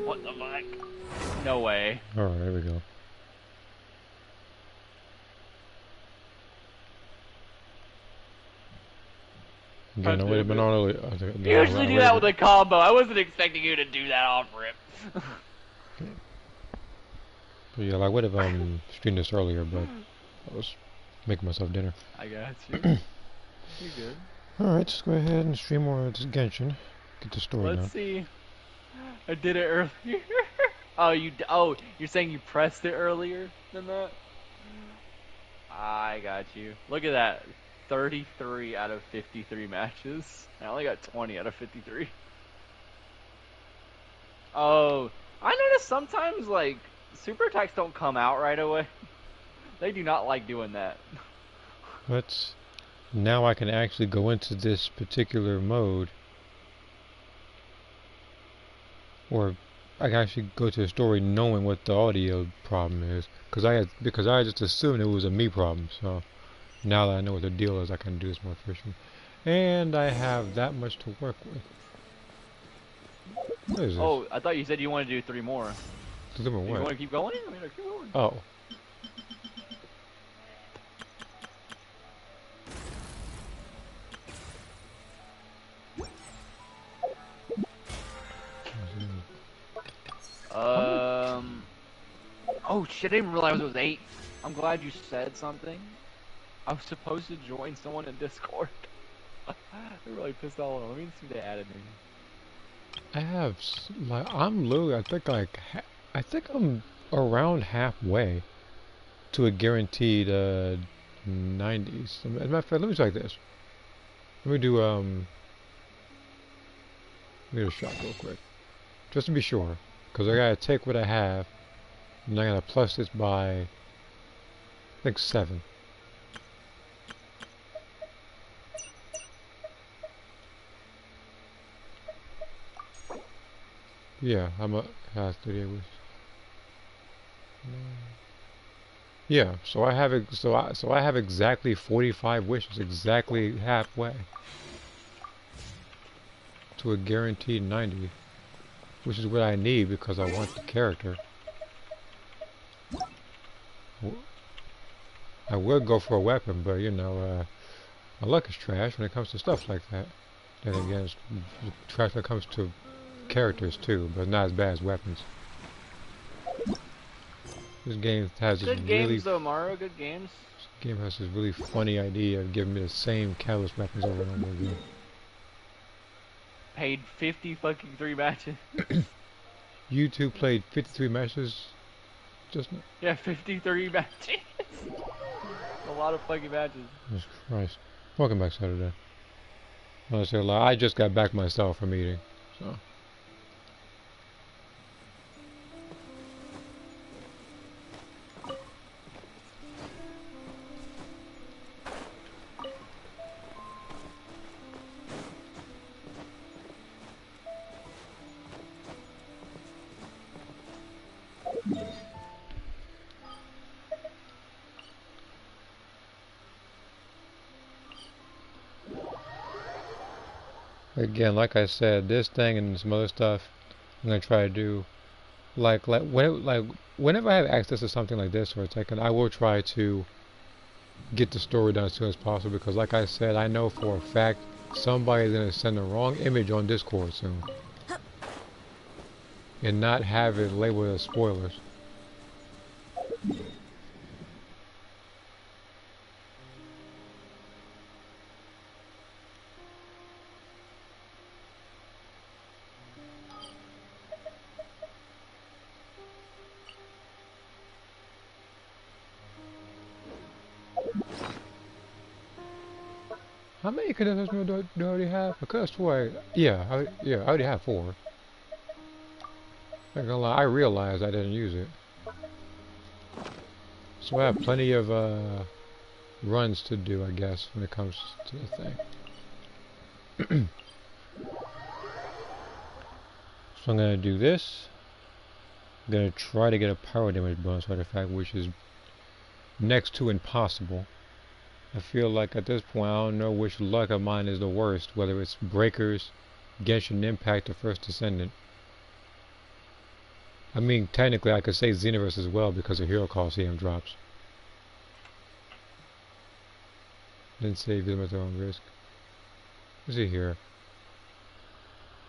What the fuck? No way. Alright, there we go. Again, I would have been on early. You Again, usually do that with a combo. I wasn't expecting you to do that off rip. But yeah, I would have streamed this earlier, but I was making myself dinner. I got you. You good. Alright, let's go ahead and stream more of this Genshin. Get the story Let's done. see. I did it earlier. You're saying you pressed it earlier than that? I got you. Look at that. 33 out of 53 matches. I only got 20 out of 53. Oh, I noticed sometimes, like, super attacks don't come out right away. They do not like doing that. But now I can actually go into this particular mode, or I can actually go to the story knowing what the audio problem is, because I just assumed it was a me problem. So now that I know what the deal is, I can do this more efficient, and I have that much to work with. What is this? Oh, I thought you said you wanted to do 3 more. 3 more Do you what? want to keep going? I mean, keep going. Oh. Oh shit, I didn't realize it was 8. I'm glad you said something. I was supposed to join someone in Discord. They're really pissed all over. Let me see if they added me. I have, like, I'm literally, I think I'm around halfway to a guaranteed 90s. As a matter of fact, let me try this. Let me do let me do a shot real quick, just to be sure, because I gotta take what I have, and I gotta plus this by, I think 7. Yeah, I'm a 38 wishes. Yeah, so I have so I have exactly 45 wishes, exactly halfway to a guaranteed 90, which is what I need because I want the character. I would go for a weapon, but you know, my luck is trash when it comes to stuff like that. Then again, it's trash when it comes to characters too, but not as bad as weapons. This game has this Good games though, Mario. Good games. This game has this really funny idea of giving me the same careless weapons over and over again. Paid 50 fucking 3 matches. You two played 53 matches just now? Yeah, 53 matches. A lot of fucking matches. Jesus Christ. Welcome back, Saturday. Honestly, I just got back myself from eating, so. Again, like I said, this thing and some other stuff, I'm gonna try to do. Whenever I have access to something like this, or it's like, I will try to get the story done as soon as possible. Because, like I said, I know for a fact somebody's gonna send the wrong image on Discord soon, and not have it labeled as spoilers. How many connectors do I already have? I could have swore I already have 4. Not gonna lie, I realized I didn't use it. So I have plenty of runs to do, I guess, when it comes to the thing. So I'm gonna do this. I'm gonna try to get a power damage bonus artifact, which is next to impossible. I feel like at this point I don't know which luck of mine is the worst, whether it's Breakers, Genshin Impact, or First Descendant. I mean, technically, I could say Xenoverse as well because of Hero Coliseum drops. Then save them at their own risk. Let's see here.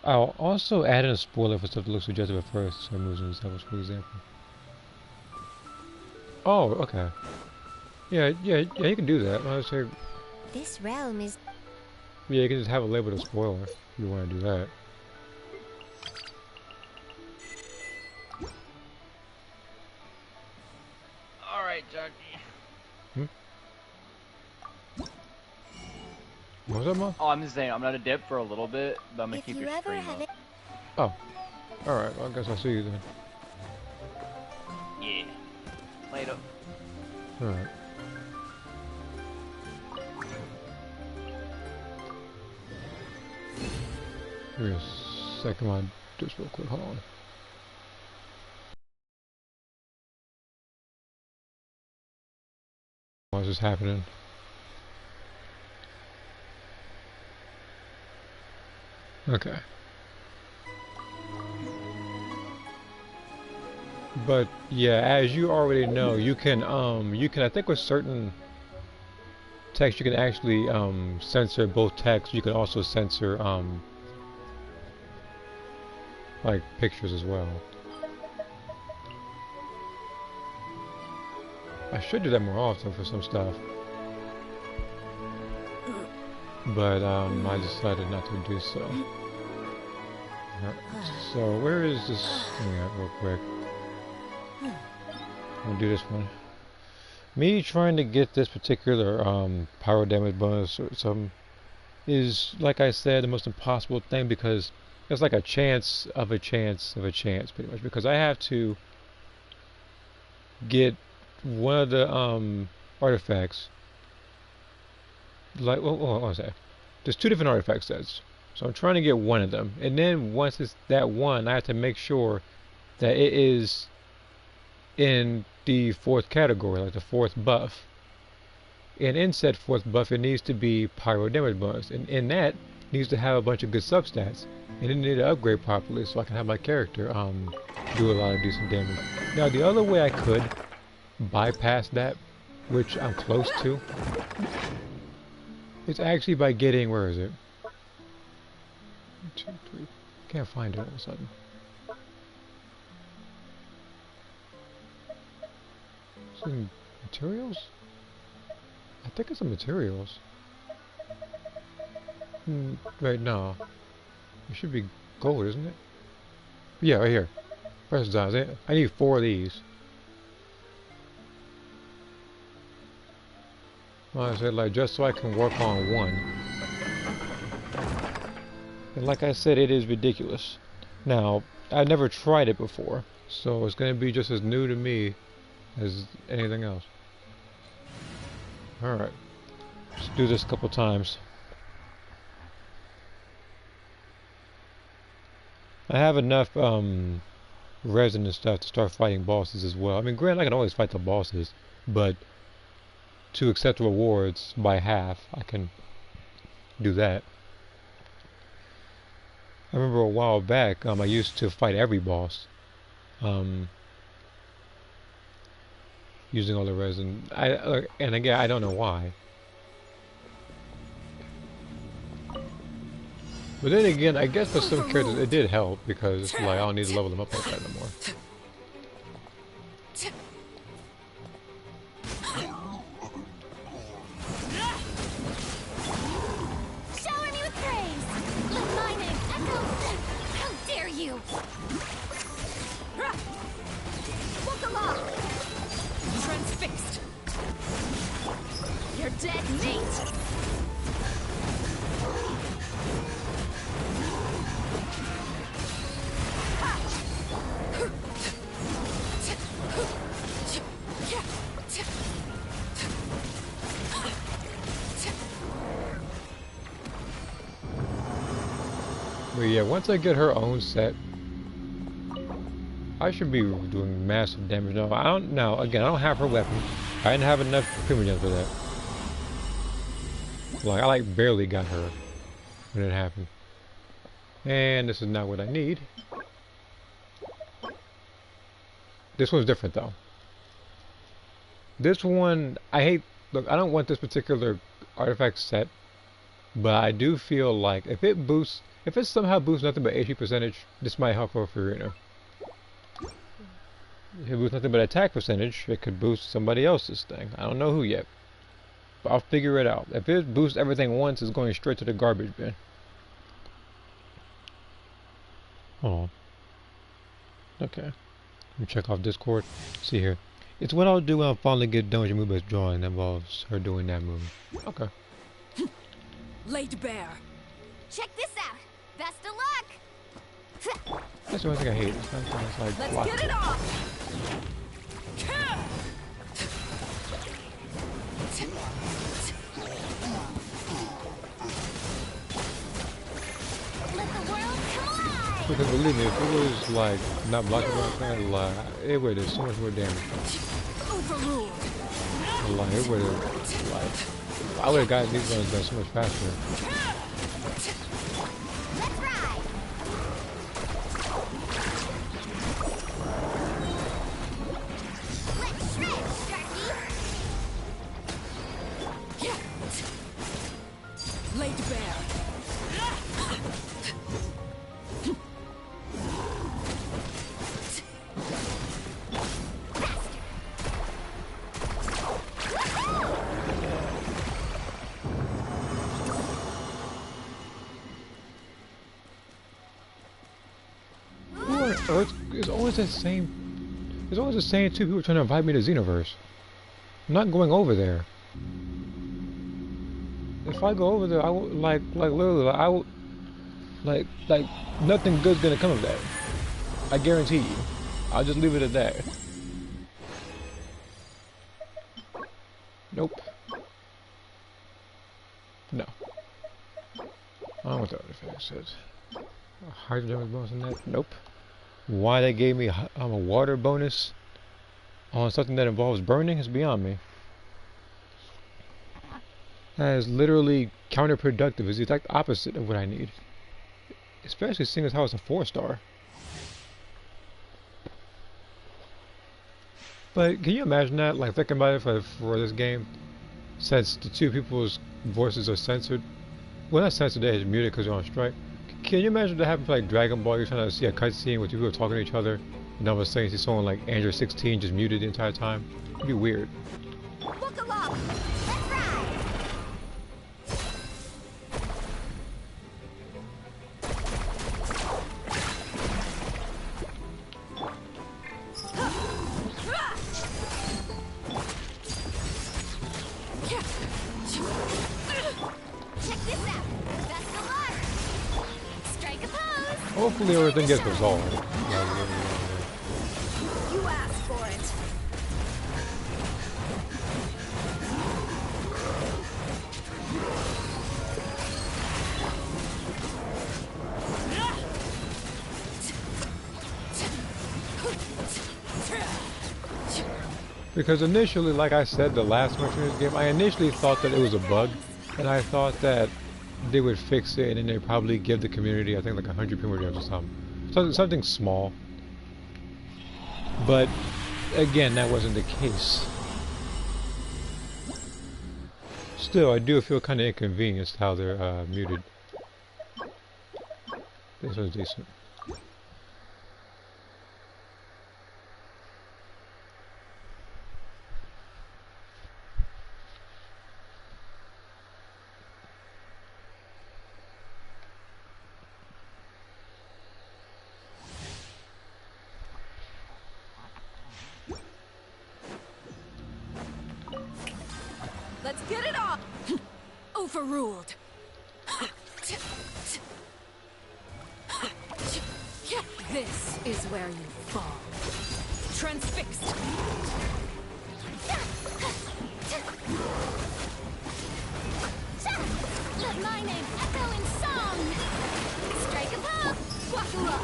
I'll also add in a spoiler for stuff that looks suggestive at first, so moves and levels, for example. Oh, okay. Yeah, you can do that. I would say, This realm is... yeah, you can just have a label of spoiler if you want to do that. Alright, Jockey. Hmm? What's up, Mom? Oh, I'm just saying, I'm gonna dip for a little bit, but I'm gonna If keep you your ever stream have up. it... Oh. Alright, well, I guess I'll see you then. Yeah. Later. Alright. Give me a second while I do this real quick. Hold on. Why is this happening? Okay. But yeah, as you already know, you can I think with certain text you can actually censor both text. You can also censor like pictures as well. I should do that more often for some stuff. But I decided not to do so. So where is this thing at real quick? I'll do this one. Me trying to get this particular power damage bonus or something is, like I said, the most impossible thing because it's like a chance of a chance of a chance, pretty much. Because I have to get one of the artifacts. Like, what was that? There's two different artifact sets, so I'm trying to get one of them, and then once it's that one, I have to make sure that it is in the fourth category, like the fourth buff. And in said fourth buff, it needs to be pyro damage bonus, and in that needs to have a bunch of good substats, and it need to upgrade properly so I can have my character do a lot of decent damage. Now the other way I could bypass that, which I'm close to, it's actually by getting, where is it? 1, 2, 3. Can't find it all of a sudden. It's in materials? I think it's in materials. Wait, no. It should be gold, isn't it? Yeah, right here. Press does it. I need 4 of these. Well, I said, like, just so I can work on one. And like I said, it is ridiculous. Now, I've never tried it before, so it's going to be just as new to me as anything else. Alright. Let's do this a couple times. I have enough resin and stuff to start fighting bosses as well. I mean, granted, I can always fight the bosses, but to accept rewards by half, I can do that. I remember a while back, I used to fight every boss, using all the resin. And again, I don't know why. But then again, I guess for some characters it did help because it's like I don't need to level them up like that anymore. Shower me with praise! Let my name echo! How dare you! Walk along! Transfixed! You're dead, mate! But yeah, once I get her own set, I should be doing massive damage. No, I don't. Now again, I don't have her weapon. I didn't have enough primogen for that. Like I barely got her when it happened. And this is not what I need. This one's different though. This one, I hate. Look, I don't want this particular artifact set, but I do feel like if it somehow boosts nothing but HP percentage, this might help for Furina. If it boosts nothing but attack percentage, it could boost somebody else's thing. I don't know who yet, but I'll figure it out. If it boosts everything once, it's going straight to the garbage bin. Hold on. Okay. Let me check off Discord. See here. It's what I'll do when I finally get done with your move-based drawing that involves her doing that move. Okay. Laid bare. Check this out. Best of luck. That's the one thing I hate. It's like Let's blocking. get it off. Let the world come alive. Because believe me, if it was like not blocking like that, it would have so much more damage. Overruled. Like it would have like I would have gotten these ones done so much faster. Let's ride. Let's shred, Sharky. Laid bare. It's always the same. It's always the same two people trying to invite me to Xenoverse. I'm not going over there. If I go over there, I will like literally, I will like nothing good's gonna come of that. I guarantee you. I'll just leave it at that. Nope. No. I don't know what the artifact says. Hydro damage bonus on that? Nope. Why they gave me a water bonus on something that involves burning is beyond me. That is literally counterproductive. It's the exact opposite of what I need. Especially seeing as how it's a 4-star. But can you imagine that? Like thinking about it for this game, since the two people's voices are censored. Well, not censored, they're muted because they're on strike. Can you imagine that happening for like Dragon Ball? You're trying to see a cutscene where two people are talking to each other, and all of a sudden you see someone like Android 16 just muted the entire time? It'd be weird. Look along. Let's ride. Check this out. Best of luck. Strike a pose. Hopefully everything gets resolved. You asked for it. Because initially, like I said, the last mention of this game, I initially thought that it was a bug, and I thought that they would fix it and then they'd probably give the community, I think, like 100 primordials or something. Something small. But, again, that wasn't the case. Still, I do feel kind of inconvenienced how they're muted. This was decent. Let's get it off! Overruled. This is where you fall. Transfixed. Let my name echo in song. Strike a pose. Buckle up.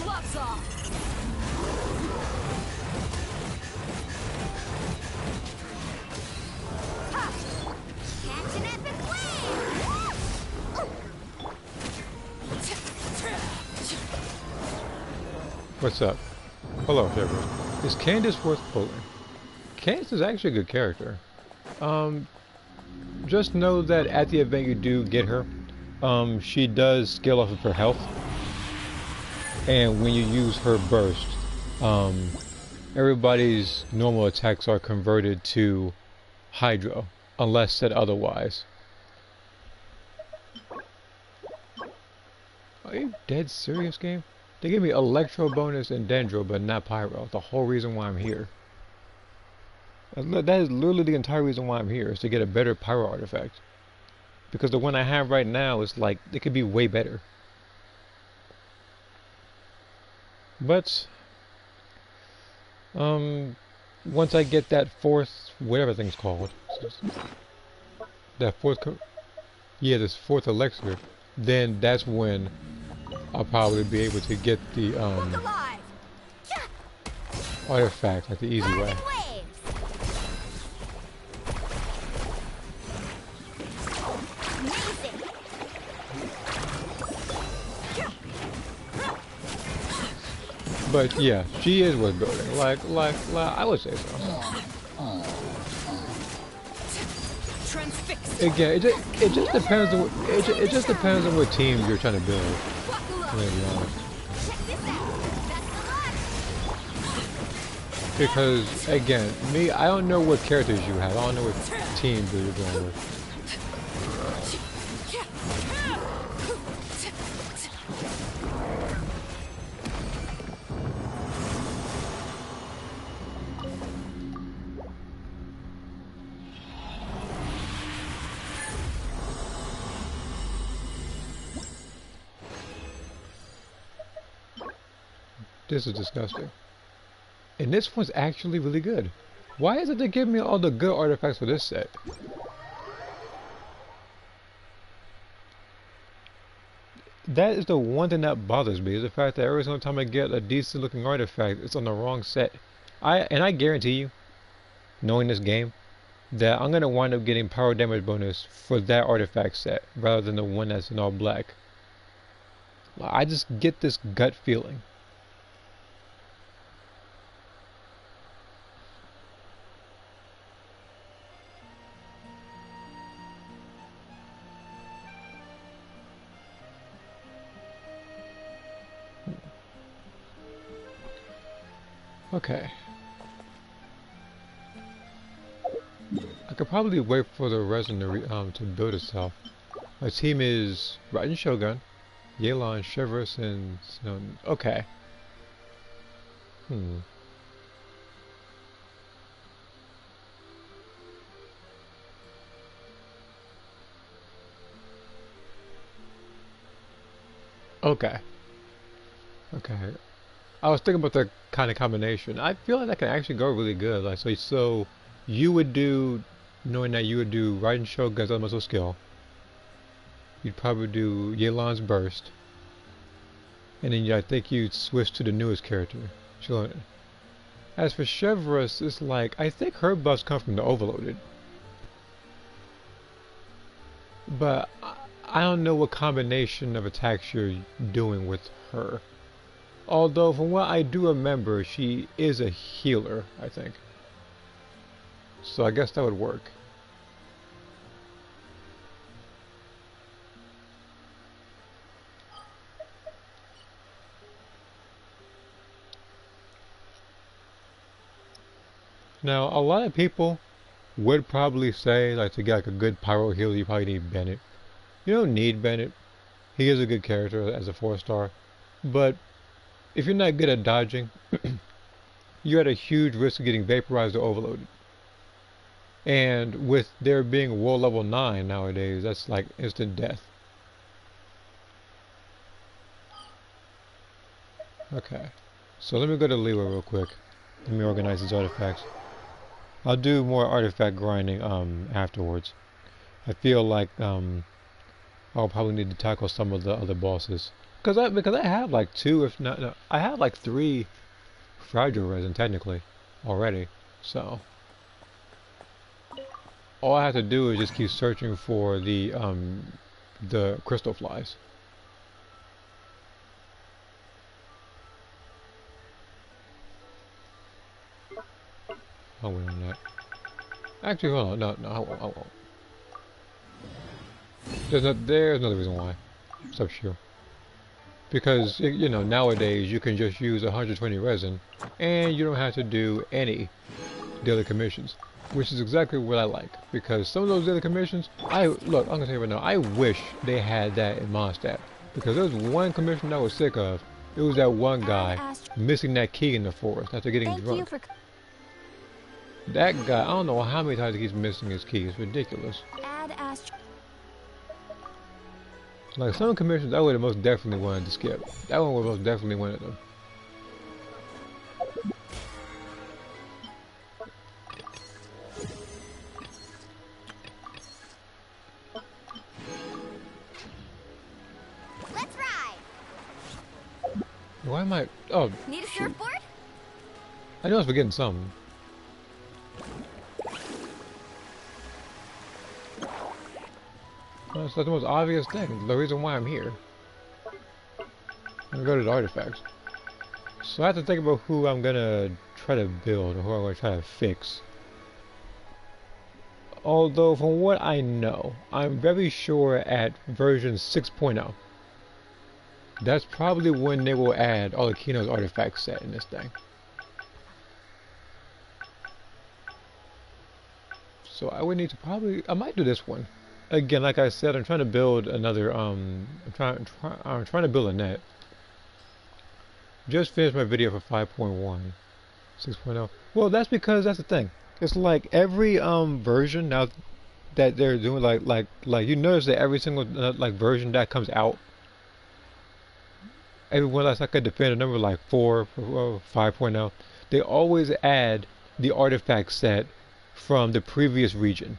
Gloves off. Catch an epic wave. What's up? Hello, Shepard. Is Candace worth pulling? Candace is actually a good character. Just know that at the event you do get her, she does scale off of her health. And when you use her burst, everybody's normal attacks are converted to Hydro, unless said otherwise. Are you dead serious, game? They gave me Electro bonus and Dendro, but not Pyro. The whole reason why I'm here. That is literally the entire reason why I'm here, is to get a better Pyro artifact. Because the one I have right now is like, it could be way better. But, once I get that fourth, whatever thing's called, that this fourth elixir, then that's when I'll probably be able to get the, artifact like the easy way. But yeah, she is worth building. Like I would say so. Again, it just depends on it just depends on what team you're trying to build. To be honest. Because again, me, I don't know what characters you have. I don't know what teams you're going with. This is disgusting. And this one's actually really good. Why is it they give me all the good artifacts for this set? That is the one thing that bothers me, is the fact that every single time I get a decent looking artifact, it's on the wrong set. I guarantee you, knowing this game, that I'm gonna wind up getting power damage bonus for that artifact set rather than the one that's in all black. I just get this gut feeling. Okay. I could probably wait for the resin to build itself. My team is Raiden Shogun, Yelan, Chevrolet, and okay. Okay. Okay. I was thinking about the kind of combination. I feel like that can actually go really good. Like so you would do, knowing that you would do Raiden Shogun's elemental skill. You'd probably do Yelan's burst. And then I think you'd switch to the newest character, Chillin. As for Chevrolet, it's like, I think her buffs come from the Overloaded. But I don't know what combination of attacks you're doing with her. Although, from what I do remember, she is a healer, I think. So I guess that would work. Now, a lot of people would probably say, like, to get like a good pyro healer, you probably need Bennett. You don't need Bennett. He is a good character as a 4-star. But if you're not good at dodging, you're at a huge risk of getting vaporized or overloaded. And with there being war level 9 nowadays, that's like instant death. Okay, so let me go to Lewa real quick. Let me organize these artifacts. I'll do more artifact grinding afterwards. I feel like I'll probably need to tackle some of the other bosses. Because I have like 2, if not, no, I have like 3 fragile resin technically already. So all I have to do is just keep searching for the crystal flies. I'll win on that. Actually, hold on. No, no, I won't. There's another reason why. Stop shield. Because, you know, nowadays you can just use 120 resin and you don't have to do any daily commissions. Which is exactly what I like. Because some of those daily commissions, look, I'm gonna tell you right now, I wish they had that in Mondstadt. Because there was one commission I was sick of. It was that one guy missing that key in the forest after getting drunk. That guy, I don't know how many times he keeps missing his key. It's ridiculous. Like some commissions, I would have most definitely wanted to skip. That one was most definitely one of them. Let's ride. Why am I? Oh, Need a shoot. surfboard? I knew I was forgetting something. That's the most obvious thing. The reason why I'm here. I'm gonna go to the artifacts. So I have to think about who I'm gonna try to build or who I'm gonna try to fix. Although from what I know, I'm very sure at version 6.0. That's probably when they will add all the Kino's artifacts set in this thing. So I would need to I might do this one. Again, like I said, I'm trying to build another, I'm trying to build a net. Just finished my video for 5.1, 6.0. Well, that's because that's the thing. It's like every version now that they're doing, like you notice that every single like version that comes out, everyone that's like a definitive number like 4, 5.0, they always add the artifact set from the previous region.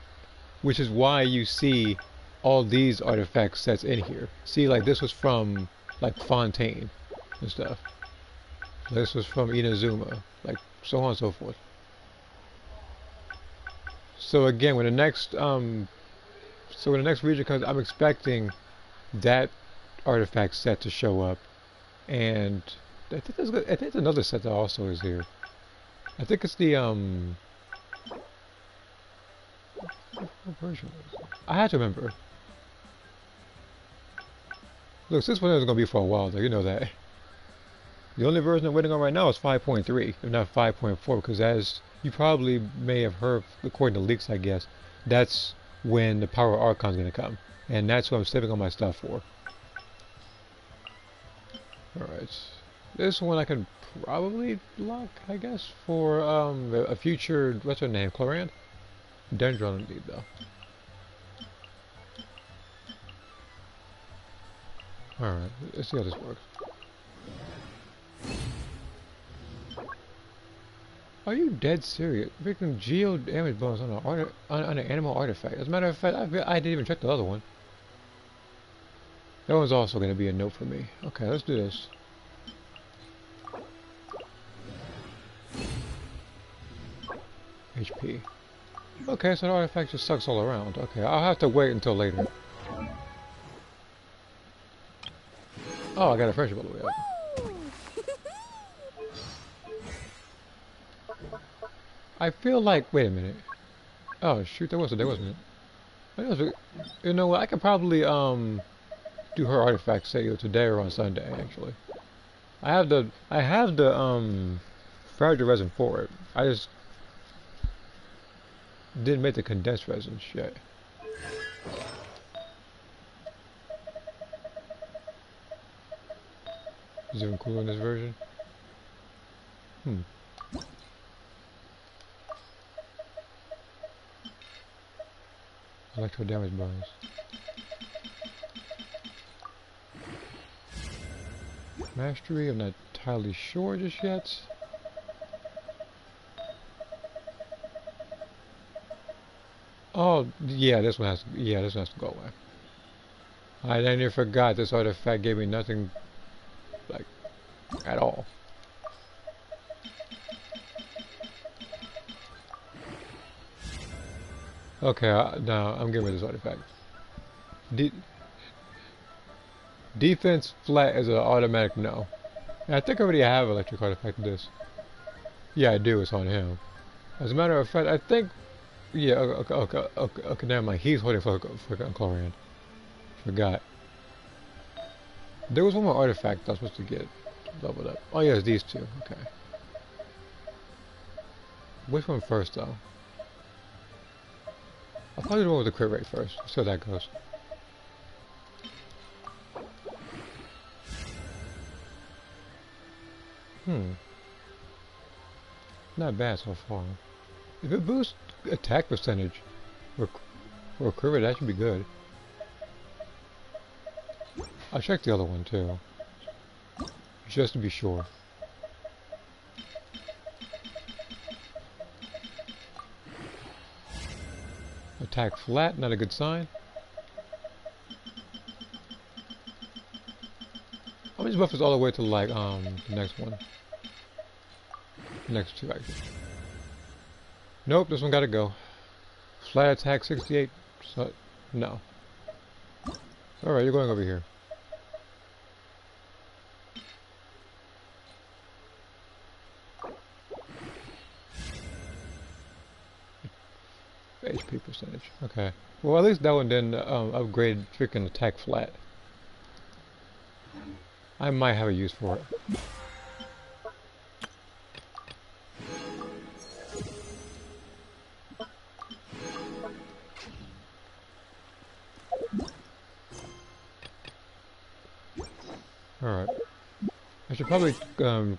Which is why you see all these artifact sets in here. See, like this was from like Fontaine and stuff. This was from Inazuma, like so on and so forth. So again, when the next region comes, I'm expecting that artifact set to show up, and I think there's another set that also is here. I think it's the what version was it? I had to remember. Look, this one is going to be for a while, though. You know that. The only version I'm waiting on right now is 5.3, if not 5.4, because as you probably may have heard, according to leaks, I guess, that's when the Power Archon is going to come. And that's what I'm saving all my stuff for. Alright. This one I can probably lock, I guess, for a future, what's her name, Chlorant? Dendron indeed, though. Alright, let's see how this works. Are you dead serious? Freaking geo damage bonus on an animal artifact. As a matter of fact, I didn't even check the other one. That one's also going to be a note for me. Okay, let's do this. HP. Okay, so the artifact just sucks all around. Okay, I'll have to wait until later. Oh, I got a friendship all the way up. I feel like, wait a minute. Oh shoot, there wasn't it? You know what? I could probably do her artifact say either today or on Sunday. Actually, I have the fragile resin for it. I just didn't make the condensed resin yet. Is it even cool in this version? Electro damage bonus. Mastery, I'm not entirely sure just yet. Oh, yeah, this one has to go away. I then forgot this artifact gave me nothing, like, at all. Okay, no, I'm getting rid of this artifact. Defense flat is an automatic no. And I think I already have electric artifact of this. Yeah, I do, it's on him. As a matter of fact, I think, yeah, okay, never mind. He's holding for Chlorian. Forgot. There was one more artifact I was supposed to get leveled up. Oh yeah, it's these two. Okay. Which one first though? I'll probably do the one with the crit rate first. See how that goes. Not bad so far. If it boosts attack percentage or crit rate, that should be good. I'll check the other one too, just to be sure. Attack flat, not a good sign. How many buffers all the way to like the next one? The next two actually. Nope, this one gotta go. Flat attack 68. So, no. Alright, you're going over here. HP percentage. Okay. Well, at least that one didn't upgrade freaking attack flat. I might have a use for it. Alright. I should probably, not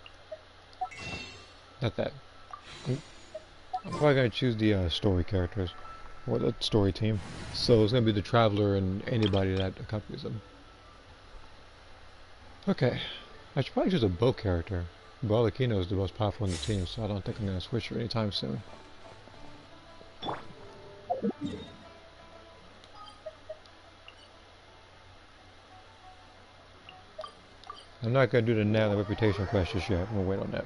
that. I'm probably going to choose the story characters, or the story team. So it's going to be the Traveler and anybody that accompanies them. Okay. I should probably choose a bow character. Balakino is the most powerful in the team, so I don't think I'm going to switch her anytime soon. I'm not going to do the Natlan reputation quest just yet. I'm going to wait on that.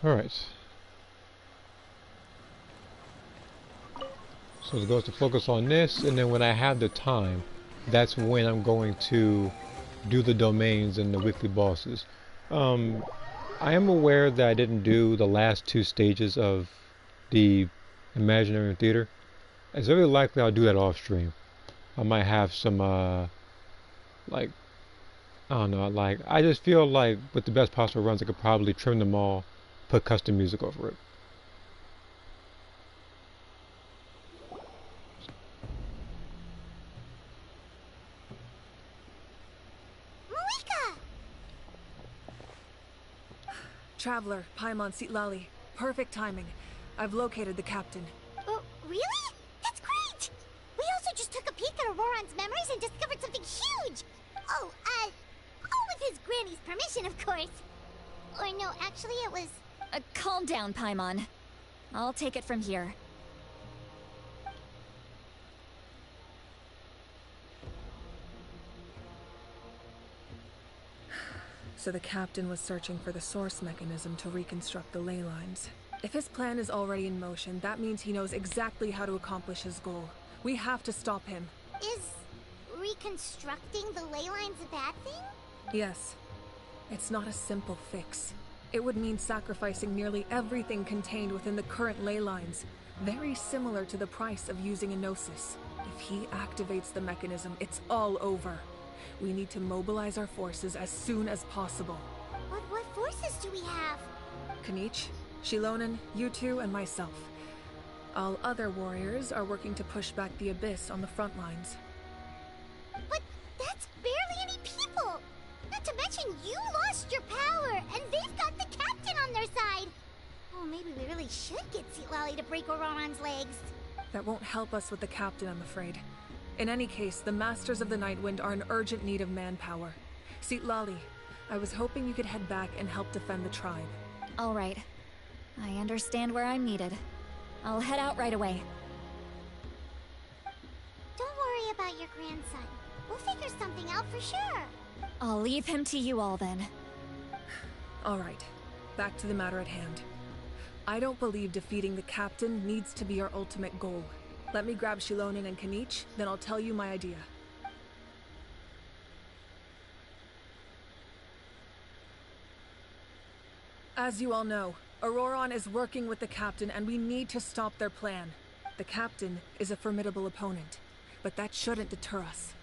Alright. So it goes to focus on this, and then when I have the time, that's when I'm going to do the domains and the weekly bosses. I am aware that I didn't do the last two stages of the Imaginary Theater. It's very likely I'll do that off stream. I might have some, like, I don't know, like, I just feel like with the best possible runs I could probably trim them all, put custom music over it. Traveler, Paimon Sitlali. Perfect timing. I've located the captain. Oh, really? That's great! We also just took a peek at Auroran's memories and discovered something huge! Oh, with his granny's permission, of course. Or no, actually it was... Calm down, Paimon. I'll take it from here. So the captain was searching for the source mechanism to reconstruct the ley lines. If his plan is already in motion, that means he knows exactly how to accomplish his goal. We have to stop him. Is reconstructing the ley lines a bad thing? Yes. It's not a simple fix. It would mean sacrificing nearly everything contained within the current ley lines. Very similar to the price of using a Gnosis. If he activates the mechanism, it's all over. We need to mobilize our forces as soon as possible. What forces do we have? Kanich, Shilonen, you two, and myself. All other warriors are working to push back the Abyss on the front lines. But that's barely any people! Not to mention you lost your power, and they've got the captain on their side! Oh, maybe we really should get Sitlali to break Auroran's legs. That won't help us with the captain, I'm afraid. In any case, the Masters of the Nightwind are in urgent need of manpower. Sitlali, I was hoping you could head back and help defend the tribe. All right. I understand where I'm needed. I'll head out right away. Don't worry about your grandson. We'll figure something out for sure. I'll leave him to you all then. All right, back to the matter at hand. I don't believe defeating the captain needs to be our ultimate goal. Let me grab Shilonen and Kanich, then I'll tell you my idea. As you all know, Auroron is working with the captain and we need to stop their plan. The captain is a formidable opponent, but that shouldn't deter us.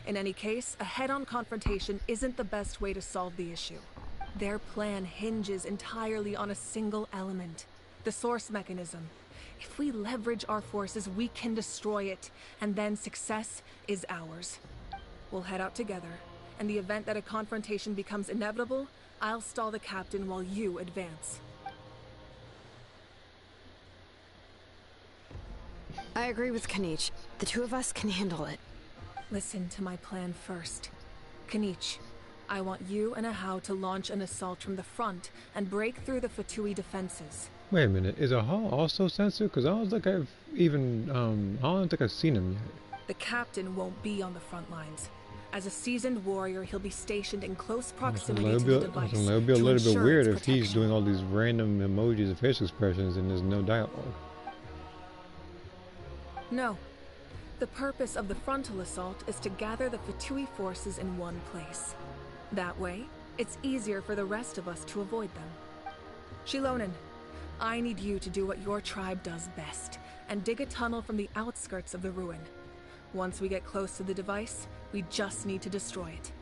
In any case, a head-on confrontation isn't the best way to solve the issue. Their plan hinges entirely on a single element, the source mechanism. If we leverage our forces, we can destroy it, and then success is ours. We'll head out together. In the event that a confrontation becomes inevitable, I'll stall the captain while you advance. I agree with Kanich. The two of us can handle it. Listen to my plan first. Kanich, I want you and Ahau to launch an assault from the front and break through the Fatui defenses. Wait a minute, is Ahau also censored? Because I don't think I've even, I don't think I've seen him yet. The captain won't be on the front lines. As a seasoned warrior, he'll be stationed in close proximity to the device. It'll be a little bit weird if he's protection. doing all these random emojis and facial expressions and there's no dialogue. No. The purpose of the frontal assault is to gather the Fatui forces in one place. That way, it's easier for the rest of us to avoid them. Shilonen, I need you to do what your tribe does best, and dig a tunnel from the outskirts of the ruin. Once we get close to the device, we just need to destroy it.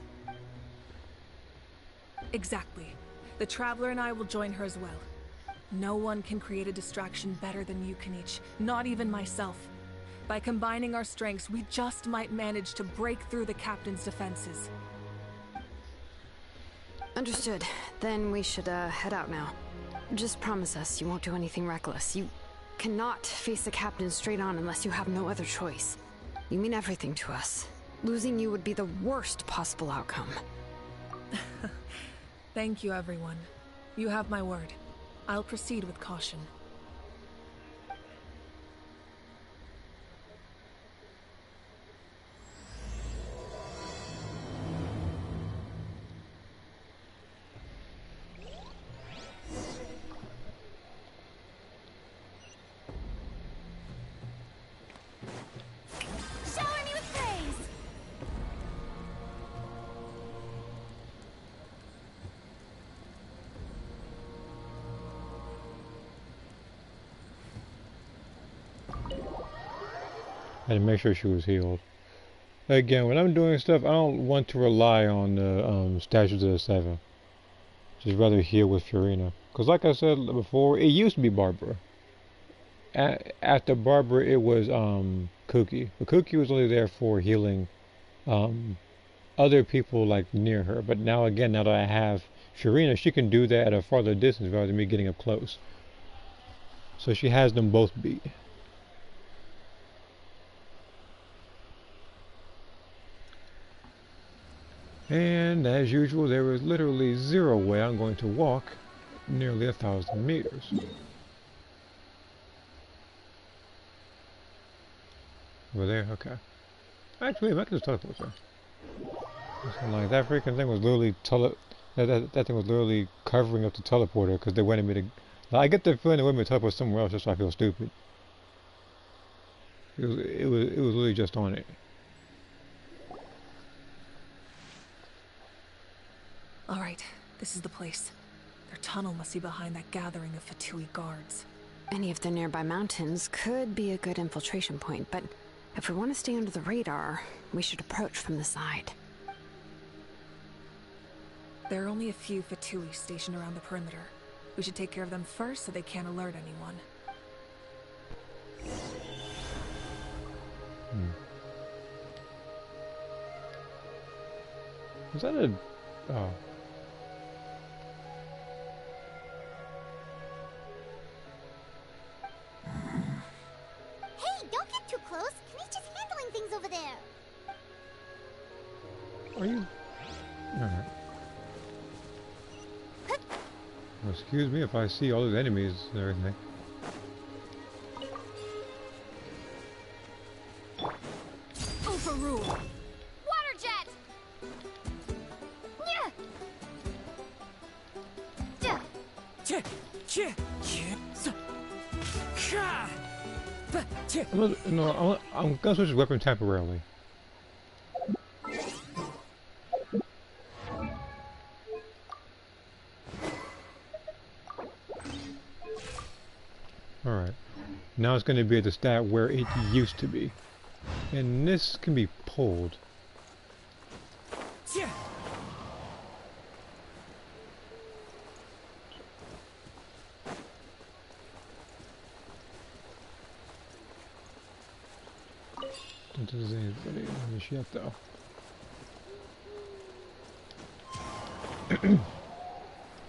Exactly. The Traveler and I will join her as well. No one can create a distraction better than you, Kanich, not even myself. By combining our strengths, we just might manage to break through the captain's defenses. Understood. Then we should head out now. Just promise us you won't do anything reckless. You cannot face the captain straight on unless you have no other choice. You mean everything to us. Losing you would be the worst possible outcome. Thank you, everyone. You have my word. I'll proceed with caution. Shower me with praise! I had to make sure she was healed. Again, when I'm doing stuff, I don't want to rely on the Statues of the Seven. Just rather heal with Furina. Because like I said before, it used to be Barbara. After Barbara, it was Cookie. But Cookie was only there for healing other people like near her. But now again, now that I have Furina, she can do that at a farther distance rather than me getting up close. So she has them both beat. And as usual, there is literally zero way I'm going to walk nearly 1,000 meters. Over there, okay. Actually, I can just teleport there. Like that freaking thing was literally that thing was literally covering up the teleporter because they wanted me to. I get the feeling they wanted me to teleport somewhere else just so I feel stupid. It was literally just on it. All right, this is the place. Their tunnel must be behind that gathering of Fatui guards. Any of the nearby mountains could be a good infiltration point, but if we want to stay under the radar, we should approach from the side. There are only a few Fatui stationed around the perimeter. We should take care of them first so they can't alert anyone. Is that a... oh. Hey, don't get too close. Kanich is handling things over there. Are you... Alright. Well, excuse me if I see all those enemies and everything. Overrule! Water jet! Yeah. Duh. No, I'm gonna switch his weapon temporarily. Alright. Now it's going to be at the stat where it used to be. And this can be pulled. Don't do anybody in the ship though.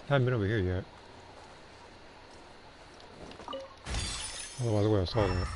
Haven't been over here yet. Otherwise I would have saw that.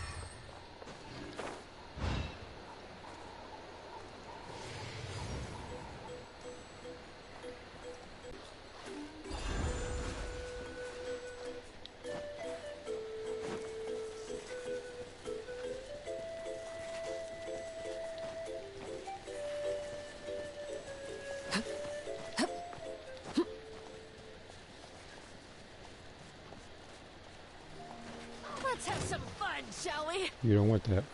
Let's have some fun, shall we? You don't want that.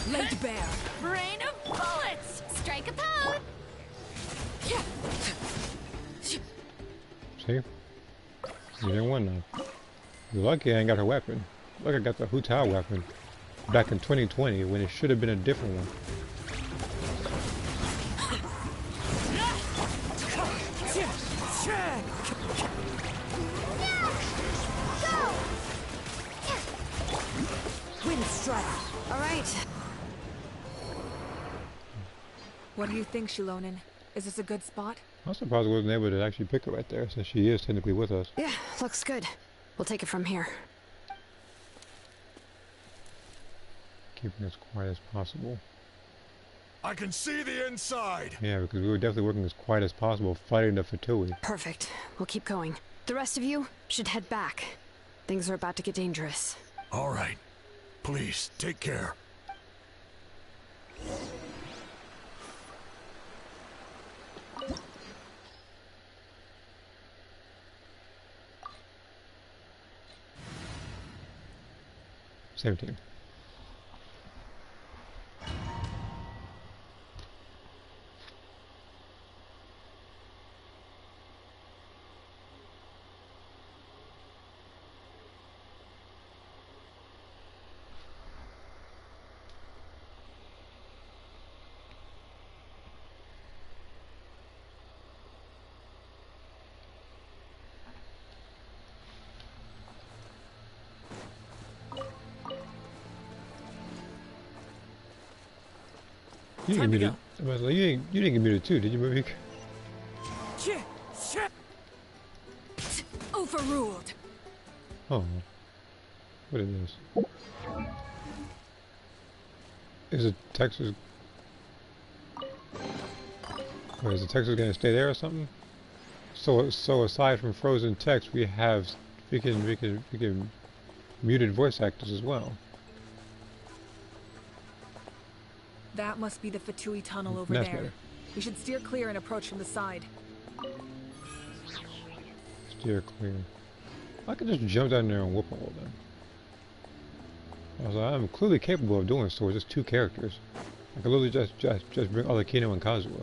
Laid bare. Rain of bullets. Strike a pose. See? You didn't want none. You're lucky I ain't got her weapon. Look, I got the Hu Tao weapon back in 2020 when it should have been a different one. Wind strike. All right. What do you think, Shilonen? Is this a good spot? I'm surprised I wasn't able to actually pick her right there since she is technically with us. Yeah, looks good. We'll take it from here. Keeping as quiet as possible. I can see the inside. Yeah, because we were definitely working as quiet as possible fighting the Fatui. Perfect. We'll keep going. The rest of you should head back. Things are about to get dangerous. All right. Please, take care. Same team. You didn't get muted. I was like, you didn't get muted too, did you, Marik? Overruled. Oh. What is this? Is it Texas? Wait, is the Texas gonna stay there or something? So aside from frozen text, we have we can muted voice actors as well. That must be the Fatui tunnel over That's there. better. We should steer clear and approach from the side. Steer clear. I could just jump down there and whoop all of them. I was like, I'm clearly capable of doing so with just two characters. I could literally just bring Alakino and Kazuha.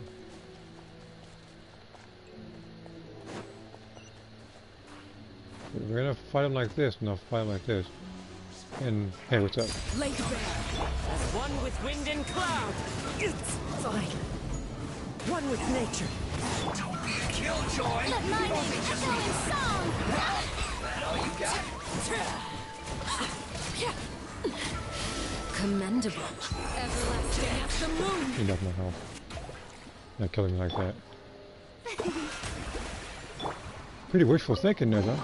If we're gonna fight them like this, and I'll fight them like this. And hey, what's up? Laid bare. As one with wind and cloud. It's fine. One with nature. Don't be a killjoy. Let my name echo in song. That all you got? Commendable. Everlasting as the moon. You're not my help. Not killing me like that. Pretty wishful thinking there, though.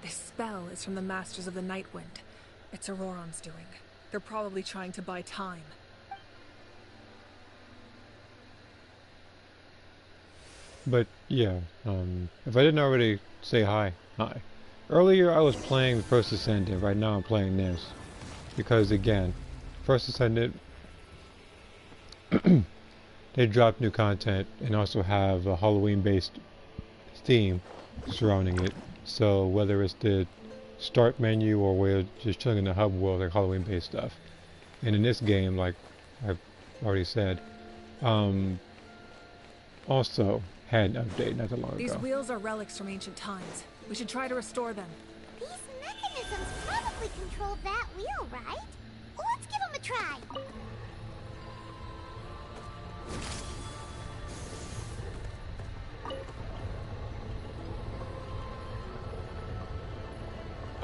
This spell is from the Masters of the Nightwind. It's Auroron's doing. They're probably trying to buy time. But yeah, if I didn't already say hi, Earlier I was playing the First Ascendant, right now I'm playing this. Because again, First Ascendant, they drop new content and also have a Halloween based theme surrounding it. So whether it's the start menu or we're just chilling in the hub world, like Halloween based stuff. And in this game, like I've already said, also had an update not that long These ago. wheels are relics from ancient times. We should try to restore them. These mechanisms probably control that wheel, right? Well, let's give them a try.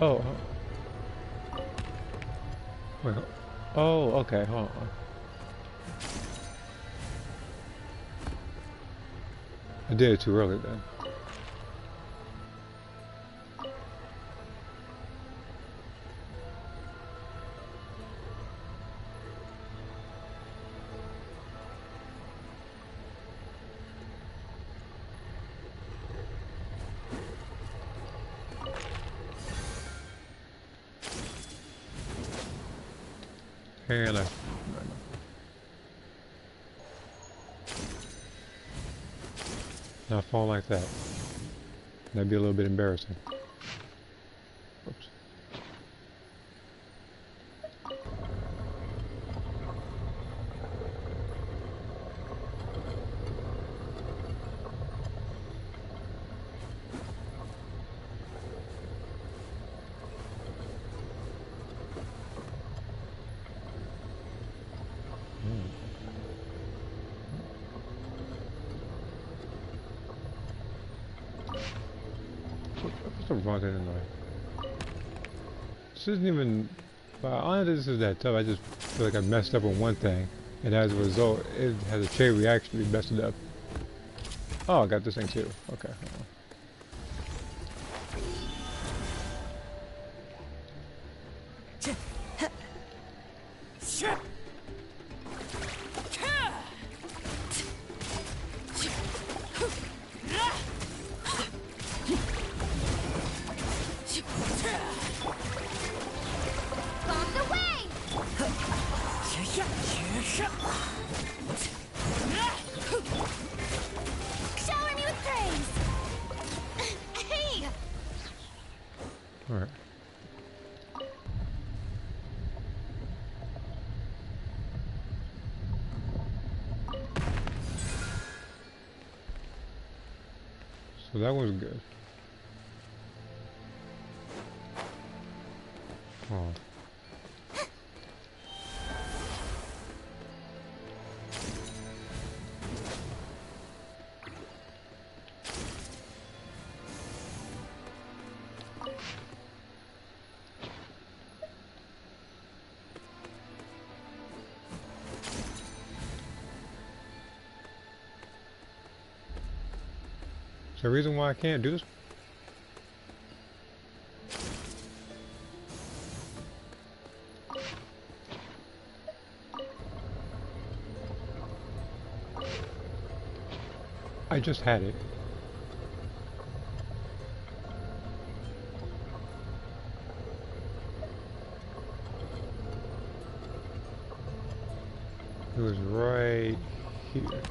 Oh. Wait. Oh, okay. Hold on. I did it too early then. Here, like, not fall like that. That'd be a little bit embarrassing. Oops. What's the wrong thing in there? This isn't even. I don't think this is that tough. I just feel like I messed up on one thing, and as a result, it has a chain reaction to mess it up. Oh, I got this thing too. Okay. Hold on. Bombs away! Shower me with praise! Hey! Alright. So that was good. Oh. Is there a reason why I can't do this? I just had it. It was right here.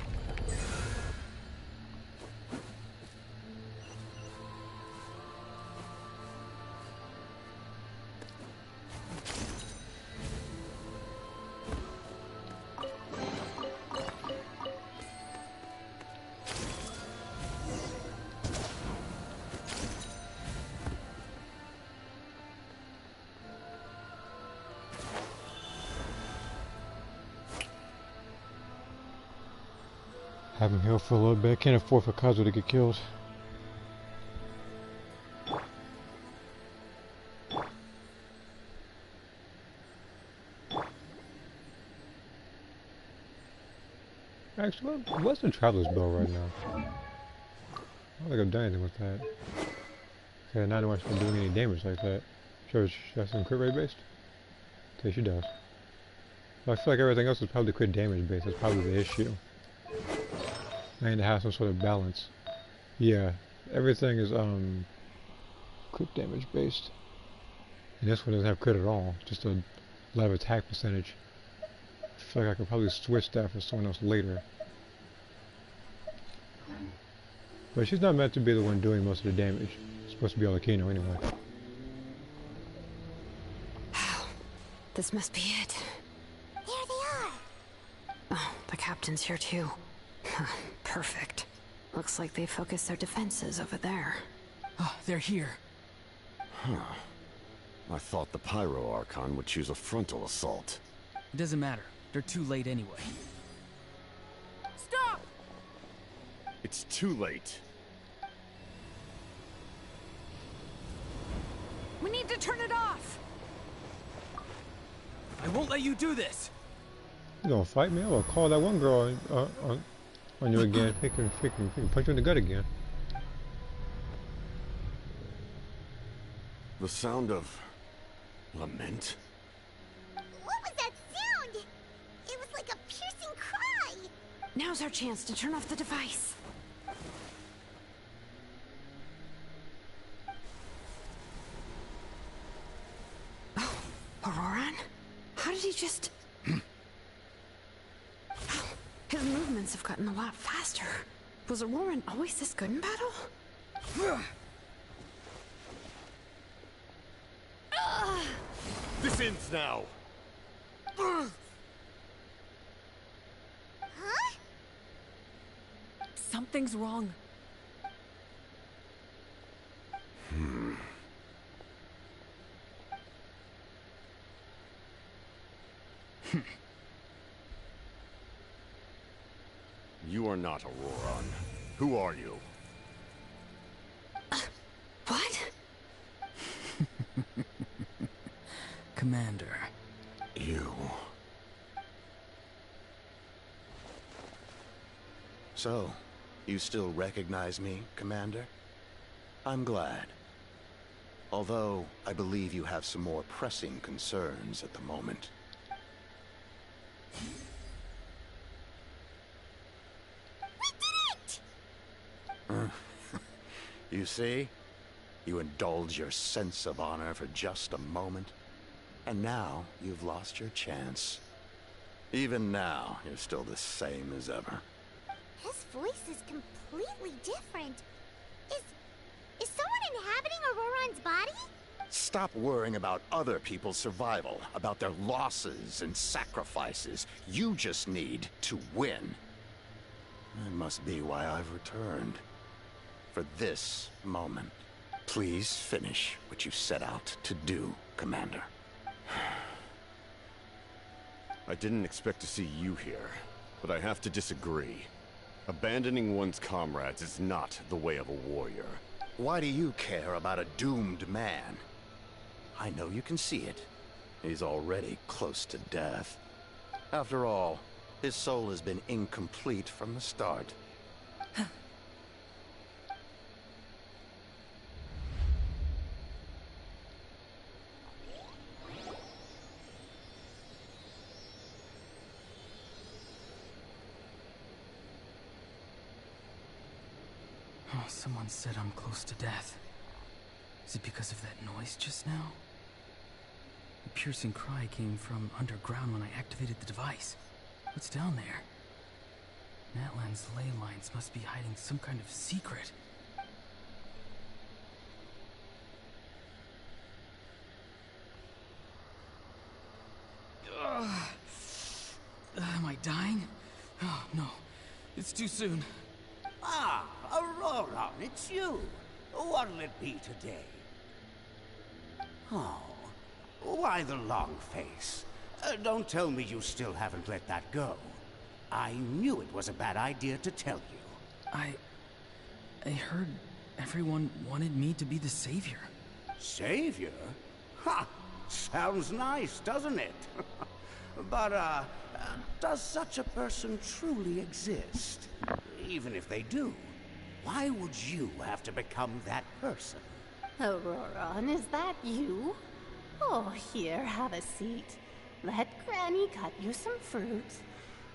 Have him heal for a little bit. Can't afford for Kazuo to get killed. Actually, what's the Traveler's Bell right now? I don't think I've done anything with that. Okay, now I don't want to doing any damage like that. Sure, she has some crit rate based? Okay, she does. But I feel like everything else is probably crit damage based. That's probably the issue. I need to have some sort of balance. Yeah, everything is crit damage based. And this one doesn't have crit at all, just a lot of attack percentage. I feel like I could probably switch that for someone else later. But she's not meant to be the one doing most of the damage. It's supposed to be Alakino anyway. This must be it. There they are. Oh, the captain's here too. Perfect. Looks like they focused their defenses over there. Oh, they're here. Huh. I thought the Pyro Archon would choose a frontal assault. It doesn't matter. They're too late anyway. Stop! It's too late. We need to turn it off! I won't let you do this! You gonna fight me? I'm gonna call that one girl on you again. Freaking punch you in the gut again. The sound of lament? What was that sound? It was like a piercing cry. Now's our chance to turn off the device. Oh, Auroran? How did he just... His movements have gotten a lot faster. Was Auroran always this good in battle? This ends now! Huh? Something's wrong. You are not Auroran. Who are you? What? Commander. You. So, you still recognize me, Commander? I'm glad. Although, I believe you have some more pressing concerns at the moment. We did it! You see? You indulge your sense of honor for just a moment, and now you've lost your chance. Even now, you're still the same as ever. His voice is completely different. Is someone inhabiting Auroran's body? Stop worrying about other people's survival, about their losses and sacrifices. You just need to win. That must be why I've returned. For this moment. Please finish what you set out to do, Commander. I didn't expect to see you here, but I have to disagree. Abandoning one's comrades is not the way of a warrior. Why do you care about a doomed man? I know you can see it. He's already close to death. After all, his soul has been incomplete from the start. Oh, someone said I'm close to death. Is it because of that noise just now? The piercing cry came from underground when I activated the device. What's down there? Natlan's ley lines must be hiding some kind of secret. Am I dying? Oh, no. It's too soon. Ah, Auroran, it's you. What'll it be today? Oh, why the long face? Don't tell me you still haven't let that go. I knew it was a bad idea to tell you. I heard everyone wanted me to be the savior. Savior? Ha! Sounds nice, doesn't it? But, does such a person truly exist? Even if they do, why would you have to become that person? Auroran, is that you? Oh, here, have a seat. Let Granny cut you some fruit.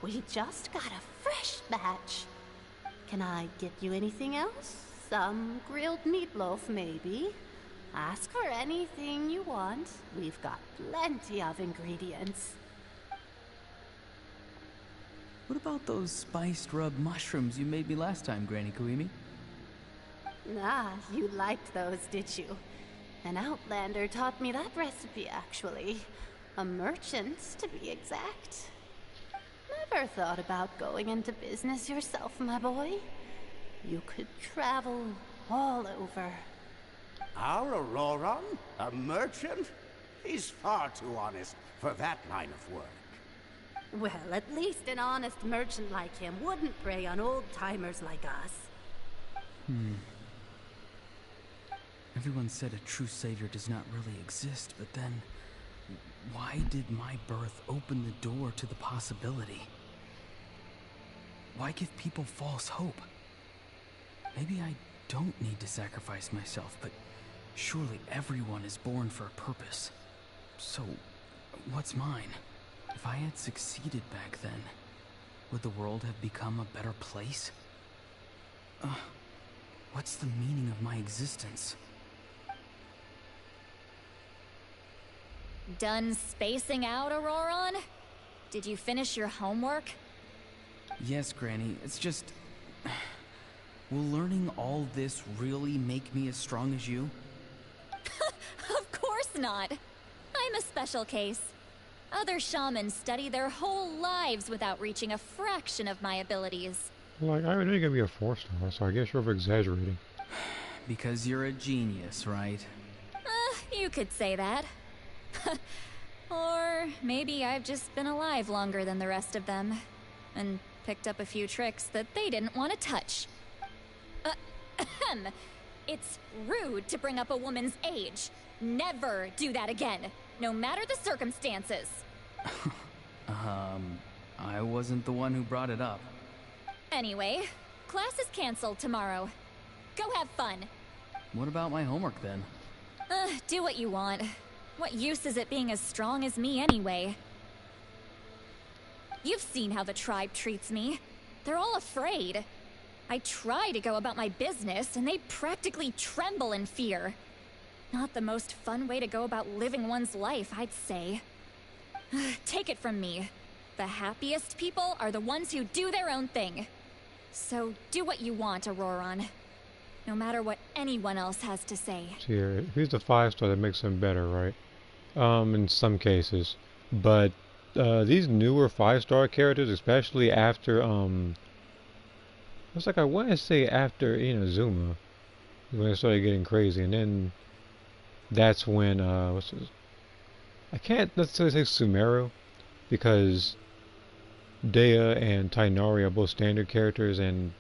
We just got a fresh batch. Can I get you anything else? Some grilled meatloaf, maybe? Ask for anything you want. We've got plenty of ingredients. What about those spiced rub mushrooms you made me last time, Granny Koimi? Ah, you liked those, did you? An outlander taught me that recipe, actually. A merchant, to be exact. Never thought about going into business yourself, my boy? You could travel all over. Our Auroron? A merchant? He's far too honest for that line of work. Well, at least an honest merchant like him wouldn't prey on old-timers like us. Everyone said a true savior does not really exist, but then... why did my birth open the door to the possibility? Why give people false hope? Maybe I don't need to sacrifice myself, but surely everyone is born for a purpose. So, what's mine? If I had succeeded back then, would the world have become a better place? What's the meaning of my existence? Done spacing out, Auroron? Did you finish your homework? Yes, Granny. It's just... will learning all this really make me as strong as you? Of course not. I'm a special case. Other shamans study their whole lives without reaching a fraction of my abilities. Like, I know you're gonna be a 4-star, so I guess you're over-exaggerating. Because you're a genius, right? You could say that. Or maybe I've just been alive longer than the rest of them, and picked up a few tricks that they didn't want to touch. It's rude to bring up a woman's age. Never do that again, no matter the circumstances. I wasn't the one who brought it up. Anyway, class is canceled tomorrow. Go have fun. What about my homework then? Do what you want. What use is it being as strong as me anyway? You've seen how the tribe treats me. They're all afraid. I try to go about my business, and they practically tremble in fear. Not the most fun way to go about living one's life, I'd say. Take it from me. The happiest people are the ones who do their own thing. So do what you want, Auroron. No matter what anyone else has to say. Here, if he's the 5-star, that makes him better, right? In some cases. But these newer 5-star characters, especially after it's like I want to say after Inazuma, when it started getting crazy, and then that's when what's his? I can't necessarily say Sumeru, because Dea and Tainari are both standard characters, and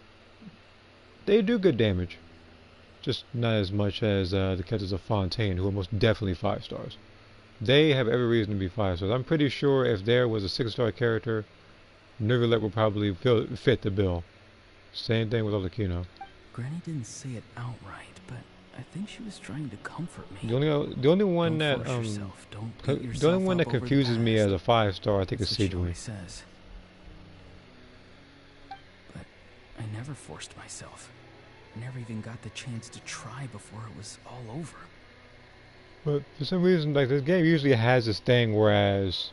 they do good damage. Just not as much as the characters of Fontaine, who are most definitely 5-stars. They have every reason to be 5-stars. I'm pretty sure if there was a 6-star character, Neuvillette would probably fit the bill. Same thing with Olakino. Granny didn't say it outright, but I think she was trying to comfort me. The only one that confuses me as a 5-star, I think, is Sejuani. But I never forced myself. I never even got the chance to try before it was all over. But for some reason, like, this game usually has this thing, whereas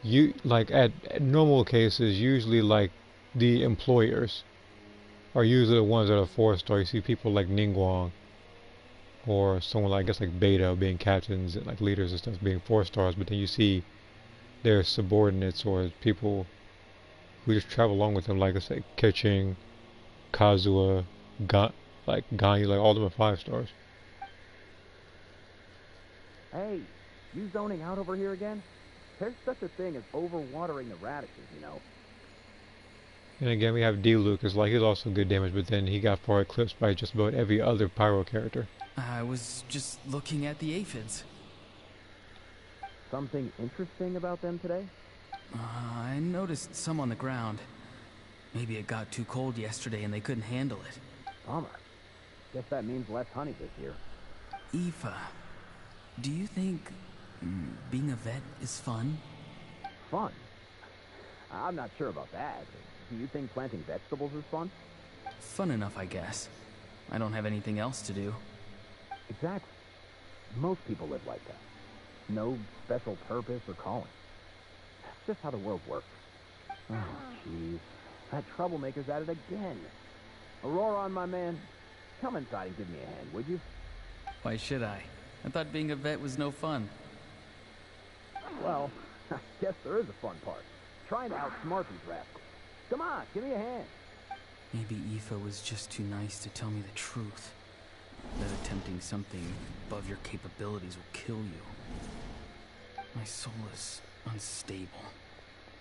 you, like, at normal cases, usually, like, the employers are usually the ones that are 4-star. You see people like Ningguang, or someone like, I guess, like Beta being captains and like leaders and stuff being 4-stars, but then you see their subordinates or people who just travel along with them, like, let's say Keqing, Kazuha, Ganyu, like all of them are 5-stars. Hey, you zoning out over here again? There's such a thing as overwatering the radishes, you know. And again, we have D-Lucas, like, he's also good damage, but then he got far eclipsed by just about every other Pyro character. I was just looking at the aphids. Something interesting about them today? I noticed some on the ground. Maybe it got too cold yesterday and they couldn't handle it. Bummer. Guess that means less honey this year. Aoife, do you think being a vet is fun? Fun? I'm not sure about that. Do you think planting vegetables is fun? Fun enough, I guess. I don't have anything else to do. Exactly. Most people live like that. No special purpose or calling. That's just how the world works. Oh, jeez. That troublemaker's at it again. Auroron, my man, come inside and give me a hand, would you? Why should I? I thought being a vet was no fun. Well, I guess there is a fun part. Trying to outsmart these rascals. Come on, give me a hand. Maybe Aoife was just too nice to tell me the truth. That attempting something above your capabilities will kill you. My soul is unstable.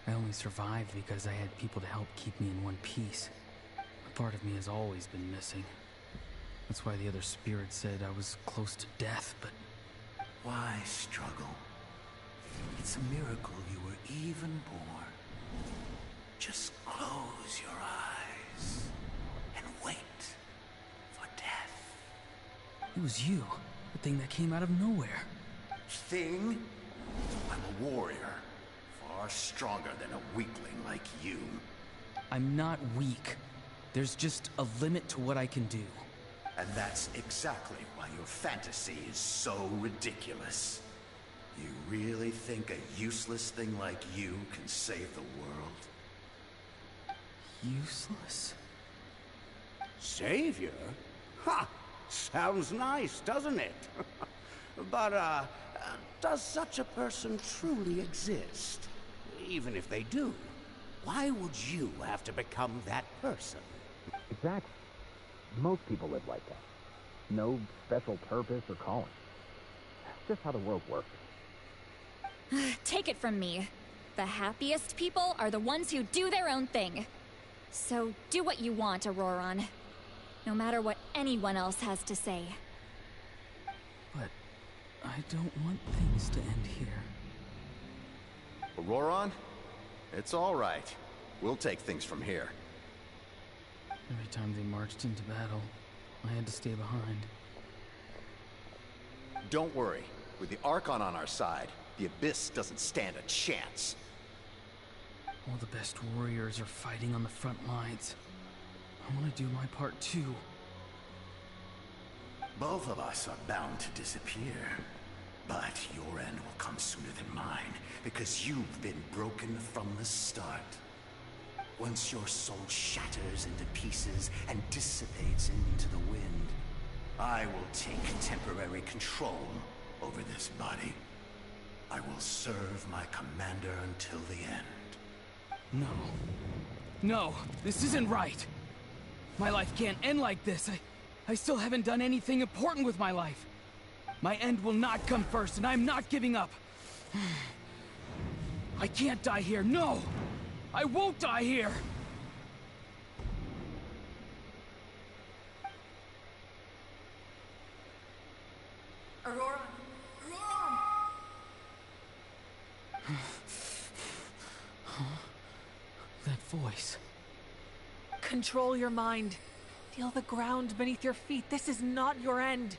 I only survived because I had people to help keep me in one piece. A part of me has always been missing. That's why the other spirits said I was close to death, but... Why struggle? It's a miracle you were even born. Just close your eyes and wait for death. It was you, the thing that came out of nowhere. Thing? I'm a warrior, far stronger than a weakling like you. I'm not weak. There's just a limit to what I can do. And that's exactly why your fantasy is so ridiculous. You really think a useless thing like you can save the world? Useless? Savior? Ha! Sounds nice, doesn't it? But, does such a person truly exist? Even if they do, why would you have to become that person? Exactly. Most people live like that. No special purpose or calling. That's just how the world works. Take it from me. The happiest people are the ones who do their own thing. So do what you want, Auroron. No matter what anyone else has to say. But I don't want things to end here. Auroron? It's all right. We'll take things from here. Every time they marched into battle, I had to stay behind. Don't worry. With the Archon on our side, the Abyss doesn't stand a chance. All the best warriors are fighting on the front lines. I want to do my part too. Both of us are bound to disappear. But your end will come sooner than mine, because you've been broken from the start. Once your soul shatters into pieces and dissipates into the wind, I will take temporary control over this body. I will serve my commander until the end. No. No, this isn't right. My life can't end like this. I still haven't done anything important with my life. My end will not come first, and I'm not giving up. I can't die here, no! I won't die here! Aurora! That voice. Control your mind. Feel the ground beneath your feet. This is not your end.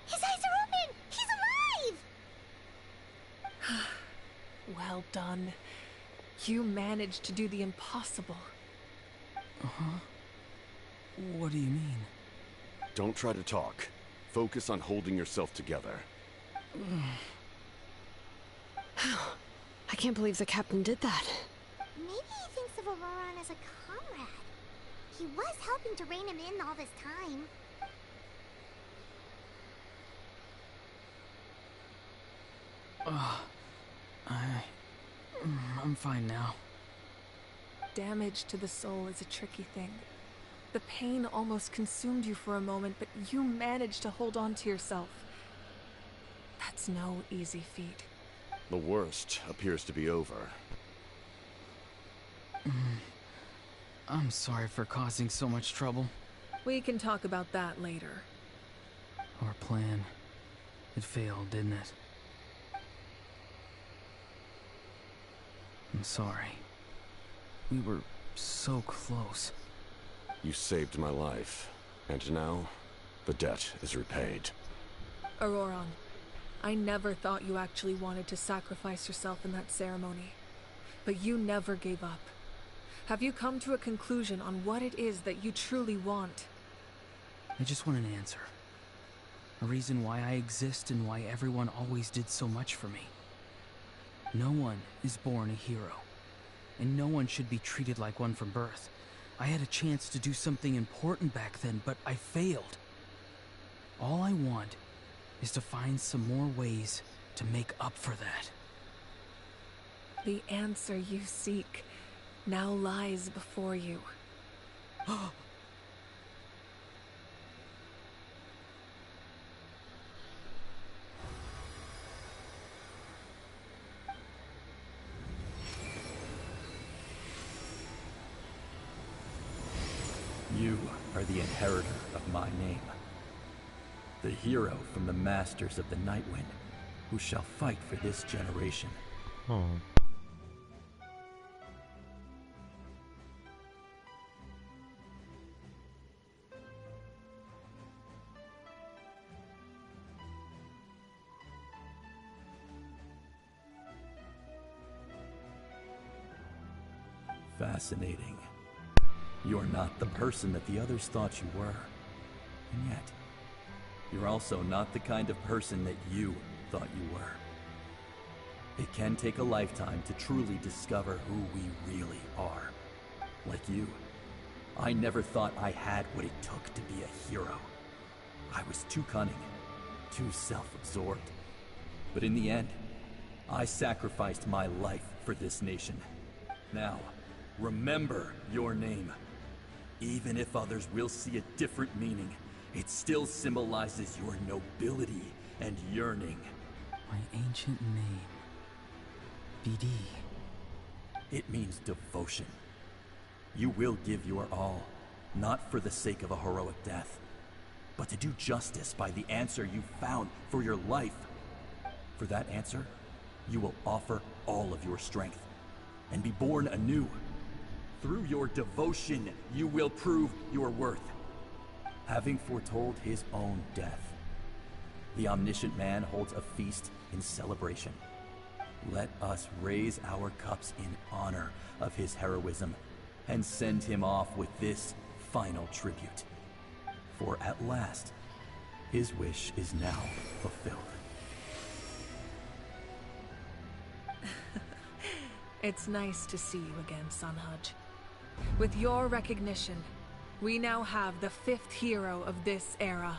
His eyes are open! He's alive! Well done. You managed to do the impossible. Uh-huh. What do you mean? Don't try to talk. Focus on holding yourself together. I can't believe the captain did that. Maybe he thinks of Auroron as a comrade. He was helping to rein him in all this time. I'm fine now. Damage to the soul is a tricky thing. The pain almost consumed you for a moment, but you managed to hold on to yourself. That's no easy feat. The worst appears to be over. I'm sorry for causing so much trouble. We can talk about that later. Our plan, it failed, didn't it? I'm sorry. We were so close. You saved my life, and now the debt is repaid. Auroron, I never thought you actually wanted to sacrifice yourself in that ceremony. But you never gave up. Have you come to a conclusion on what it is that you truly want? I just want an answer. A reason why I exist and why everyone always did so much for me. No one is born a hero, and no one should be treated like one from birth. I had a chance to do something important back then, but I failed. All I want is to find some more ways to make up for that. The answer you seek now lies before you. You are the inheritor of my name. The hero from the masters of the Nightwind, who shall fight for this generation. Oh. Fascinating. You're not the person that the others thought you were. And yet, you're also not the kind of person that you thought you were. It can take a lifetime to truly discover who we really are. Like you, I never thought I had what it took to be a hero. I was too cunning, too self-absorbed. But in the end, I sacrificed my life for this nation. Now, remember your name. Even if others will see a different meaning, it still symbolizes your nobility and yearning. My ancient name. BD. It means devotion. You will give your all, not for the sake of a heroic death, but to do justice by the answer you found for your life. For that answer, you will offer all of your strength and be born anew. Through your devotion, you will prove your worth. Having foretold his own death, the omniscient man holds a feast in celebration. Let us raise our cups in honor of his heroism and send him off with this final tribute. For at last, his wish is now fulfilled. It's nice to see you again, Sunhudge. With your recognition, we now have the 5th hero of this era.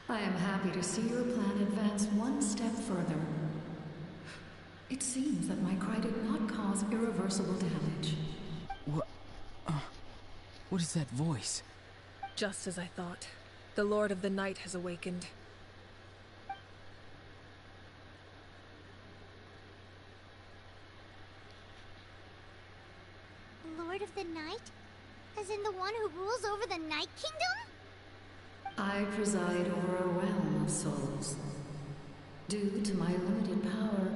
I am happy to see your plan advance one step further. It seems that my cry did not cause irreversible damage. What is that voice? Just as I thought. The Lord of the Night has awakened. Lord of the Night? As in the one who rules over the Night Kingdom? I preside over a realm of souls. Due to my limited power,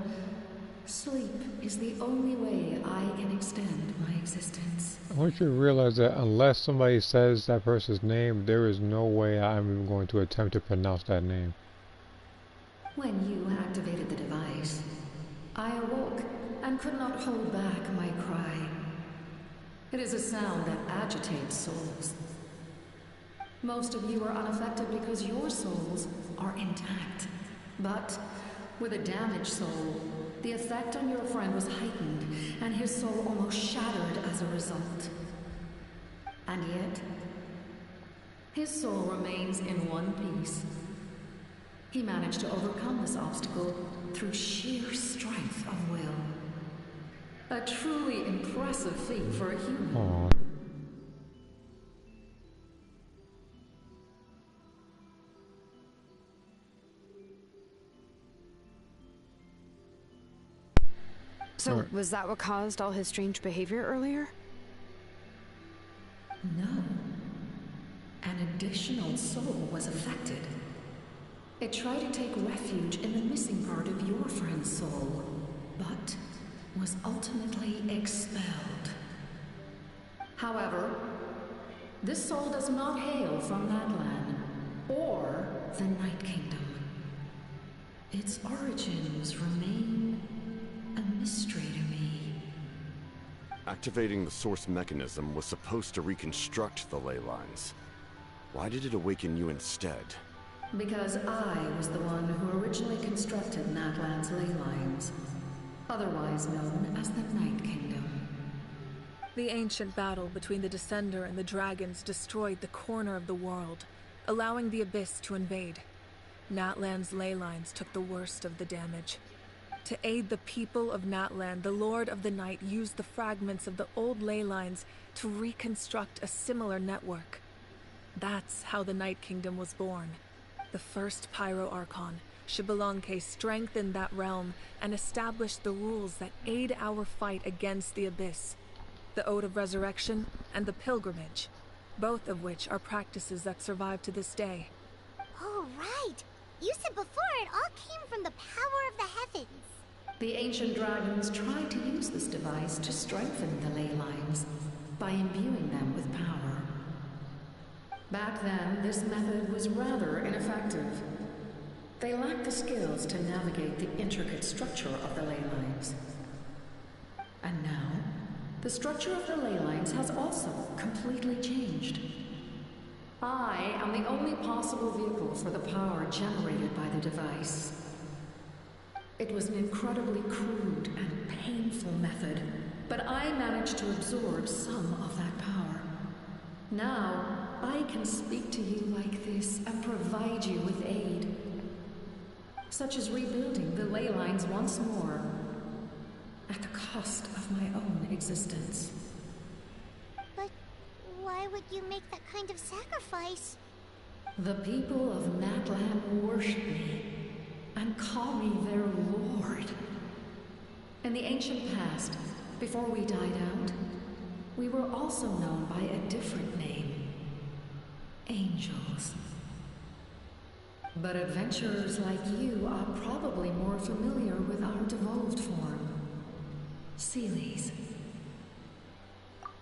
sleep is the only way I can extend my existence. I want you to realize that unless somebody says that person's name, there is no way I'm even going to attempt to pronounce that name. When you activated the device, I awoke and could not hold back my cry. It is a sound that agitates souls. Most of you are unaffected because your souls are intact. But with a damaged soul, the effect on your friend was heightened, and his soul almost shattered as a result. And yet, his soul remains in one piece. He managed to overcome this obstacle through sheer strength of will. A truly impressive feat for a human. Aww. So, was that what caused all his strange behavior earlier? No. An additional soul was affected. It tried to take refuge in the missing part of your friend's soul, but was ultimately expelled. However, this soul does not hail from Natlan or the Night Kingdom. Its origins remain a mystery to me. Activating the source mechanism was supposed to reconstruct the ley lines. Why did it awaken you instead? Because I was the one who originally constructed Natlan's ley lines, otherwise known as the Night Kingdom. The ancient battle between the Descender and the dragons destroyed the corner of the world, allowing the Abyss to invade. Natlan's ley lines took the worst of the damage. To aid the people of Natlan, the Lord of the Night used the fragments of the old ley lines to reconstruct a similar network. That's how the Night Kingdom was born. The first Pyro Archon, Xbalanque, strengthened that realm and established the rules that aid our fight against the Abyss. The Ode of Resurrection and the Pilgrimage, both of which are practices that survive to this day. Oh, right. You said before it all came from the power of the heavens. The ancient dragons tried to use this device to strengthen the ley lines by imbuing them with power. Back then, this method was rather ineffective. They lacked the skills to navigate the intricate structure of the ley lines. And now, the structure of the ley lines has also completely changed. I am the only possible vehicle for the power generated by the device. It was an incredibly crude and painful method, but I managed to absorb some of that power. Now, I can speak to you like this and provide you with aid, such as rebuilding the ley lines once more, at the cost of my own existence. But why would you make that kind of sacrifice? The people of Natlan worship me and call me their lord. In the ancient past, before we died out, we were also known by a different name: angels. But adventurers like you are probably more familiar with our devolved form, Seelies.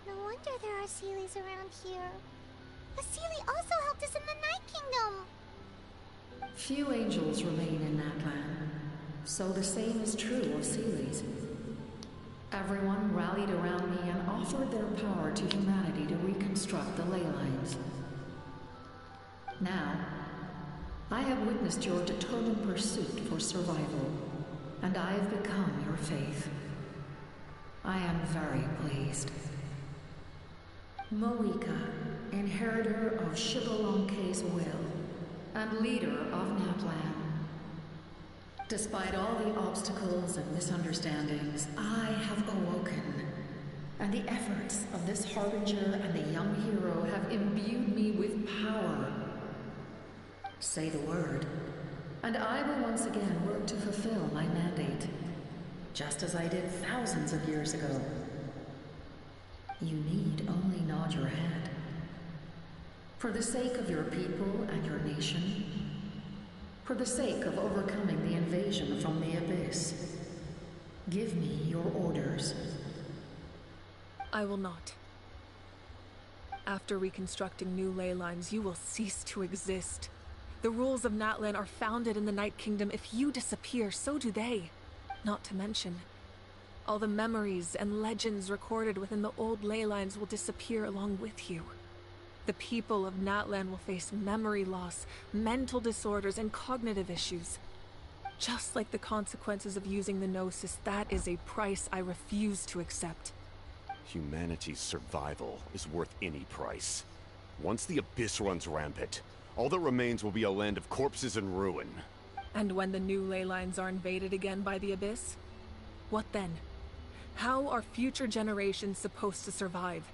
No wonder there are Seelies around here. A Seelie also helped us in the Night Kingdom. Few angels remain in Natlan, so the same is true of Seelies. Everyone rallied around me and offered their power to humanity to reconstruct the ley lines. Now, I have witnessed your determined pursuit for survival, and I have become your faith. I am very pleased. Moika, inheritor of Xbalanque's will, and leader of Natlan. Despite all the obstacles and misunderstandings, I have awoken, and the efforts of this Harbinger and the young hero have imbued me with power. Say the word, and I will once again work to fulfill my mandate, just as I did thousands of years ago. You need only nod your head. For the sake of your people and your nation, for the sake of overcoming the invasion from the Abyss, give me your orders. I will not. After reconstructing new ley lines, you will cease to exist. The rules of Natlan are founded in the Night Kingdom. If you disappear, so do they. Not to mention, all the memories and legends recorded within the old ley lines will disappear along with you. The people of Natlan will face memory loss, mental disorders, and cognitive issues. Just like the consequences of using the Gnosis, that is a price I refuse to accept. Humanity's survival is worth any price. Once the Abyss runs rampant, all that remains will be a land of corpses and ruin. And when the new ley lines are invaded again by the Abyss? What then? How are future generations supposed to survive?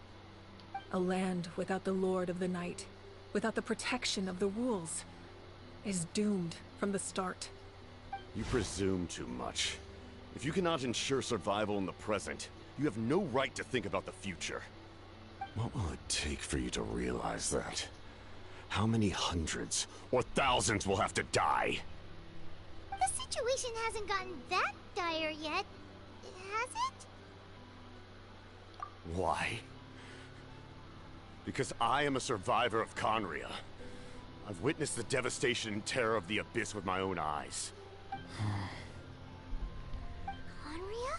A land without the Lord of the Night, without the protection of the rules, is doomed from the start. You presume too much. If you cannot ensure survival in the present, you have no right to think about the future. What will it take for you to realize that? How many hundreds or thousands will have to die? The situation hasn't gotten that dire yet, has it? Why? Because I am a survivor of Conria. I've witnessed the devastation and terror of the Abyss with my own eyes. Conria?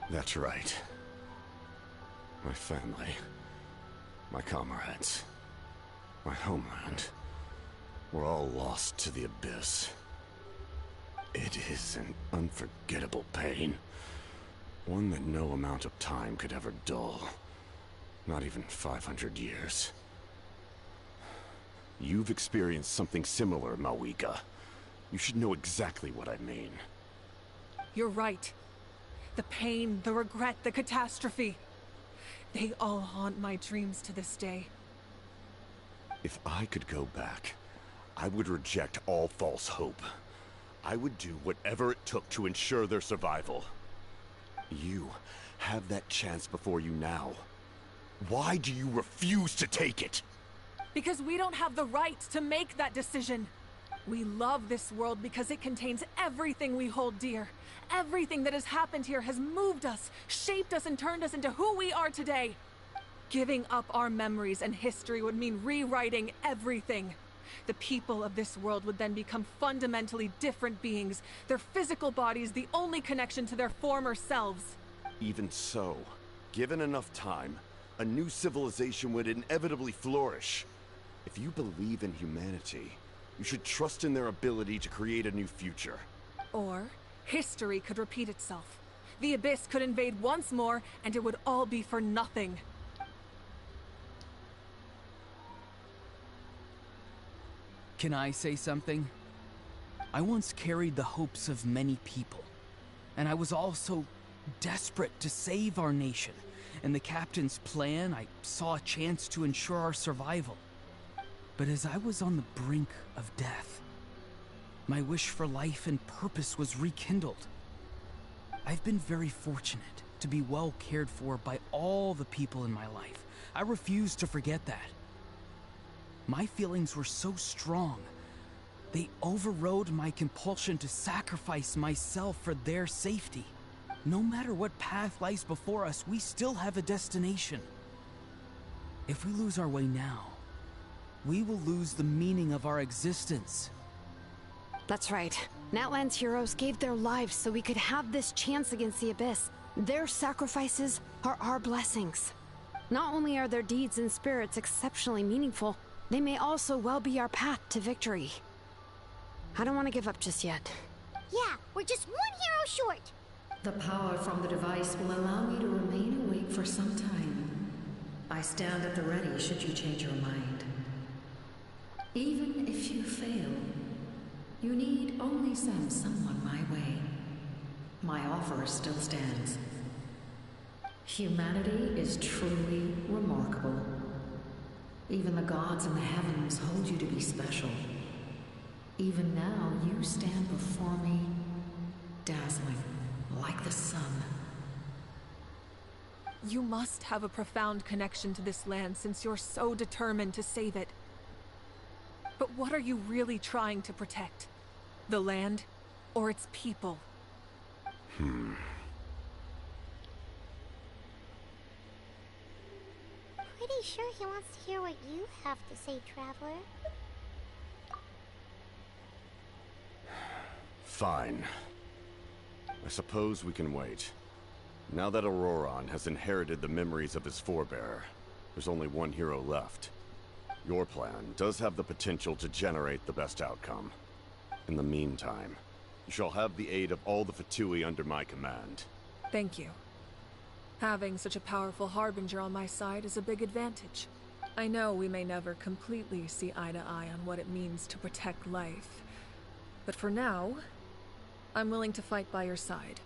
That's right. My family, my comrades, my homeland, were all lost to the Abyss. It is an unforgettable pain. One that no amount of time could ever dull. Not even 500 years. You've experienced something similar, Mawika. You should know exactly what I mean. You're right. The pain, the regret, the catastrophe. They all haunt my dreams to this day. If I could go back, I would reject all false hope. I would do whatever it took to ensure their survival. You have that chance before you now. Why do you refuse to take it? Because we don't have the right to make that decision. We love this world because it contains everything we hold dear. Everything that has happened here has moved us, shaped us, and turned us into who we are today. Giving up our memories and history would mean rewriting everything. The people of this world would then become fundamentally different beings, their physical bodies the only connection to their former selves. Even so, given enough time, a new civilization would inevitably flourish. If you believe in humanity, you should trust in their ability to create a new future. Or history could repeat itself. The Abyss could invade once more, and it would all be for nothing. Can I say something? I once carried the hopes of many people, and I was also desperate to save our nation. In the captain's plan, I saw a chance to ensure our survival. But as I was on the brink of death, my wish for life and purpose was rekindled. I've been very fortunate to be well cared for by all the people in my life. I refuse to forget that. My feelings were so strong, they overrode my compulsion to sacrifice myself for their safety. No matter what path lies before us, we still have a destination. If we lose our way now, we will lose the meaning of our existence. That's right. Natlan's heroes gave their lives so we could have this chance against the Abyss. Their sacrifices are our blessings. Not only are their deeds and spirits exceptionally meaningful, they may also well be our path to victory. I don't want to give up just yet. Yeah, we're just one hero short. The power from the device will allow me to remain awake for some time. I stand at the ready should you change your mind. Even if you fail, you need only send someone my way. My offer still stands. Humanity is truly remarkable. Even the gods in the heavens hold you to be special. Even now, you stand before me, dazzling like the sun. You must have a profound connection to this land since you're so determined to save it. But what are you really trying to protect? The land or its people? Pretty sure he wants to hear what you have to say, Traveler. Fine. I suppose we can wait. Now that Auroron has inherited the memories of his forebearer, there's only one hero left. Your plan does have the potential to generate the best outcome. In the meantime, you shall have the aid of all the Fatui under my command. Thank you. Having such a powerful harbinger on my side is a big advantage. I know we may never completely see eye to eye on what it means to protect life. But for now, I'm willing to fight by your side.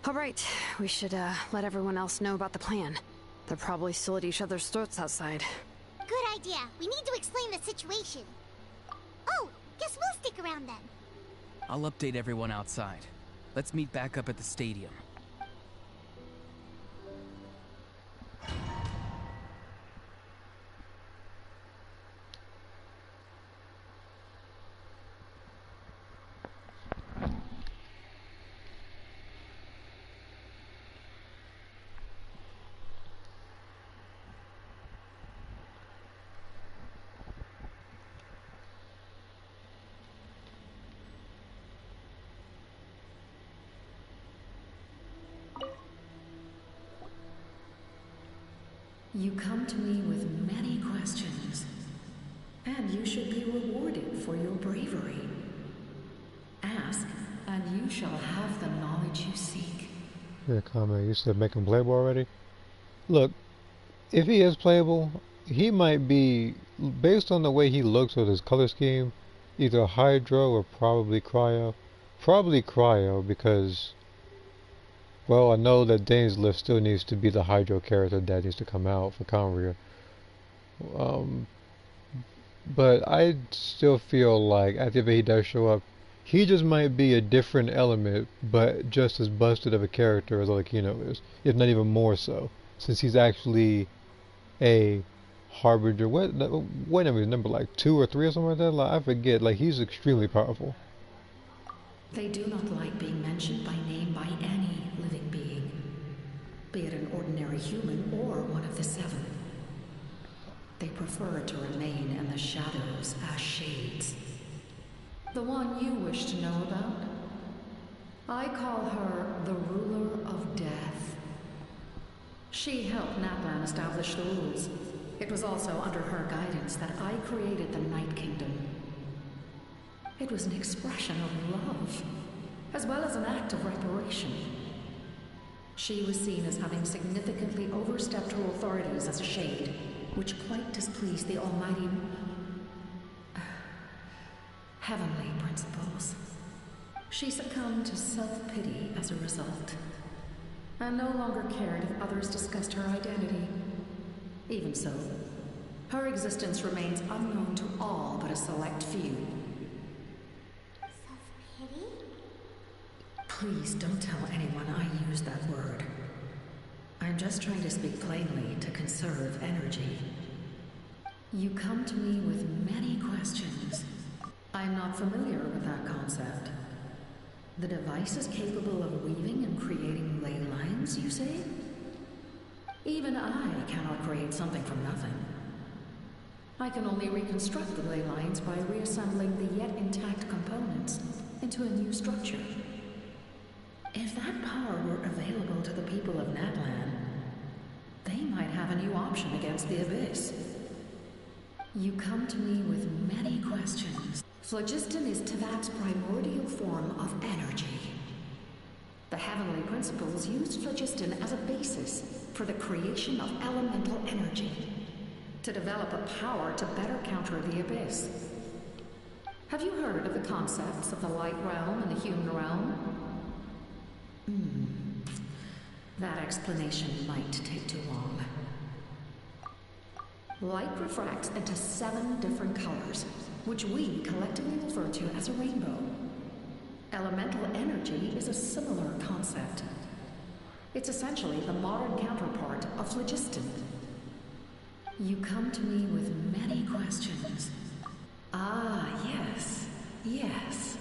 All right, we should let everyone else know about the plan. They're probably still at each other's throats outside. Good idea. We need to explain the situation. Oh, guess we'll stick around then. I'll update everyone outside. Let's meet back up at the stadium. You come to me with many questions, and you should be rewarded for your bravery. Ask, and you shall have the knowledge you seek. Yeah, comment. You said make him playable already? Look, if he is playable, he might be, based on the way he looks with his color scheme, either Hydro or probably Cryo. Probably Cryo because, well, I know that Dainslift still needs to be the Hydro character that needs to come out for Conria. But I still feel like after he does show up, he just might be a different element, but just as busted of a character as Olekino is, if not even more so, since he's actually a Harbinger. What number is number, like 2 or 3 or something like that? Like, I forget. Like, he's extremely powerful. They do not like being mentioned by name by any living being, be it an ordinary human or one of the 7. They prefer to remain in the shadows as shades. The one you wish to know about? I call her the Ruler of Death. She helped Natlan establish the rules. It was also under her guidance that I created the Night Kingdom. It was an expression of love, as well as an act of reparation. She was seen as having significantly overstepped her authorities as a shade, which quite displeased the almighty heavenly principles. She succumbed to self-pity as a result, and no longer cared if others discussed her identity. Even so, her existence remains unknown to all but a select few. Self-pity? Please don't tell anyone I used that word. I'm just trying to speak plainly to conserve energy. You come to me with many questions. I'm not familiar with that concept. The device is capable of weaving and creating ley lines, you say? Even I cannot create something from nothing. I can only reconstruct the ley lines by reassembling the yet intact components into a new structure. If that power were available to the people of Natlan, they might have a new option against the Abyss. You come to me with many questions. Phlogiston is Tavak's primordial form of energy. The heavenly principles used phlogiston as a basis for the creation of elemental energy, to develop a power to better counter the Abyss. Have you heard of the concepts of the light realm and the human realm? That explanation might take too long. Light refracts into 7 different colors, which we collectively refer to as a rainbow. Elemental energy is a similar concept. It's essentially the modern counterpart of phlogiston. You come to me with many questions. Ah, yes, yes.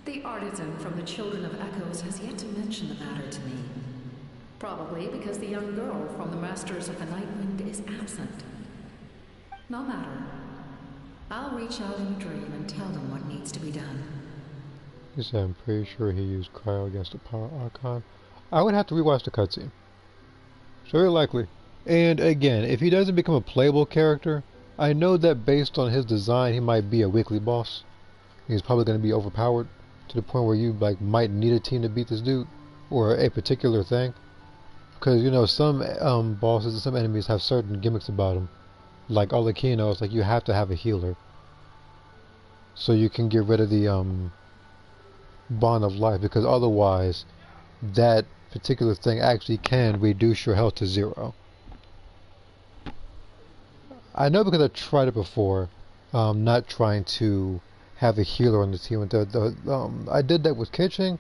The artisan from the Children of Echoes has yet to mention the matter to me. Probably because the young girl from the Masters of the Night Wind is absent. No matter. I'll reach out in a dream and tell them what needs to be done. He said I'm pretty sure he used Cryo against the Power Archon. I would have to rewatch the cutscene. So very likely. And again, if he doesn't become a playable character, I know that based on his design, he might be a weekly boss. He's probably going to be overpowered to the point where you might need a team to beat this dude, or a particular thing. Because you know some bosses and some enemies have certain gimmicks about them. Like Olekino, it's like you have to have a healer, so you can get rid of the bond of life, because otherwise that particular thing actually can reduce your health to 0. I know because I tried it before. Not trying to have a healer on the team. I did that with Kitching,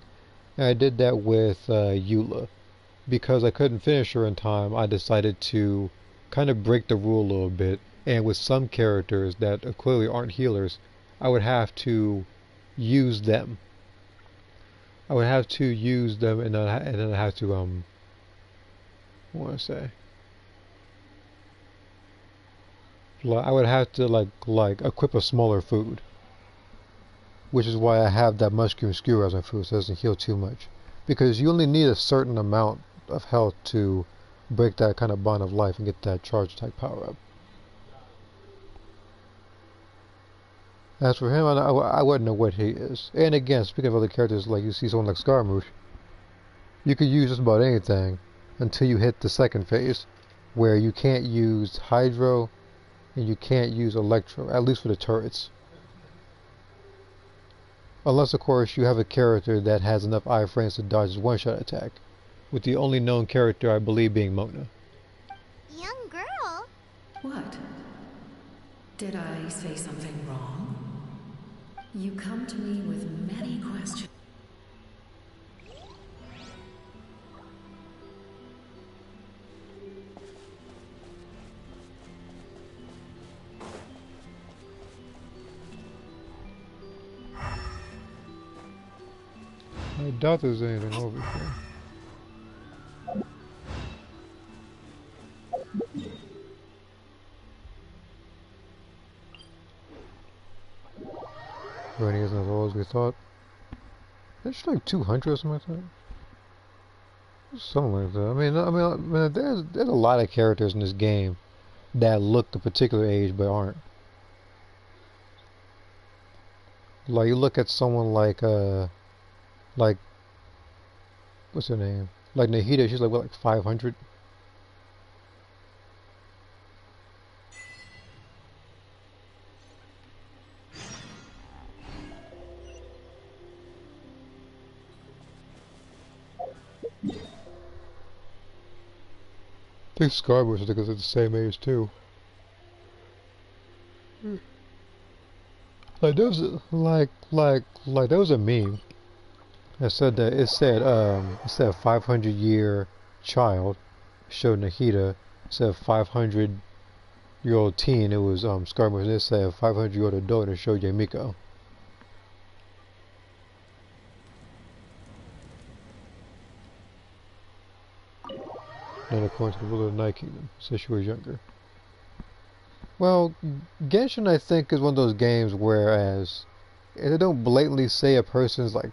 and I did that with Eula. Because I couldn't finish her in time, I decided to kind of break the rule a little bit. And with some characters that clearly aren't healers, I would have to use them. I would have to use them, and then I have to what do I say? I would have to like equip a smaller food, which is why I have that mushroom skewer as my food, so it doesn't heal too much. Because you only need a certain amount of health to break that kind of bond of life and get that charge type power up. As for him, I wouldn't know what he is. And again, speaking of other characters, like you see someone like Scaramouche, you could use just about anything until you hit the second phase, where you can't use Hydro and you can't use Electro, at least for the turrets. Unless, of course, you have a character that has enough iframes to dodge his one-shot attack, with the only known character, I believe, being Mona. Young girl? What? Did I say something wrong? You come to me with many questions. I doubt there's anything over here. Running isn't as low as we thought. It's like 200 or something like that. Something like that. I mean, there's a lot of characters in this game that look a particular age but aren't. Like you look at someone like what's her name? Like Nahida, she's like what, like 500? I think Scarborough is because they're the same age too. Like there was there was a meme that said that it said 500-year child showed Nahida, it said 500-year-old teen, it was Scarborough, and it said 500-year-old adult, and it showed Yamiko. Then according to the ruler of the Night Kingdom, said she was younger. Well, Genshin I think is one of those games whereas if they don't blatantly say a person's like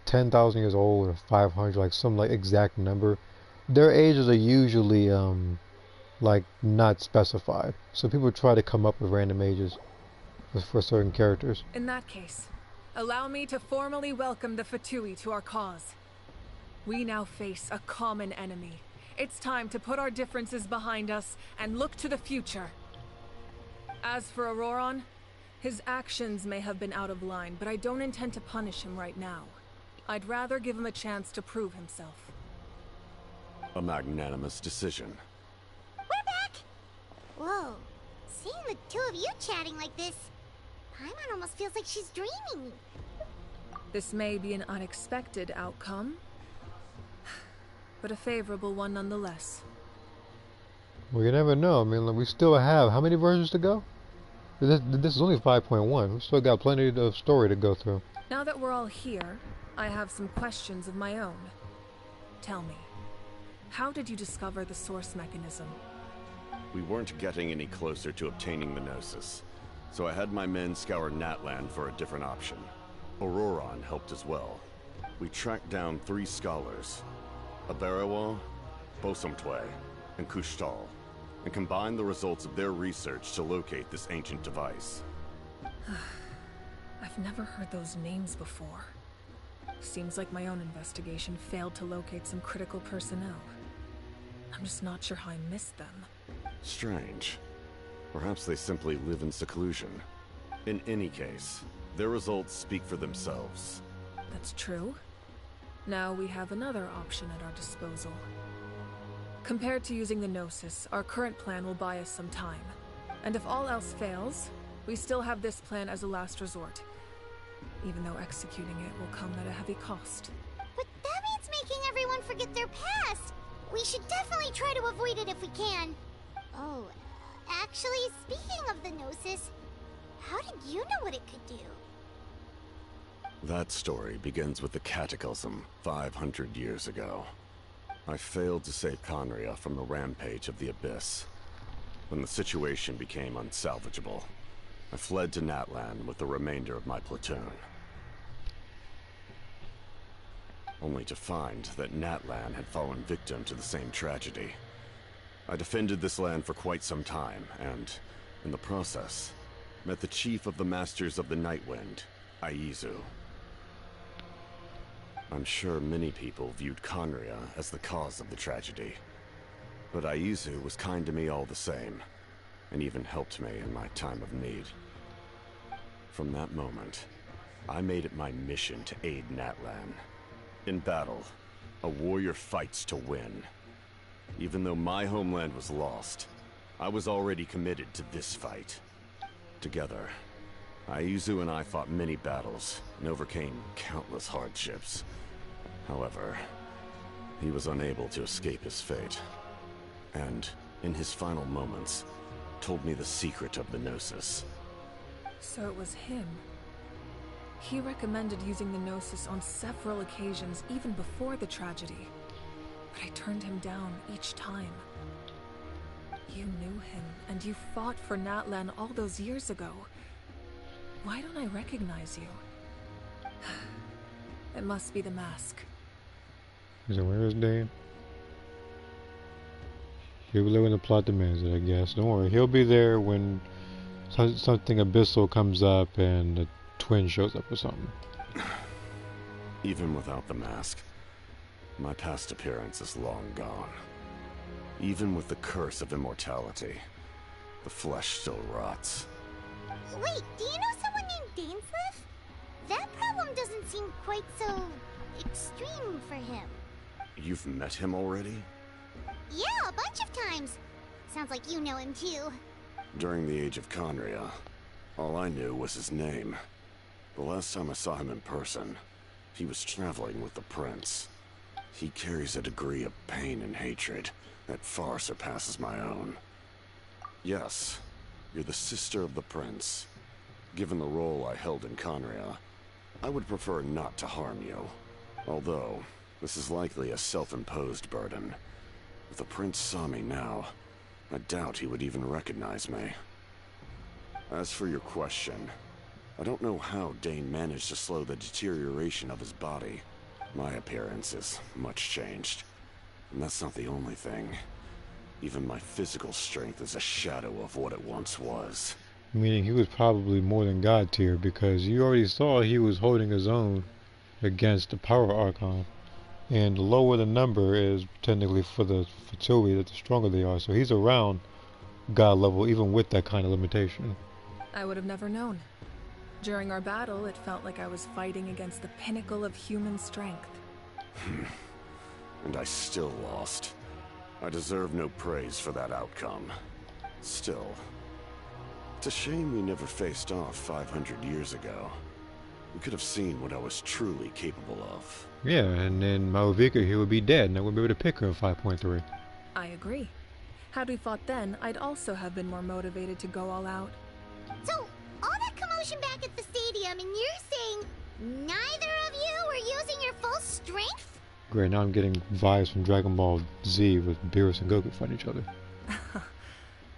10,000 years old or 500, like some like exact number, their ages are usually like not specified. So people try to come up with random ages for certain characters. In that case, allow me to formally welcome the Fatui to our cause. We now face a common enemy. It's time to put our differences behind us and look to the future. As for Auroron, his actions may have been out of line, but I don't intend to punish him right now. I'd rather give him a chance to prove himself. A magnanimous decision. We're back! Whoa. Seeing the two of you chatting like this, Paimon almost feels like she's dreaming. This may be an unexpected outcome, but a favorable one nonetheless. Well, you never know. I mean, we still have how many versions to go? This is only 5.1. We've still got plenty of story to go through. Now that we're all here, I have some questions of my own. Tell me, how did you discover the source mechanism? We weren't getting any closer to obtaining the Gnosis, so I had my men scour Natlan for a different option. Auroron helped as well. We tracked down 3 scholars, Aberawa, Bosomtwe, and Kushtal, and combined the results of their research to locate this ancient device. I've never heard those names before. Seems like my own investigation failed to locate some critical personnel. I'm just not sure how I missed them. Strange. Perhaps they simply live in seclusion. In any case, their results speak for themselves. That's true. Now we have another option at our disposal. Compared to using the Gnosis, our current plan will buy us some time. And if all else fails, we still have this plan as a last resort. Even though executing it will come at a heavy cost. But that means making everyone forget their past. We should definitely try to avoid it if we can. Oh, actually, speaking of the Gnosis, how did you know what it could do? That story begins with the Cataclysm 500 years ago. I failed to save Conria from the rampage of the Abyss. When the situation became unsalvageable, I fled to Natlan with the remainder of my platoon. Only to find that Natlan had fallen victim to the same tragedy. I defended this land for quite some time, and, in the process, met the chief of the Masters of the Nightwind, Aizu. I'm sure many people viewed Conria as the cause of the tragedy, but Aizu was kind to me all the same, and even helped me in my time of need. From that moment, I made it my mission to aid Natlan. In battle, a warrior fights to win. Even though my homeland was lost, I was already committed to this fight. Together, Aizu and I fought many battles and overcame countless hardships. However, he was unable to escape his fate, and, in his final moments, told me the secret of the Gnosis. So it was him. He recommended using the Gnosis on several occasions, even before the tragedy. But I turned him down each time. You knew him, and you fought for Natlan all those years ago. Why don't I recognize you? It must be the mask. Is it where his name? He'll be there when the plot demands it, I guess. Don't worry, he'll be there when something abyssal comes up and the twin shows up or something. Even without the mask, my past appearance is long gone. Even with the curse of immortality, the flesh still rots. Wait, do you know someone named Dainsleif? That problem doesn't seem quite so extreme for him. You've met him already? Yeah, a bunch of times. Sounds like you know him too. During the age of Conria, all I knew was his name. The last time I saw him in person, he was traveling with the prince. He carries a degree of pain and hatred that far surpasses my own. Yes, you're the sister of the prince. Given the role I held in Conria, I would prefer not to harm you. Although, this is likely a self-imposed burden. If the prince saw me now, I doubt he would even recognize me. As for your question, I don't know how Dane managed to slow the deterioration of his body. My appearance is much changed, and that's not the only thing. Even my physical strength is a shadow of what it once was. Meaning he was probably more than God tier, because you already saw he was holding his own against the Power Archon. And the lower the number is technically for the fertility, that the stronger they are. So he's around God level even with that kind of limitation. I would have never known. During our battle, it felt like I was fighting against the pinnacle of human strength. And I still lost. I deserve no praise for that outcome. Still, it's a shame we never faced off 500 years ago. We could have seen what I was truly capable of. Yeah, and then Mauvika here would be dead, and I wouldn't be able to pick her in 5.3. I agree. Had we fought then, I'd also have been more motivated to go all out. So, all that commotion back at the stadium, and you're saying neither of you were using your full strength? Great, now I'm getting vibes from Dragon Ball Z with Beerus and Goku fighting each other.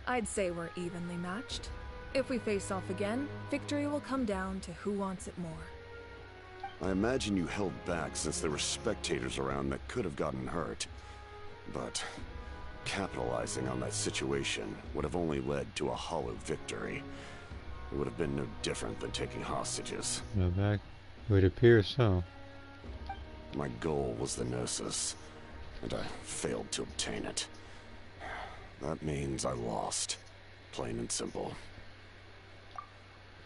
I'd say we're evenly matched. If we face off again, victory will come down to who wants it more. I imagine you held back since there were spectators around that could have gotten hurt. But capitalizing on that situation would have only led to a hollow victory. It would have been no different than taking hostages. No back. It would appear so. My goal was the Gnosis, and I failed to obtain it. That means I lost. Plain and simple.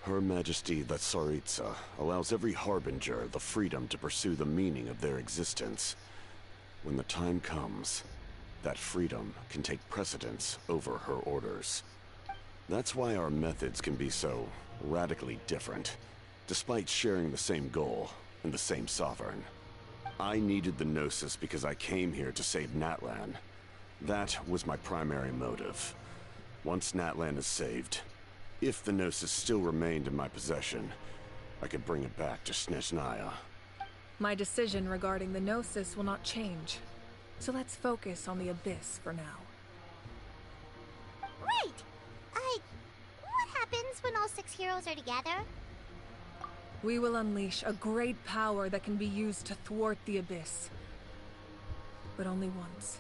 Her Majesty the Tsaritsa allows every Harbinger the freedom to pursue the meaning of their existence. When the time comes, that freedom can take precedence over her orders. That's why our methods can be so radically different, despite sharing the same goal and the same sovereign. I needed the Gnosis because I came here to save Natlan. That was my primary motive. Once Natlan is saved, if the Gnosis still remained in my possession, I could bring it back to Snezhnaya. My decision regarding the Gnosis will not change. So let's focus on the Abyss for now. Right! What happens when all 6 heroes are together? We will unleash a great power that can be used to thwart the Abyss. But only once.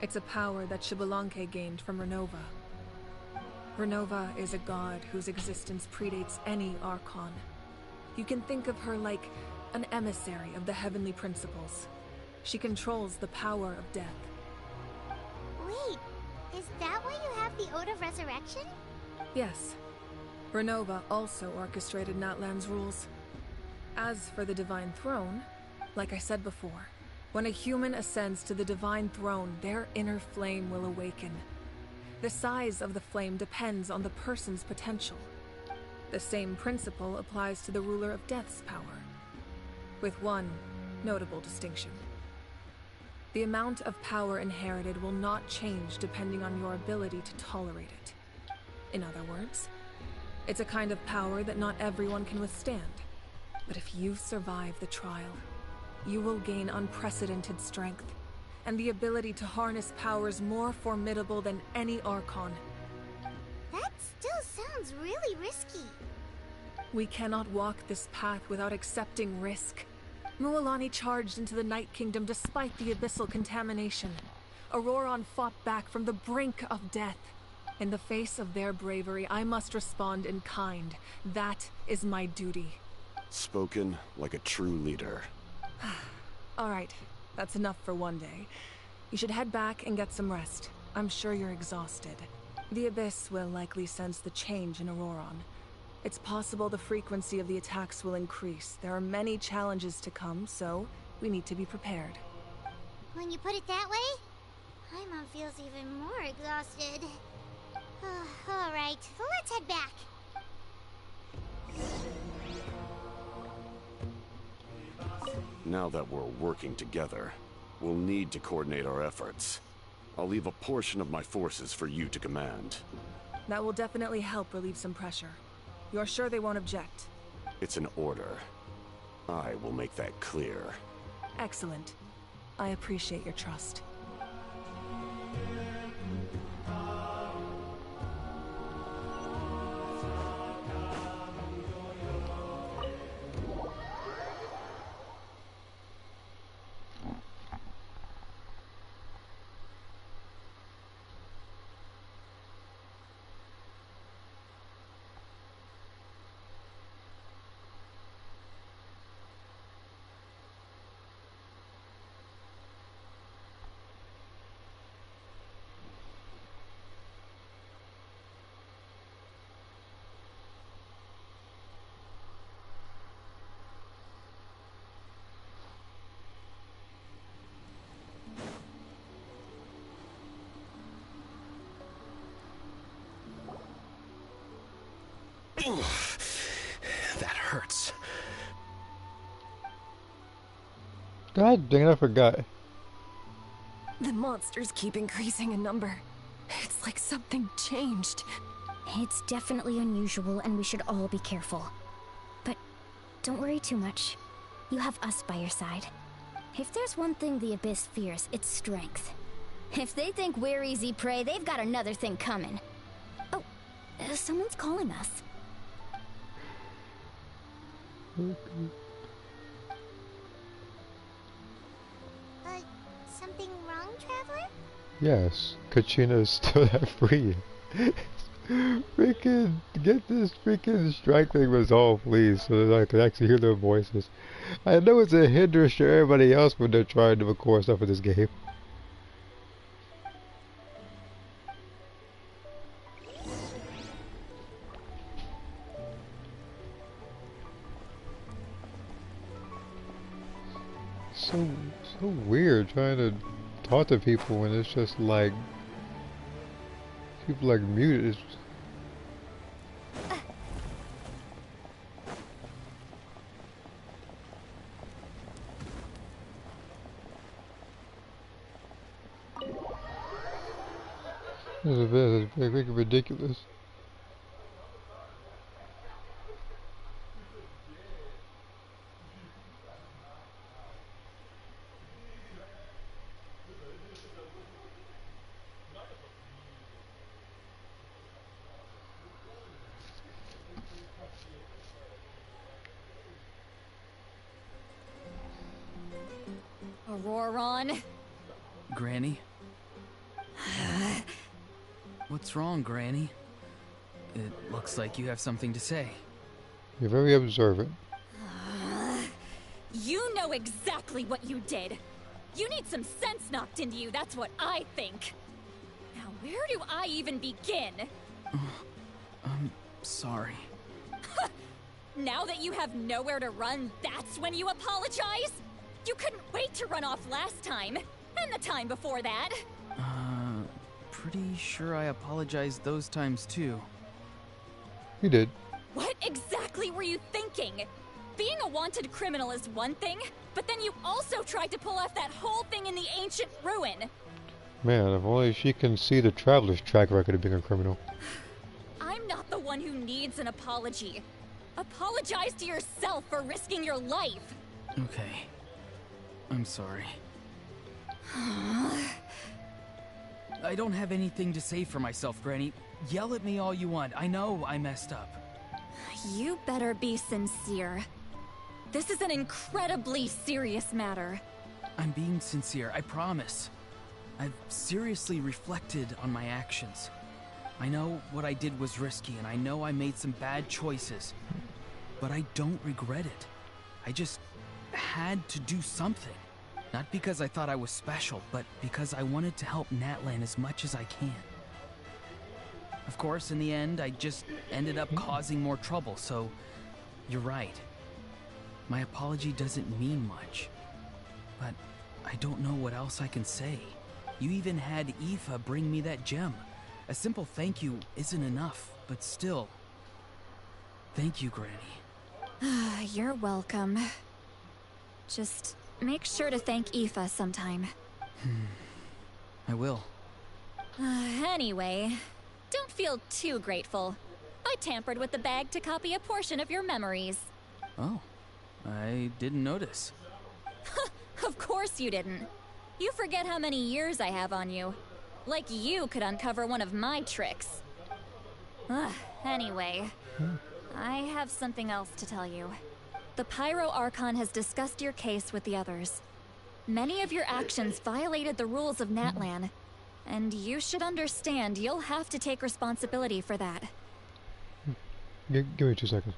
It's a power that Xbalanque gained from Renova. Renova is a god whose existence predates any Archon. You can think of her like an emissary of the heavenly principles. She controls the power of death. Wait, is that why you have the Ode of Resurrection? Yes. Renova also orchestrated Natlan's rules. As for the Divine Throne, like I said before, when a human ascends to the Divine Throne, their inner flame will awaken. The size of the flame depends on the person's potential. The same principle applies to the ruler of Death's power, with one notable distinction. The amount of power inherited will not change depending on your ability to tolerate it. In other words, it's a kind of power that not everyone can withstand. But if you survive the trial, you will gain unprecedented strength, and the ability to harness powers more formidable than any Archon. That still sounds really risky. We cannot walk this path without accepting risk. Mualani charged into the Night Kingdom despite the abyssal contamination. Auroron fought back from the brink of death. In the face of their bravery, I must respond in kind. That is my duty. Spoken like a true leader. All right, that's enough for one day. You should head back and get some rest. I'm sure you're exhausted. The Abyss will likely sense the change in Auroron. It's possible the frequency of the attacks will increase. There are many challenges to come, so we need to be prepared. When you put it that way, Paimon feels even more exhausted. All right, let's head back. Now that we're working together, we'll need to coordinate our efforts. I'll leave a portion of my forces for you to command. That will definitely help relieve some pressure. You're sure they won't object? It's an order. I will make that clear. Excellent. I appreciate your trust. That hurts. God dang it, I forgot. The monsters keep increasing in number. It's like something changed. It's definitely unusual, and we should all be careful. But don't worry too much. You have us by your side. If there's one thing the Abyss fears, it's strength. If they think we're easy prey, they've got another thing coming. Oh, someone's calling us. Something wrong, Traveler? Yes, Kachina's still that free. Freaking get this freaking strike thing resolved, please, so that I can actually hear their voices. I know it's a hindrance to everybody else when they're trying to record stuff in this game. So weird trying to talk to people when it's just like people like muted. This is very ridiculous. Auroron? Granny? What's wrong, Granny? It looks like you have something to say. You're very observant. You know exactly what you did. You need some sense knocked into you, that's what I think. Now, where do I even begin? I'm sorry. Now that you have nowhere to run, that's when you apologize? You couldn't wait to run off last time, and the time before that. Pretty sure I apologized those times too. You did. What exactly were you thinking? Being a wanted criminal is one thing, but then you also tried to pull off that whole thing in the ancient ruin. Man, if only she can see the Traveler's track record of being a criminal. I'm not the one who needs an apology. Apologize to yourself for risking your life. Okay. I'm sorry. I don't have anything to say for myself, Granny. Yell at me all you want. I know I messed up. You better be sincere. This is an incredibly serious matter. I'm being sincere, I promise. I've seriously reflected on my actions. I know what I did was risky, and I know I made some bad choices. But I don't regret it. I just had to do something. Not because I thought I was special, but because I wanted to help Natlan as much as I can. Of course, in the end, I just ended up causing more trouble, so you're right. My apology doesn't mean much. But I don't know what else I can say. You even had Aoife bring me that gem. A simple thank you isn't enough, but still. Thank you, Granny. You're welcome. Just make sure to thank Aoife sometime. I will. Anyway, don't feel too grateful. I tampered with the bag to copy a portion of your memories. Oh, I didn't notice. Of course you didn't. You forget how many years I have on you. Like you could uncover one of my tricks. Anyway, I have something else to tell you. The Pyro Archon has discussed your case with the others. Many of your actions violated the rules of Natlan, and you should understand you'll have to take responsibility for that. Give me 2 seconds.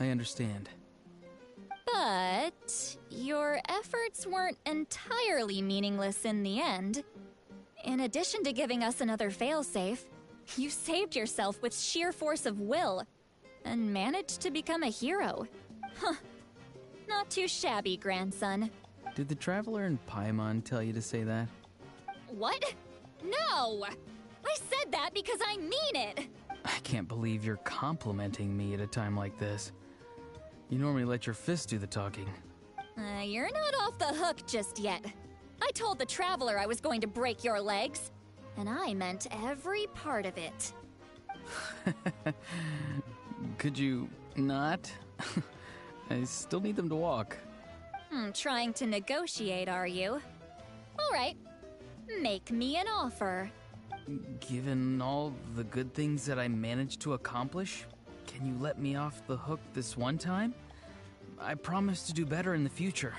I understand. But your efforts weren't entirely meaningless in the end. In addition to giving us another failsafe, you saved yourself with sheer force of will and managed to become a hero. Huh. Not too shabby, grandson. Did the Traveler in Paimon tell you to say that? What? No! I said that because I mean it! I can't believe you're complimenting me at a time like this. You normally let your fist do the talking. You're not off the hook just yet. I told the Traveler I was going to break your legs, and I meant every part of it. Could you not? I still need them to walk. Trying to negotiate, are you? All right. Make me an offer. Given all the good things that I managed to accomplish, can you let me off the hook this one time? I promise to do better in the future.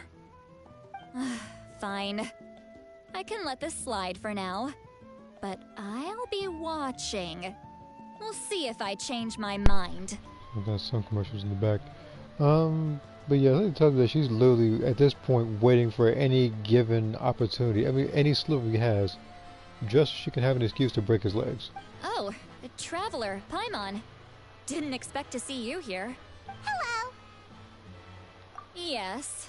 Fine. I can let this slide for now. But I'll be watching. We'll see if I change my mind. I've got some commercials in the back. But yeah, let me tell you that she's literally, at this point, waiting for any given opportunity. I mean, any sliver he has, just so she can have an excuse to break his legs. Oh, the Traveler, Paimon. Didn't expect to see you here. Hello. Yes.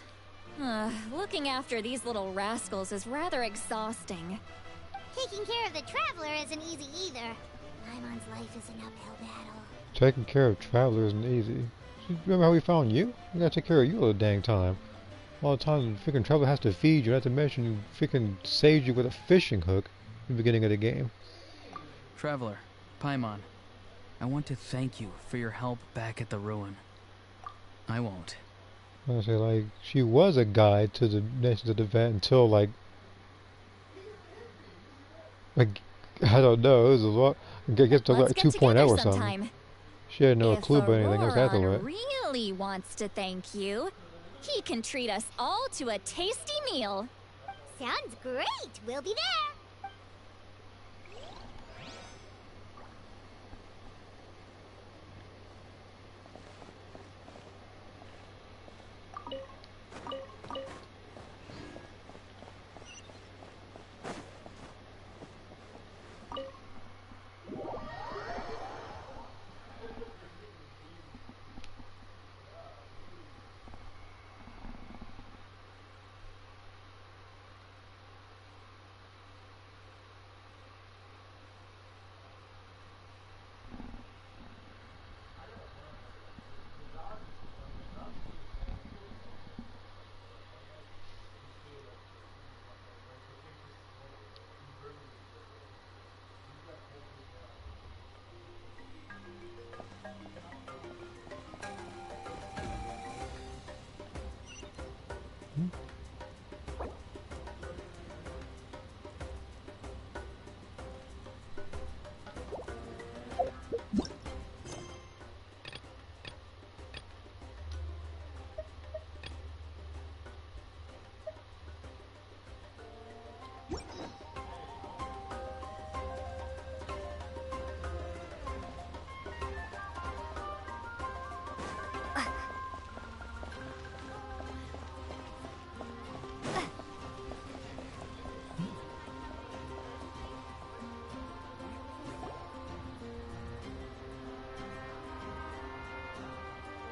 Looking after these little rascals is rather exhausting. Taking care of the Traveler isn't easy either. Paimon's life is an uphill battle. Taking care of Traveler isn't easy. Remember how we found you? We gotta take care of you all the dang time. All the time the freaking Traveler has to feed you, not to mention freaking saved you with a fishing hook at the beginning of the game. Traveler, Paimon, I want to thank you for your help back at the ruin. I won't. I say, like, she was a guide to the Nations of the Vet until, like, I don't know, it was a lot. I guess to like 2.0 or something. She had no clue about anything else afterward. If really wants to thank you, he can treat us all to a tasty meal. Sounds great. We'll be there.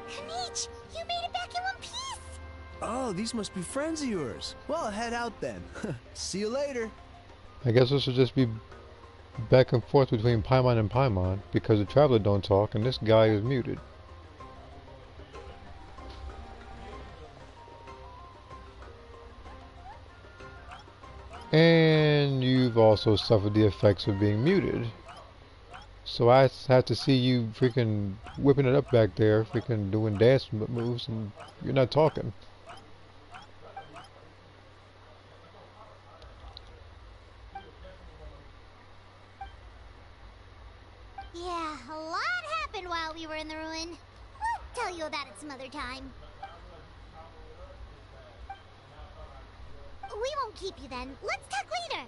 Kanich, you made it back in one piece! Oh, these must be friends of yours. Well, head out then. See you later. I guess this will just be back and forth between Paimon and Paimon, because the Traveler don't talk and this guy is muted. And you've also suffered the effects of being muted. So I have to see you freaking whipping it up back there, freaking doing dance moves, and you're not talking. Yeah, a lot happened while we were in the ruin. We'll tell you about it some other time. We won't keep you then. Let's talk later.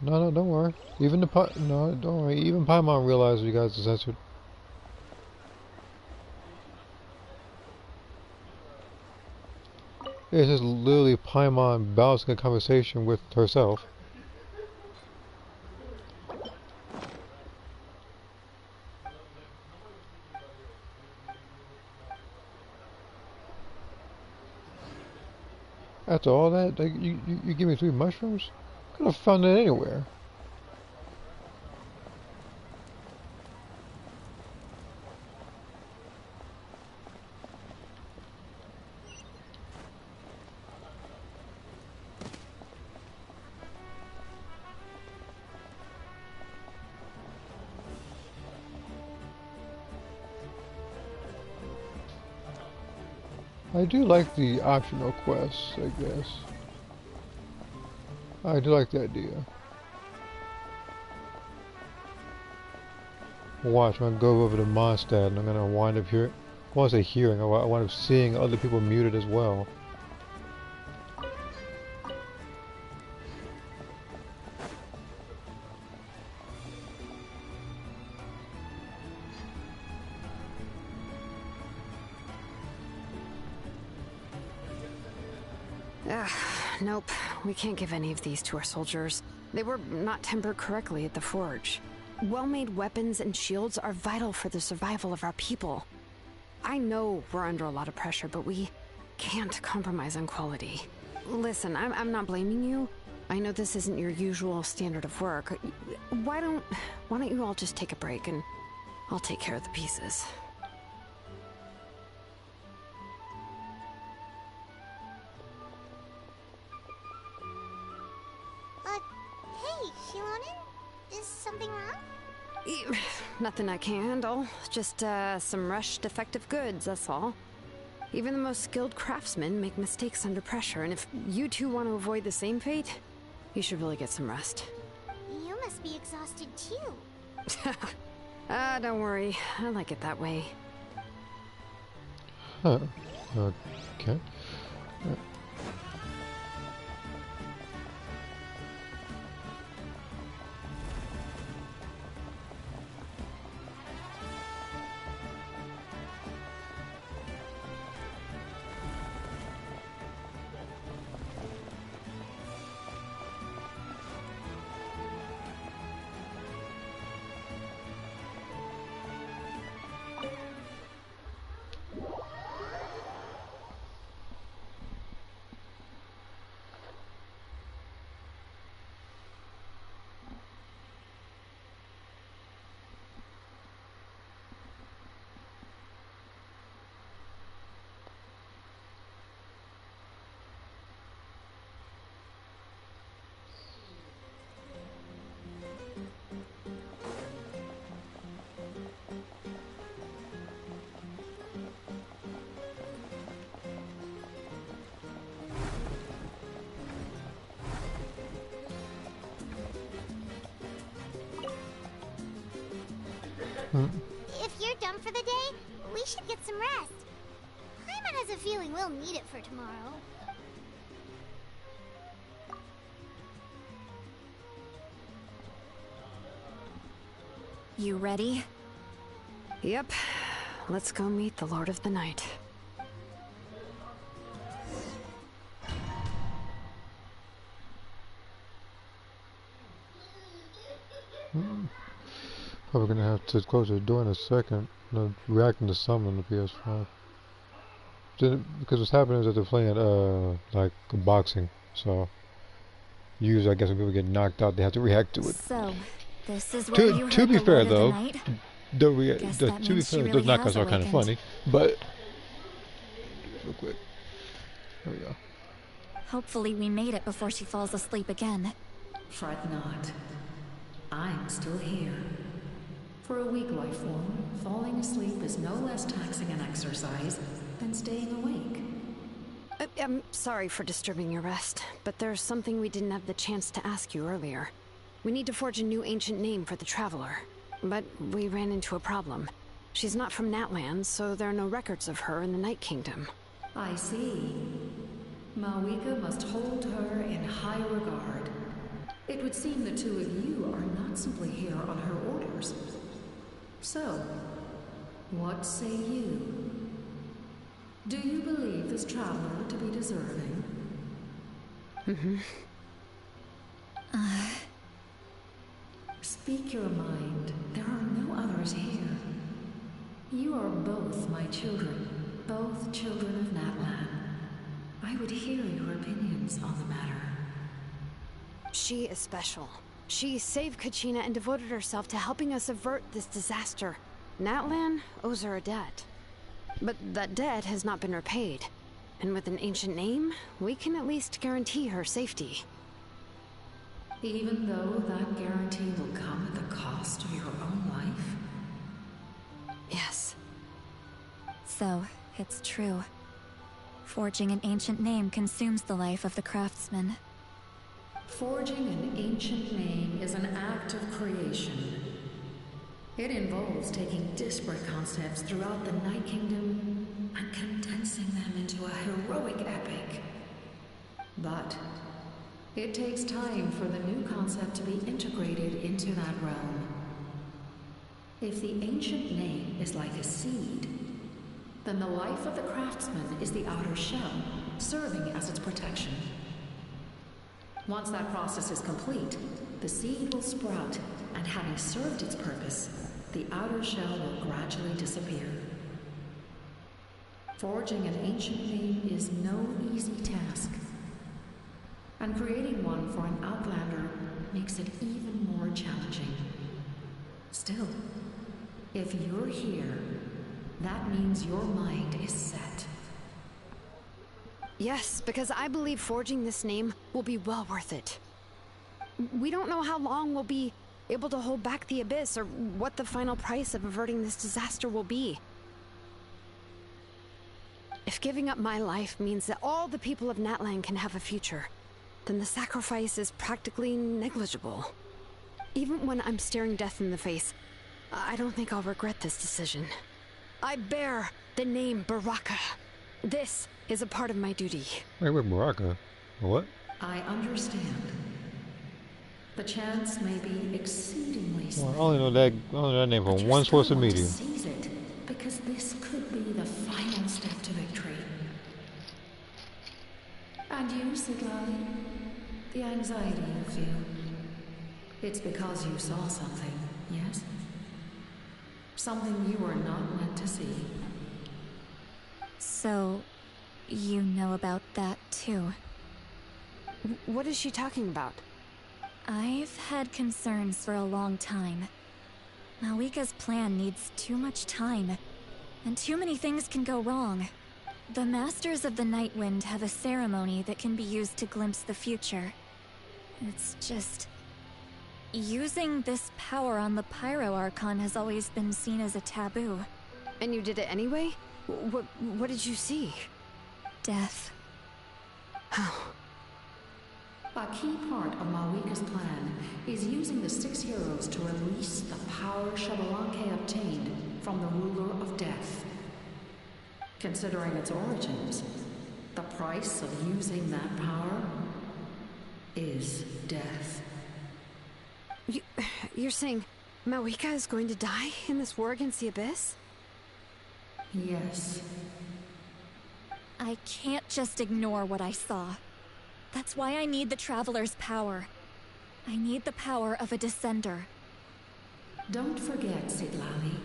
No, don't worry. Even don't worry. Even Paimon realized you guys are censored. It's just literally Paimon balancing a conversation with herself. After all that, like, you give me 3 mushrooms? Could have found it anywhere. I do like the optional quests, I guess. I do like the idea. Watch, I'm gonna go over to Mondstadt and I'm gonna wind up here. I want to say hearing, I wind up seeing other people muted as well. Nope, we can't give any of these to our soldiers. They were not tempered correctly at the forge. Well-made weapons and shields are vital for the survival of our people. I know we're under a lot of pressure, but we can't compromise on quality. Listen, I'm not blaming you. I know this isn't your usual standard of work. Why don't you all just take a break and I'll take care of the pieces. Hey, Shilonen? Is something wrong? Nothing I can't handle. Just, some rushed defective goods, that's all. Even the most skilled craftsmen make mistakes under pressure, and if you two want to avoid the same fate, you should really get some rest. You must be exhausted too. Don't worry. I like it that way. Huh. Okay. If you're done for the day, we should get some rest. Paimon has a feeling we'll need it for tomorrow. You ready? Yep. Let's go meet the Lord of the Night. Probably gonna have to close the door in a second. Reacting to some on the PS5. Because what's happening is that they're playing like boxing, so usually I guess when people get knocked out, they have to react to it. So, this is where you to heard be the fair Lord of though, the Night? to be fair, those knockouts are kind of funny. But real quick, there we go. Hopefully, we made it before she falls asleep again. Fret not. I'm still here. For a weak life form, falling asleep is no less taxing an exercise than staying awake. I'm sorry for disturbing your rest, but there's something we didn't have the chance to ask you earlier. We need to forge a new ancient name for the Traveler. But we ran into a problem. She's not from Natlan, so there are no records of her in the Night Kingdom. I see. Mawika must hold her in high regard. It would seem the two of you are not simply here on her orders. So, what say you? Do you believe this traveler to be deserving? Speak your mind. There are no others here. You are both my children, both children of Natlan. I would hear your opinions on the matter. She is special. She saved Kachina and devoted herself to helping us avert this disaster. Natlan owes her a debt. But that debt has not been repaid. And with an ancient name, we can at least guarantee her safety. Even though that guarantee will come at the cost of your own life? Yes. So, it's true. Forging an ancient name consumes the life of the craftsman. Forging an ancient name is an act of creation. It involves taking disparate concepts throughout the Night Kingdom and condensing them into a heroic epic. But it takes time for the new concept to be integrated into that realm. If the ancient name is like a seed, then the life of the craftsman is the outer shell, serving as its protection. Once that process is complete, the seed will sprout, and having served its purpose, the outer shell will gradually disappear. Forging an ancient name is no easy task, And creating one for an Outlander makes it even more challenging. Still, if you're here, that means your mind is set. Yes, because I believe forging this name will be well worth it. We don't know how long we'll be able to hold back the Abyss, or what the final price of averting this disaster will be. If giving up my life means that all the people of Natlan can have a future, then the sacrifice is practically negligible. Even when I'm staring death in the face, I don't think I'll regret this decision. I bear the name Baraka. This is a part of my duty. Wait, Baraka? What? I understand. The chance may be exceedingly small. Well, I only know that name from one source of media. Seize it, because this could be the final step to victory. And you, Siglali, the anxiety you feel, it's because you saw something, yes? Something you were not meant to see. So, you know about that too. What is she talking about? I've had concerns for a long time. Malika's plan needs too much time, and too many things can go wrong. The Masters of the Night Wind have a ceremony that can be used to glimpse the future. It's just... using this power on the Pyro Archon has always been seen as a taboo. And you did it anyway? What did you see? Death. How? A key part of Malika's plan is using the 6 heroes to release the power Xbalanque obtained from the ruler of death. Considering its origins, the price of using that power is death. You're saying Malika is going to die in this war against the Abyss? Yes. I can't just ignore what I saw. That's why I need the Traveler's power. I need the power of a Descender. Don't forget, Siglali.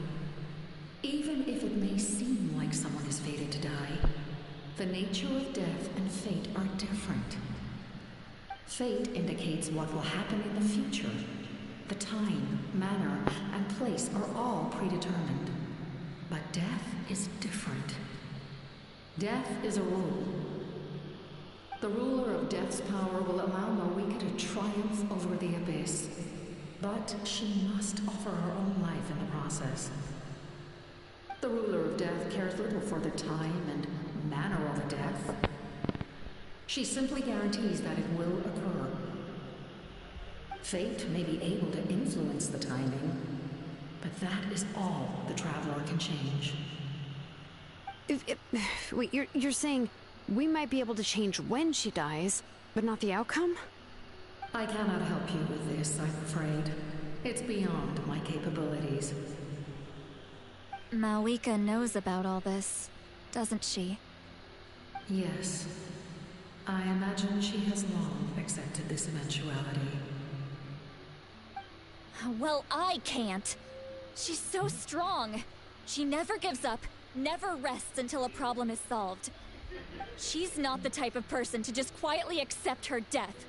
Even if it may seem like someone is fated to die, the nature of death and fate are different. Fate indicates what will happen in the future. The time, manner, and place are all predetermined. But death is different. Death is a rule. The ruler of death's power will allow Malika to triumph over the Abyss. But she must offer her own life in the process. The ruler of death cares little for the time and manner of a death. She simply guarantees that it will occur. Fate may be able to influence the timing, but that is all the Traveler can change. Wait, you're saying we might be able to change when she dies, but not the outcome? I cannot help you with this, I'm afraid. It's beyond my capabilities. Malika knows about all this, doesn't she? Yes. I imagine she has long accepted this eventuality. Well, I can't. She's so strong. She never gives up, never rests until a problem is solved. She's not the type of person to just quietly accept her death.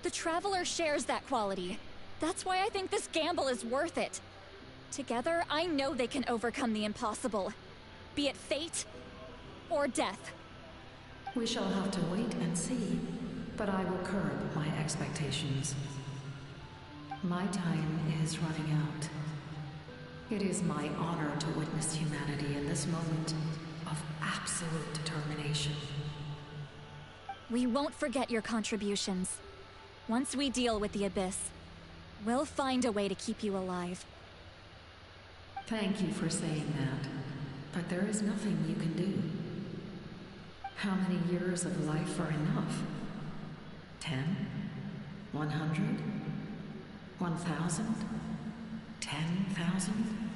The Traveler shares that quality. That's why I think this gamble is worth it. Together, I know they can overcome the impossible. Be it fate or death. We shall have to wait and see, but I will curb my expectations. My time is running out. It is my honor to witness humanity in this moment of absolute determination. We won't forget your contributions. Once we deal with the Abyss, we'll find a way to keep you alive. Thank you for saying that, but there is nothing you can do. How many years of life are enough? 10? 100? 1,000? 10,000?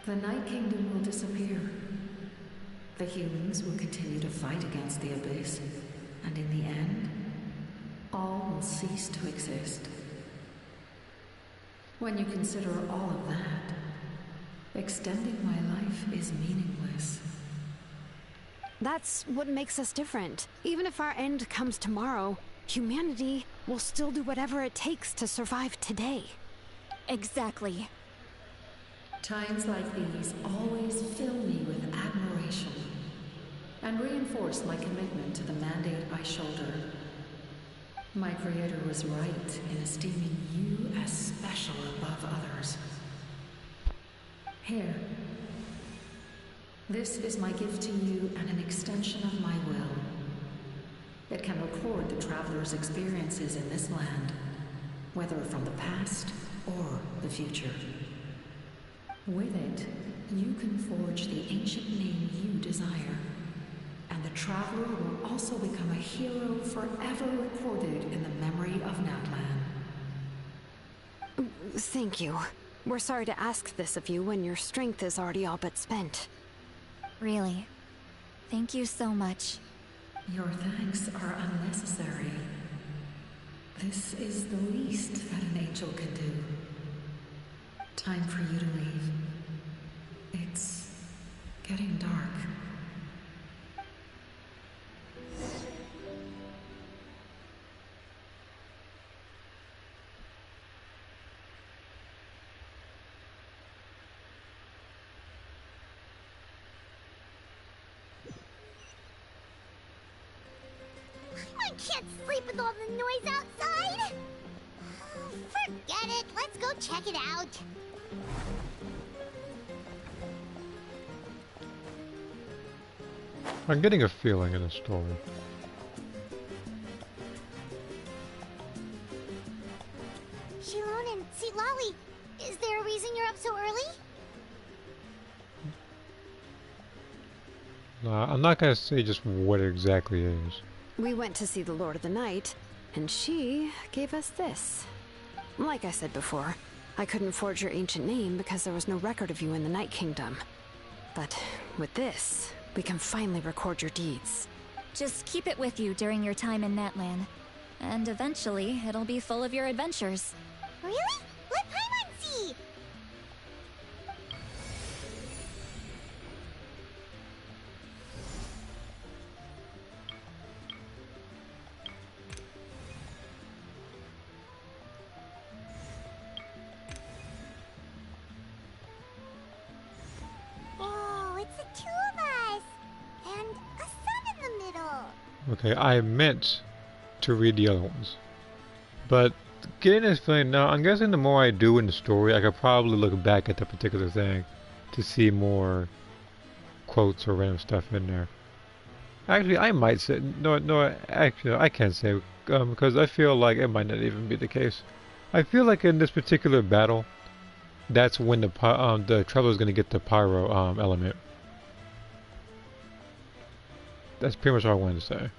The Night Kingdom will disappear. The humans will continue to fight against the Abyss, and in the end, all will cease to exist. When you consider all of that, extending my life is meaningless. That's what makes us different. Even if our end comes tomorrow, humanity will still do whatever it takes to survive today. Exactly. Times like these always fill me with admiration and reinforce my commitment to the mandate I shoulder. My creator was right in esteeming you as special above others. Here. This is my gift to you and an extension of my will. It can record the traveler's experiences in this land, whether from the past or the future. With it, you can forge the ancient name you desire, and the traveler will also become a hero forever recorded in the memory of Natlan. Thank you. We're sorry to ask this of you when your strength is already all but spent. Really. Thank you so much. Your thanks are unnecessary. This is the least that an angel can do. Time for you to leave. It's getting dark. I can't sleep with all the noise outside. Forget it. Let's go check it out. I'm getting a feeling in the story. Shilon and Lolly, is there a reason you're up so early? I'm not gonna say just what it exactly is. We went to see the Lord of the Night, and she gave us this. Like I said before, I couldn't forge your ancient name because there was no record of you in the Night Kingdom. But with this, we can finally record your deeds. Just keep it with you during your time in Natlan. And eventually, it'll be full of your adventures. Really? Let Paimon see! Oh, it's the two of us! And a sun in the middle! Okay, I meant to read the other ones. But getting this feeling now, I'm guessing the more I do in the story, I could probably look back at that particular thing to see more quotes or random stuff in there. Actually, I might say no. Actually, I can't say because I feel like it might not even be the case. I feel like in this particular battle, that's when the traveler is going to get the pyro element. That's pretty much all I wanted to say.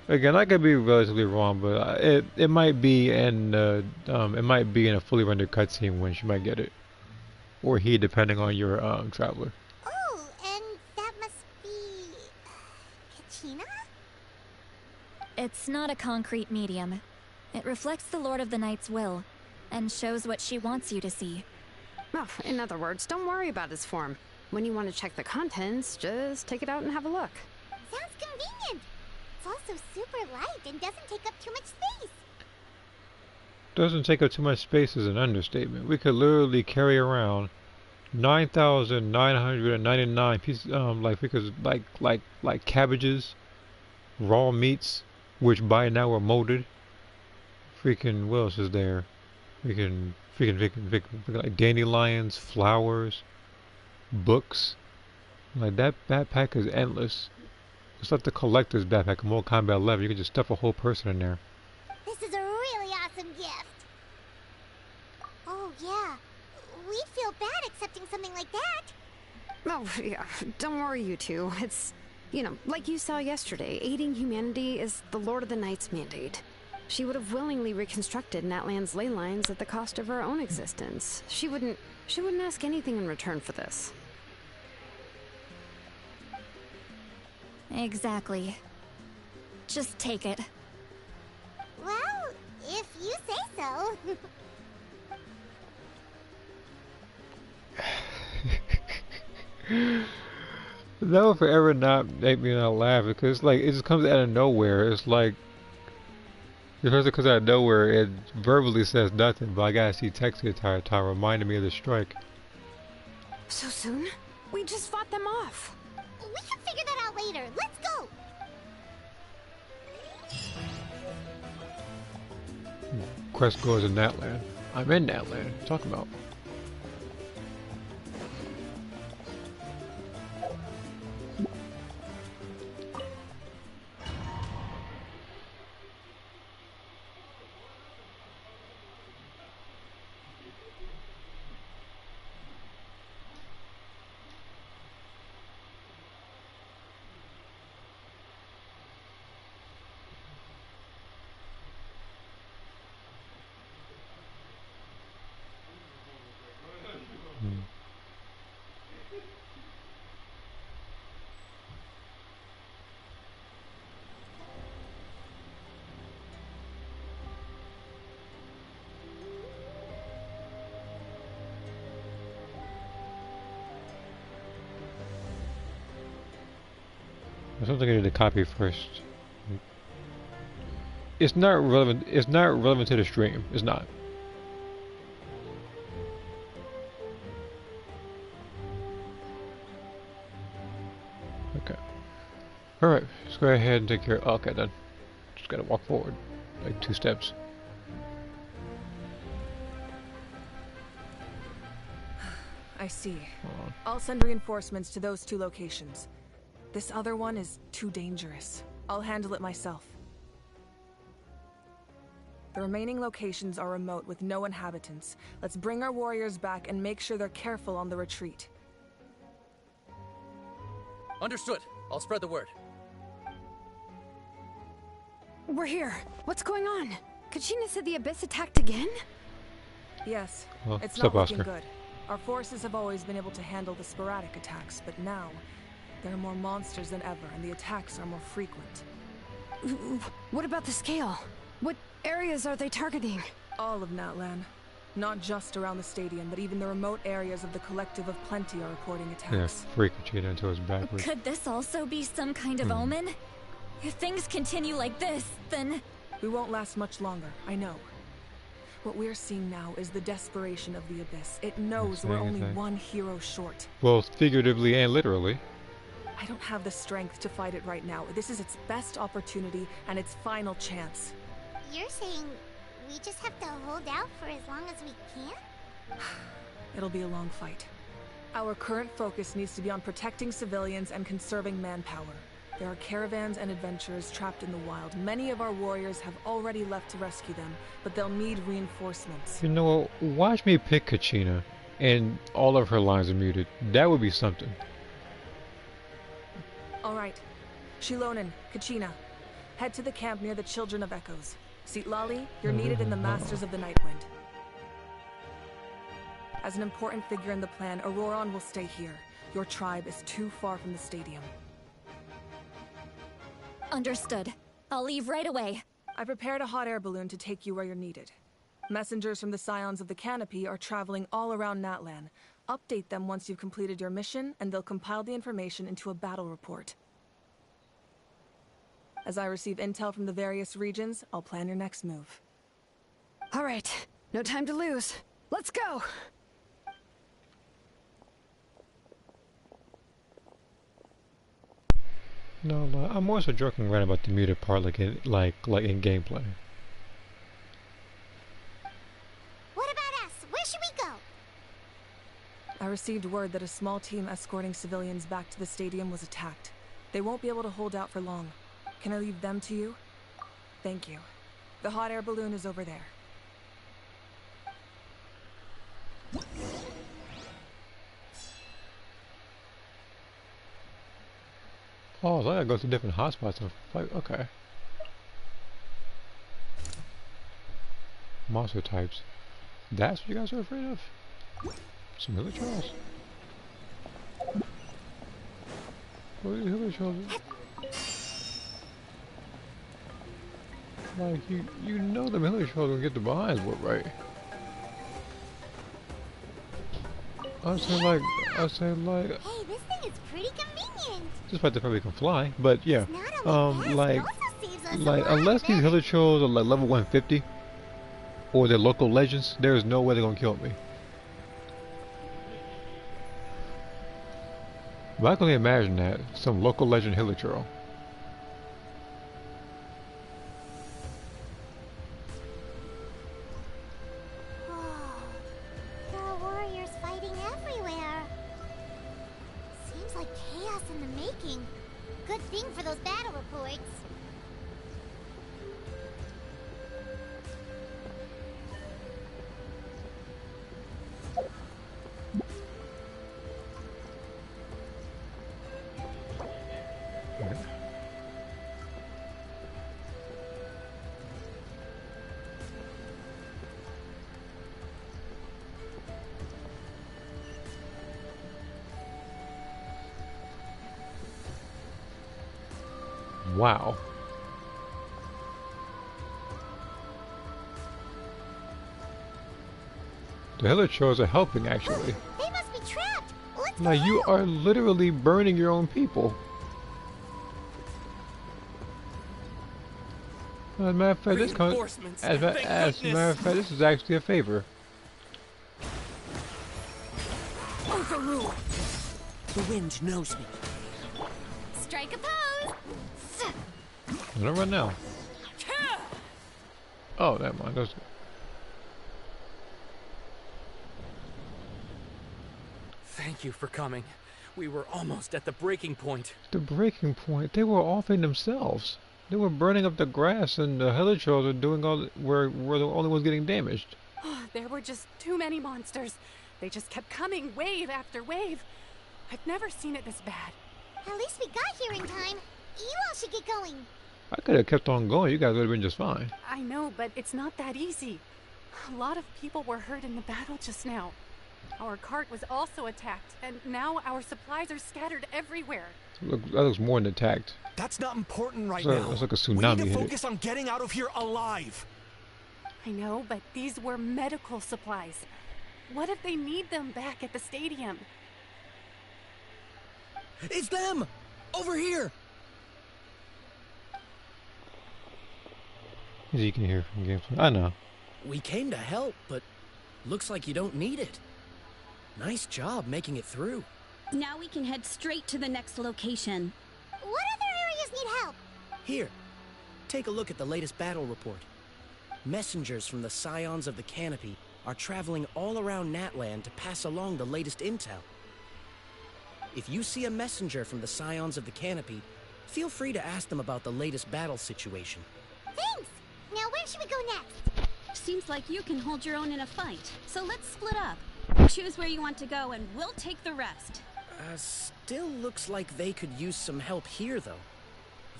Again, I could be relatively wrong, but it might be in a fully rendered cutscene when she might get it, or he, depending on your traveler. Oh, and that must be... Kachina? It's not a concrete medium. It reflects the Lord of the Night's will, and shows what she wants you to see. Well, in other words, don't worry about his form. When you want to check the contents, just take it out and have a look. Sounds convenient. It's also super light and doesn't take up too much space. Doesn't take up too much space is an understatement. We could literally carry around 9,999 pieces, like cabbages, raw meats, which by now are molded. Freaking, what else is there? Freaking like dandelions, flowers, books. Like that backpack is endless. It's like the collector's backpack in Mortal Kombat 11. You can just stuff a whole person in there. This is a really awesome gift. Oh, yeah. We'd feel bad accepting something like that. Oh, yeah. Don't worry, you two. It's, like you saw yesterday, aiding humanity is the Lord of the Night's mandate. She would have willingly reconstructed Natlan's ley lines at the cost of her own existence. She wouldn't ask anything in return for this. Exactly. Just take it. Well, if you say so. That will forever not make me not laugh because like it just comes out of nowhere. It's like the person comes out of nowhere and verbally says nothing, but I gotta see text the entire time reminding me of the strike. So soon? We just fought them off. We can figure that out later. Let's go. Quest goes in Natlan. I'm in Natlan. Talk about. Something I need to copy first. It's not relevant. It's not relevant to the stream. It's not. Okay. All right. Let's go ahead and take care. Oh, okay, then. Just gotta walk forward, like 2 steps. I see. I'll send reinforcements to those 2 locations. This other one is too dangerous. I'll handle it myself. The remaining locations are remote with no inhabitants. Let's bring our warriors back and make sure they're careful on the retreat. Understood. I'll spread the word. We're here. What's going on? Kachina said the Abyss attacked again? Yes. Well, it's step not looking Oscar. good. Our forces have always been able to handle the sporadic attacks, but now there are more monsters than ever, and the attacks are more frequent. What about the scale? What areas are they targeting? All of Natlan. Not just around the stadium, but even the remote areas of the Collective of Plenty are reporting attacks. Yeah, freak Vegeta until it's backwards. Could this also be some kind of omen? If things continue like this, then... We won't last much longer, I know. What we're seeing now is the desperation of the Abyss. It knows we're only one hero short. Both figuratively and literally. I don't have the strength to fight it right now. This is its best opportunity and its final chance. You're saying we just have to hold out for as long as we can? It'll be a long fight. Our current focus needs to be on protecting civilians and conserving manpower. There are caravans and adventurers trapped in the wild. Many of our warriors have already left to rescue them, but they'll need reinforcements. You know what? Watch me pick Kachina and all of her lines are muted. That would be something. Alright. Shilonen, Kachina. Head to the camp near the Children of Echoes. Lali, you're needed in the Masters of the Nightwind. As an important figure in the plan, Auroron will stay here. Your tribe is too far from the stadium. Understood. I'll leave right away. I prepared a hot air balloon to take you where you're needed. Messengers from the Scions of the Canopy are traveling all around Natlan. Update them once you've completed your mission, and they'll compile the information into a battle report. As I receive intel from the various regions, I'll plan your next move. All right, no time to lose. Let's go! No, I'm also joking around about the muted part, like in gameplay. What about us? Where should we go? I received word that a small team escorting civilians back to the stadium was attacked. They won't be able to hold out for long. Can I leave them to you? Thank you. The hot air balloon is over there. Oh, so I gotta go to different hotspots and fight. Okay. Monster types. That's what you guys are afraid of? Some Hilly Trolls. What are the Hilly Trolls? Like, you know the Hilly Trolls will get the behinds whooped, right? I say like. Hey, this thing is pretty convenient. Just like the fact we can fly, but yeah. Not only fast, Like, it also saves us a like lot of unless these minutes. Hilly Trolls are like level 150 or they're local legends, there is no way they're gonna kill me. But I can only imagine that some local legend Hilly Troll. There are warriors fighting everywhere. Seems like chaos in the making. Good thing for those battle reports. Wow. The Hilly Trolls are helping actually. They must be trapped. Let's Like go you out. are literally burning your own people. As a matter of fact, this Reinforcements. as a matter of fact, this is actually a favor. Okaru! The wind knows me. Strike a pose. I don't run now. Oh, never mind. That's Thank you for coming. We were almost at the breaking point. the breaking point. They were offing themselves. They were burning up the grass, and the Hilly Trolls are doing all. Were the only ones getting damaged. There were just too many monsters. They just kept coming, wave after wave. I've never seen it this bad. At least we got here in time. You all should get going. I could have kept on going. You guys would have been just fine. I know, but it's not that easy. A lot of people were hurt in the battle just now. Our cart was also attacked, and now our supplies are scattered everywhere. Look, that looks more than attacked. That's not important right So, now. it's like a We tsunami need to hit it. focus on getting out of here alive. I know, but these were medical supplies. What if they need them back at the stadium? It's them! Over here! As you can hear from gameplay. I know. We came to help, but looks like you don't need it. Nice job making it through. Now we can head straight to the next location. What other areas need help? Here, take a look at the latest battle report. Messengers from the Scions of the Canopy are traveling all around Natlan to pass along the latest intel. If you see a messenger from the Scions of the Canopy, feel free to ask them about the latest battle situation. Thanks. Now where should we go next? Seems like you can hold your own in a fight, so let's split up. Choose where you want to go and we'll take the rest. Still looks like they could use some help here, though.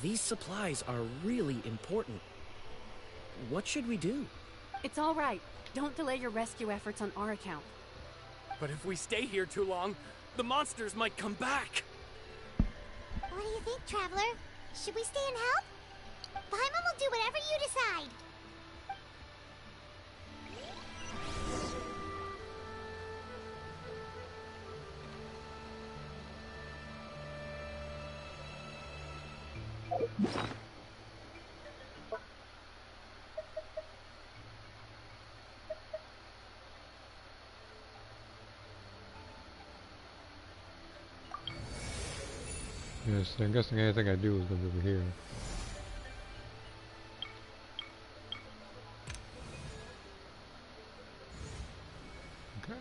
These supplies are really important. What should we do? It's all right. Don't delay your rescue efforts on our account. But if we stay here too long, the monsters might come back. What do you think, Traveler? Should we stay and help? Paimon will do whatever you decide. Yes, I'm guessing anything I do is going to be over here. Okay.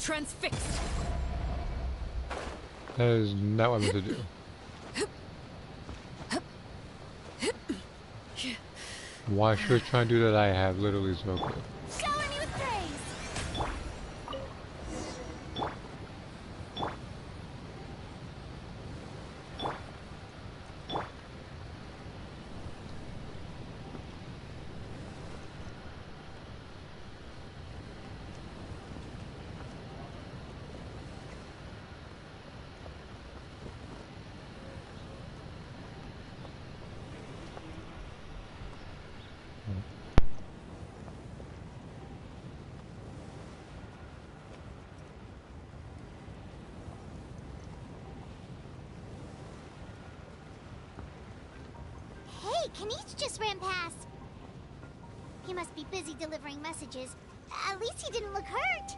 Transfixed. That is not what I meant to do. Why should I try and do that? I have literally spoken. Shower me with praise. Hey, Kanish just ran past. He must be busy delivering messages. At least he didn't look hurt.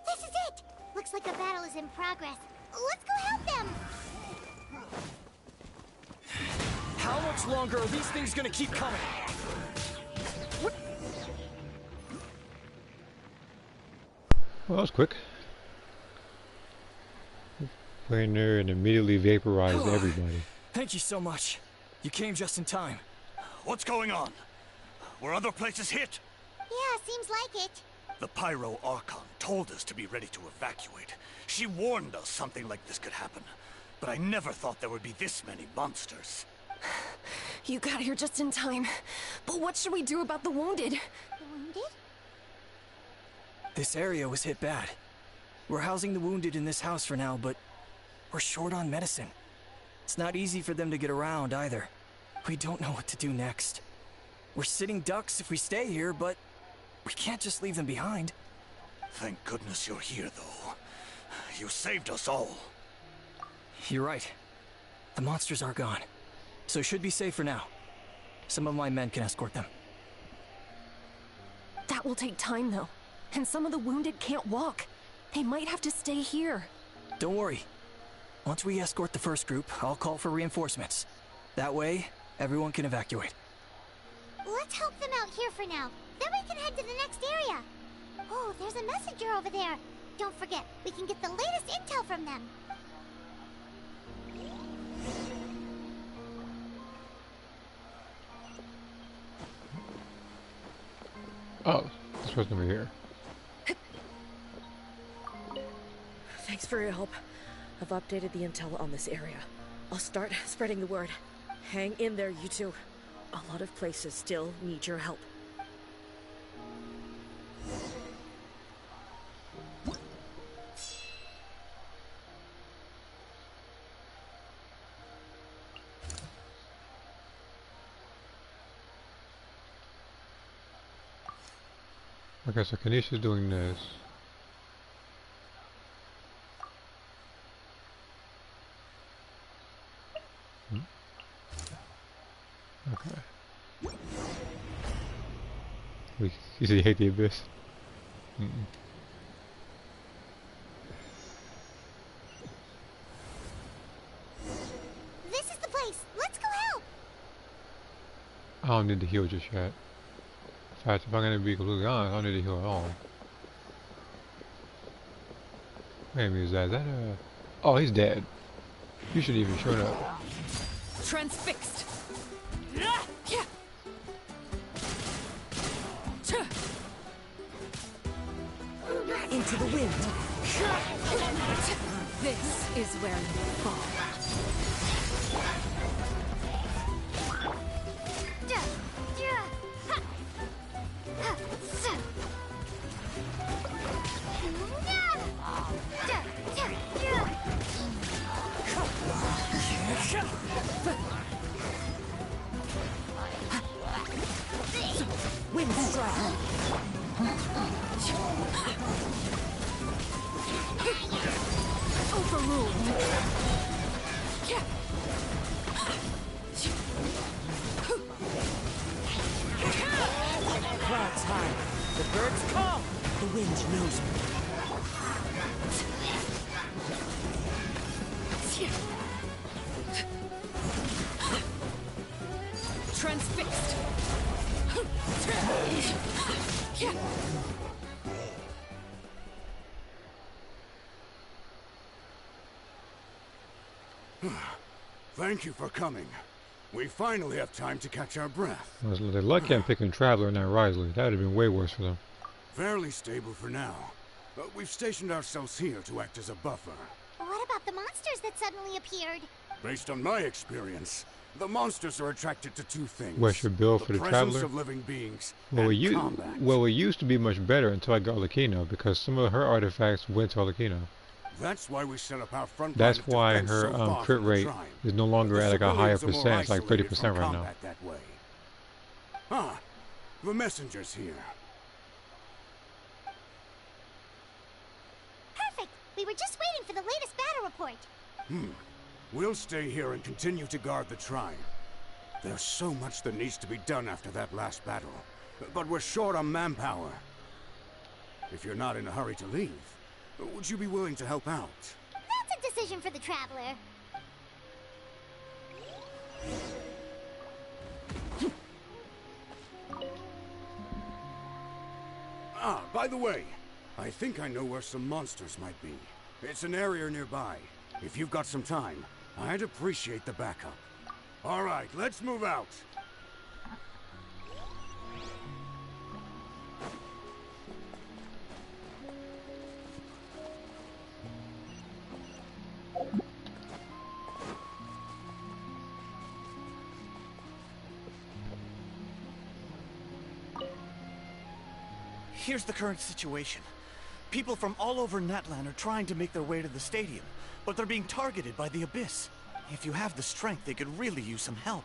This is it! Looks like a battle is in progress. Let's go help them! How much longer are these things gonna keep coming? Well, that was quick. Went in there and immediately vaporized everybody. Thank you so much. You came just in time. What's going on? Were other places hit? Yeah, seems like it. The Pyro Archon told us to be ready to evacuate. She warned us something like this could happen. But I never thought there would be this many monsters. You got here just in time. But what should we do about the wounded? The wounded? This area was hit bad. We're housing the wounded in this house for now, but we're short on medicine. It's not easy for them to get around either. We don't know what to do next. We're sitting ducks if we stay here, but we can't just leave them behind. Thank goodness you're here, though. You saved us all. You're right. The monsters are gone, so should be safe for now. Some of my men can escort them. That will take time, though. And some of the wounded can't walk. They might have to stay here. Don't worry. Once we escort the first group, I'll call for reinforcements. That way, everyone can evacuate. Let's help them out here for now. Then we can head to the next area. Oh, there's a messenger over there. Don't forget, we can get the latest intel from them. Oh, this was over here. Thanks for your help. I've updated the intel on this area. I'll start spreading the word. Hang in there, you two. A lot of places still need your help. Okay, so Kanisha's doing this. Okay. You said you hate the abyss? This is the place. Let's go help. I don't need to heal just yet. In fact, if I'm gonna be completely honest, I don't need to heal at all. Wait a minute, is that oh, he's dead. You should even shown up. Transfixed. Into the wind. This is where you fall. Wind strike. Overruled. Clouds high. The birds call. The wind knows me. Transfixed. Thank you for coming. We finally have time to catch our breath. They're lucky I'm picking Traveler and not Risley. That would have been way worse for them. Fairly stable for now. But we've stationed ourselves here to act as a buffer. What about the monsters that suddenly appeared? Based on my experience, the monsters are attracted to two things. What's your bill for the presence Traveler? Of living beings Well, and combat. it used to be much better until I got Arlecchino, because some of her artifacts went to Arlecchino. That's why we set up our front line That's of why defense her so far crit from the rate Shrine. is no longer at like a higher Civilians are more percent. It's like isolated 30% from right now. combat that way. Ah, the messenger's here. Perfect! We were just waiting for the latest battle report. We'll stay here and continue to guard the shrine. There's so much that needs to be done after that last battle. But we're short on manpower. If you're not in a hurry to leave, would you be willing to help out? That's a decision for the Traveler. Ah, by the way, I think I know where some monsters might be. It's an area nearby. If you've got some time, I'd appreciate the backup. All right, let's move out. Here's the current situation. People from all over Natlan are trying to make their way to the stadium, but they're being targeted by the Abyss. If you have the strength, they could really use some help.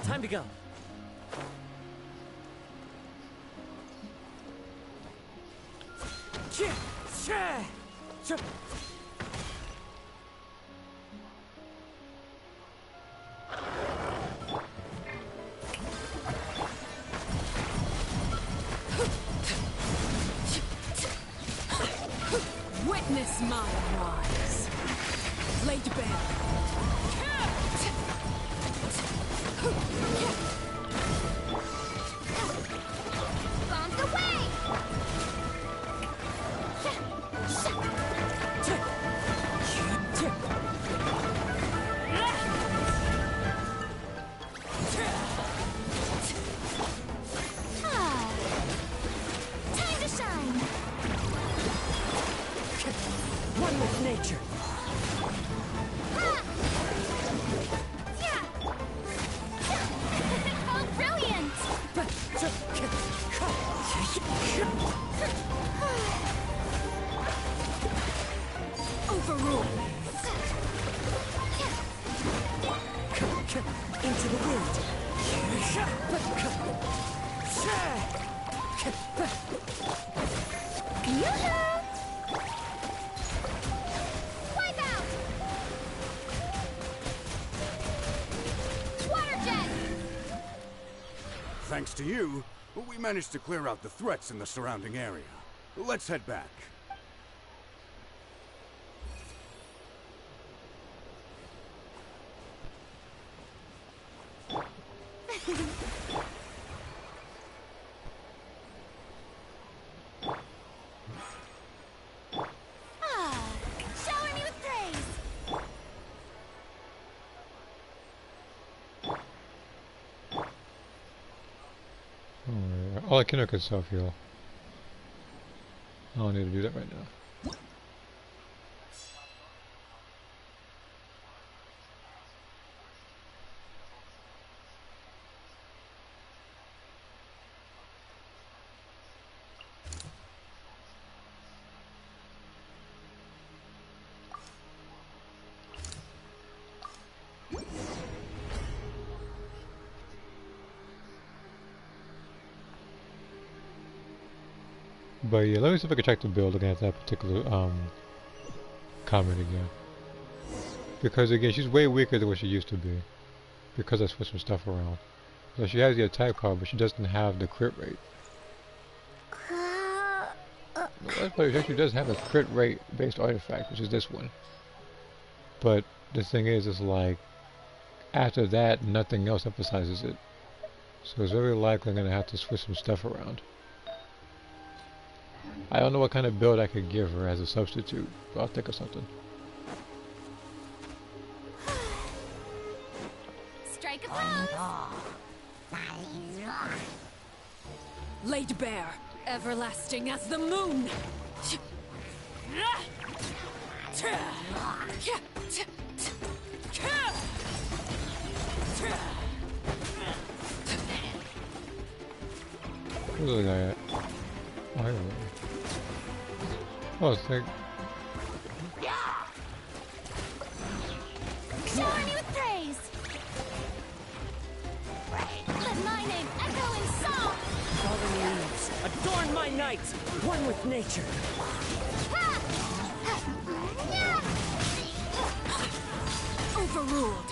Time to go. Witness my rise. Laid bare. Bombs away! Time to shine! One with nature. Oh, brilliant! Overrule. Into the wind. Wipe out! Water jet! Thanks to you, we managed to clear out the threats in the surrounding area. Let's head back. Shower me with praise! Alright, all I can can self-heal. I don't need to do that right now. But yeah, let me see if I can check the build looking at that particular comment again. Because again, she's way weaker than what she used to be. Because I switched some stuff around. So she has the attack power, but she doesn't have the crit rate. That's why she actually does have a crit rate based artifact, which is this one. But the thing is, it's like after that, nothing else emphasizes it. So it's very likely I'm gonna have to switch some stuff around. I don't know what kind of build I could give her as a substitute, but I'll think of something. Strike a pose! Laid bare, everlasting as the moon. Where's the guy at? Oh, here we go. Oh, it's like... Shower me with praise! Let my name echo in song! Fallen leaves, adorn my night, one with nature. Overruled.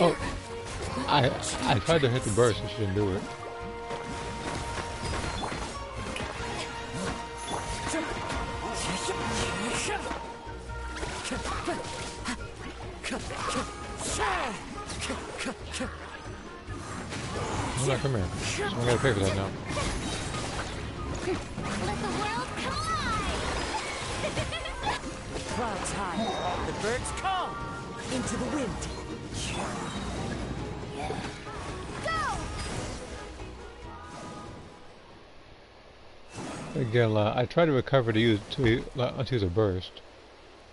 Oh, I tried to hit the burst and she didn't do it. No, come here. I'm gonna pay for that now. Let the world come alive! Clouds high, the birds call, into the wind. Again, I tried to recover to use a burst.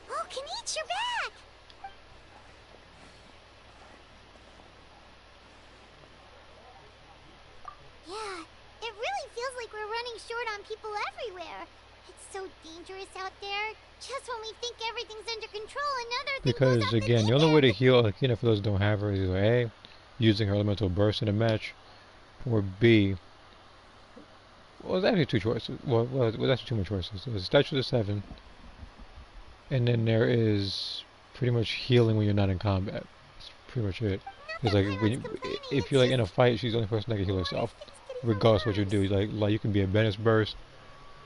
Oh, Kanich, you're back! Yeah, it really feels like we're running short on people everywhere. It's so dangerous out there. Just when we think everything's under control, another thing goes Because off again, the only way to heal Akina for those who don't have her is either A, using her elemental burst in a match, or B, well, there's actually two choices. Well, there's actually two more choices. There's Statue of the Seven, and then there is pretty much healing when you're not in combat. That's pretty much it. It's like if you're like in a fight, she's the only person that can heal herself, regardless of what you do. Like you can be a Bennis burst,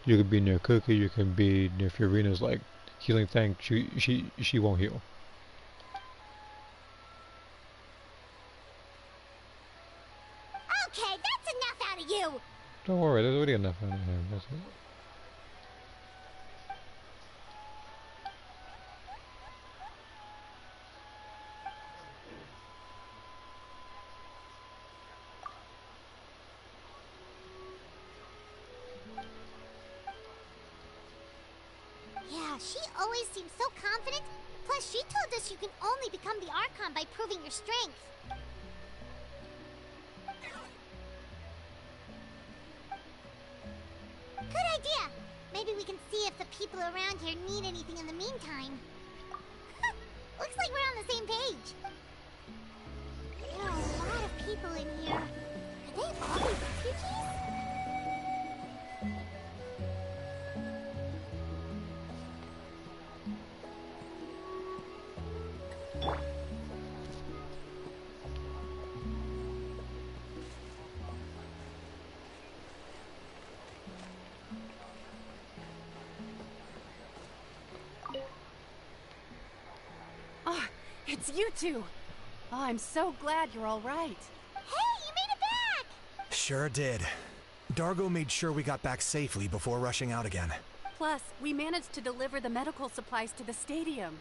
you could be near Cookie, you can be near Fiorina's like healing thing. She won't heal. Okay, that's enough out of you! Don't worry, there's already enough on him. That's it. Yeah, she always seems so confident. Plus, she told us you can only become the Archon by proving your strength. Good idea! Maybe we can see if the people around here need anything in the meantime. Looks like we're on the same page. There are a lot of people in here. Could they all be refugees? It's you two! Oh, I'm so glad you're all right. Hey, you made it back! Sure did. Dargo made sure we got back safely before rushing out again. Plus, we managed to deliver the medical supplies to the stadium.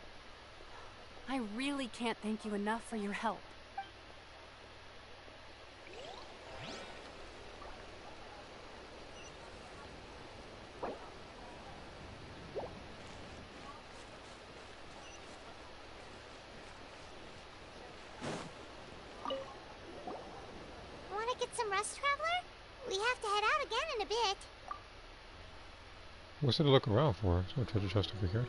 I really can't thank you enough for your help. What's there to look around for? There's no treasure chest over here.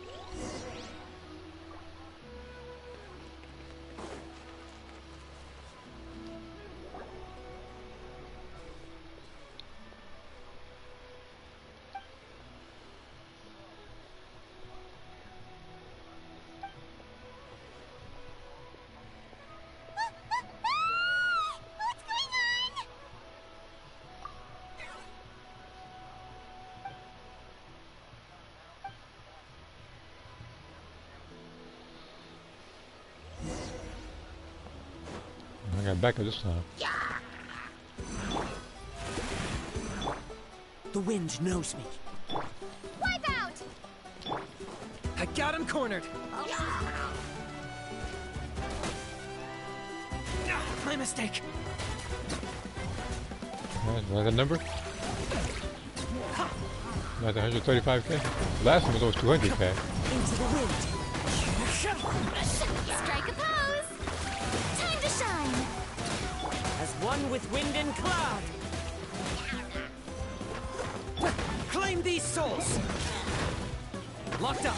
I got back at this time. The wind knows me. Wipe out! I got him cornered. My mistake. What's the number? Like 135k? Last one was almost 200k. Into the wind. Strike a pose. Time to shine. As one with wind and cloud. Claim these souls. Locked up.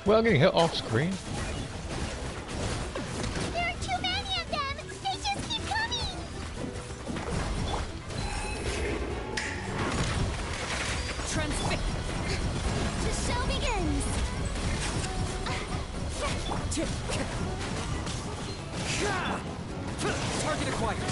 Well, I'm getting hit off screen. There are too many of them. They just keep coming. Transfix. The show begins. Target acquired.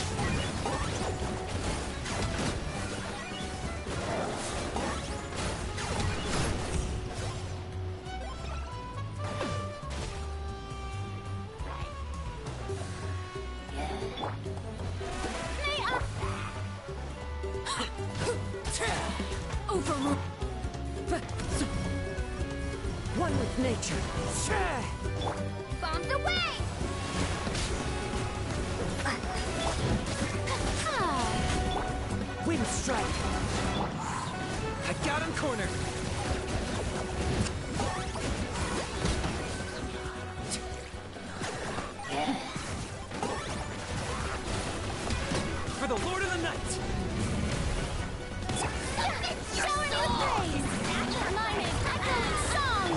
Overrule. One with nature. Bomb the way. Wind strike. I got him cornered. For the Lord of the Night. Showing with praise. Mine is echoing song.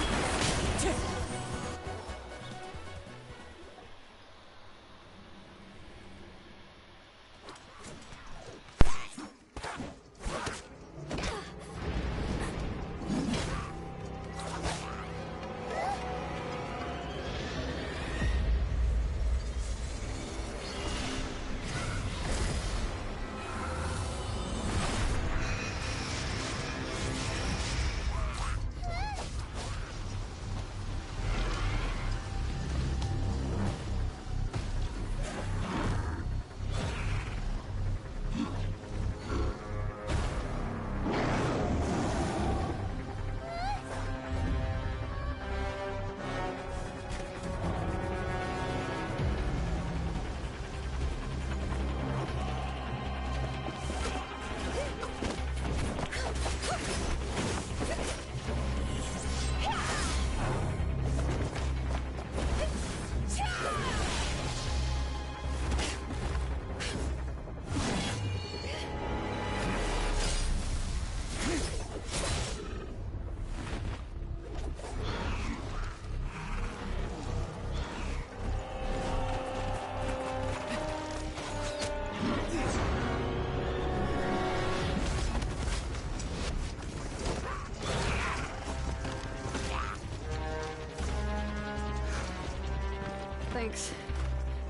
Thanks.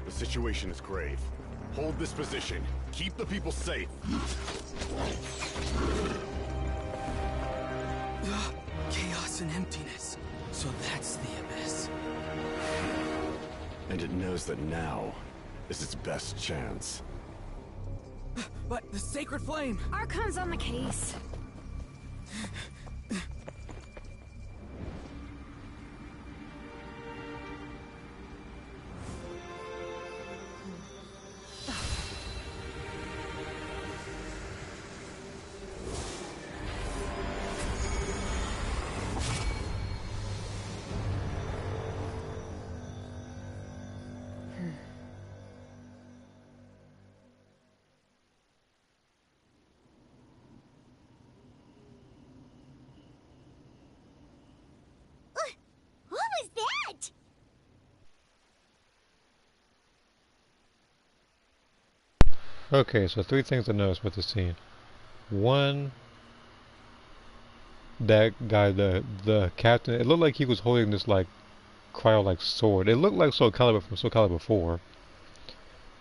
The situation is grave. Hold this position. Keep the people safe. Chaos and emptiness. So that's the abyss. And it knows that now is its best chance. But the sacred flame! Archon's on the case. What was that? Okay, so 3 things to notice with the scene. One, that guy, the captain, it looked like he was holding this like cryo-like sword. It looked like Soul Calibur from Soul Calibur 4.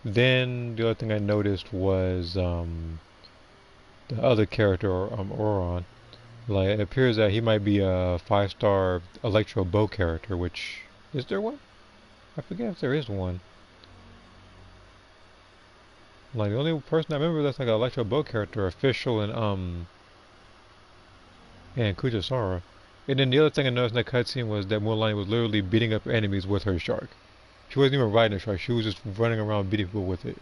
Then the other thing I noticed was the other character, Auron. Like, it appears that he might be a 5-star Electro Bow character, which... Is there one? I forget if there is one. Like, the only person I remember that's like an Electro Bow character, official, and Kujasara, And then the other thing I noticed in that cutscene was that Mulan was literally beating up enemies with her shark. She wasn't even riding a shark, she was just running around beating people with it.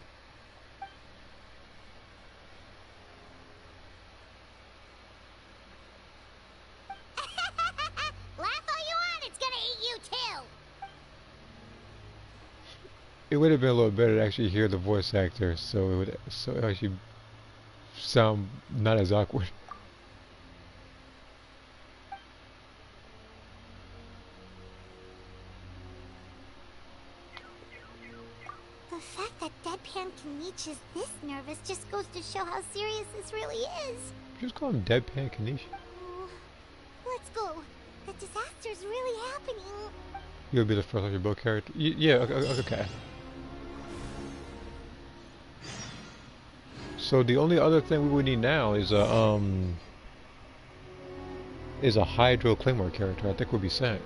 Laugh all you want, it's gonna eat you too! It would have been a little better to actually hear the voice actor, so it actually sound not as awkward. The fact that Deadpan Kanichi is this nervous just goes to show how serious this really is. Just call him Deadpan Kanichi. Let's go. The disaster's really happening. You'll be the first of your book character. Yeah, okay. So the only other thing we would need now is a Hydro Claymore character. I think would be sent.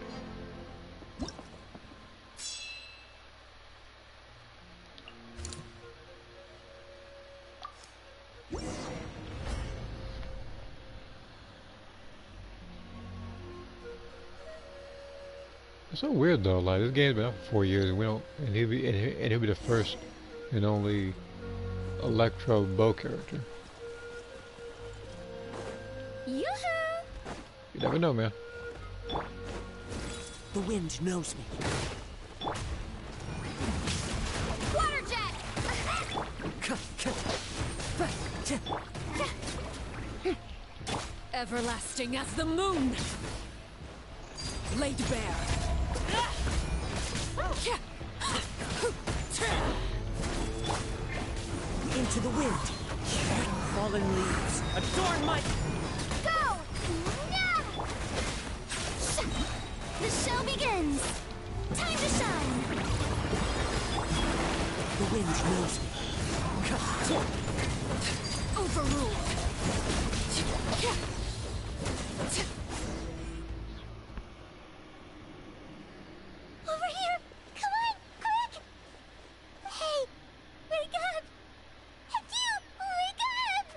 It's so weird though. Like this game's been out for 4 years, and we don't, and he'll be the first and only Electro bow character. Yoo-hoo! You never know, man. The wind knows me. Water jet! Everlasting as the moon! Laid bare. Into the wind. Fallen leaves. Adorn my... Go! The show begins! Time to shine! The wind knows me. Overruled. Over here! Come on, quick! Hey, wake up! You, wake up!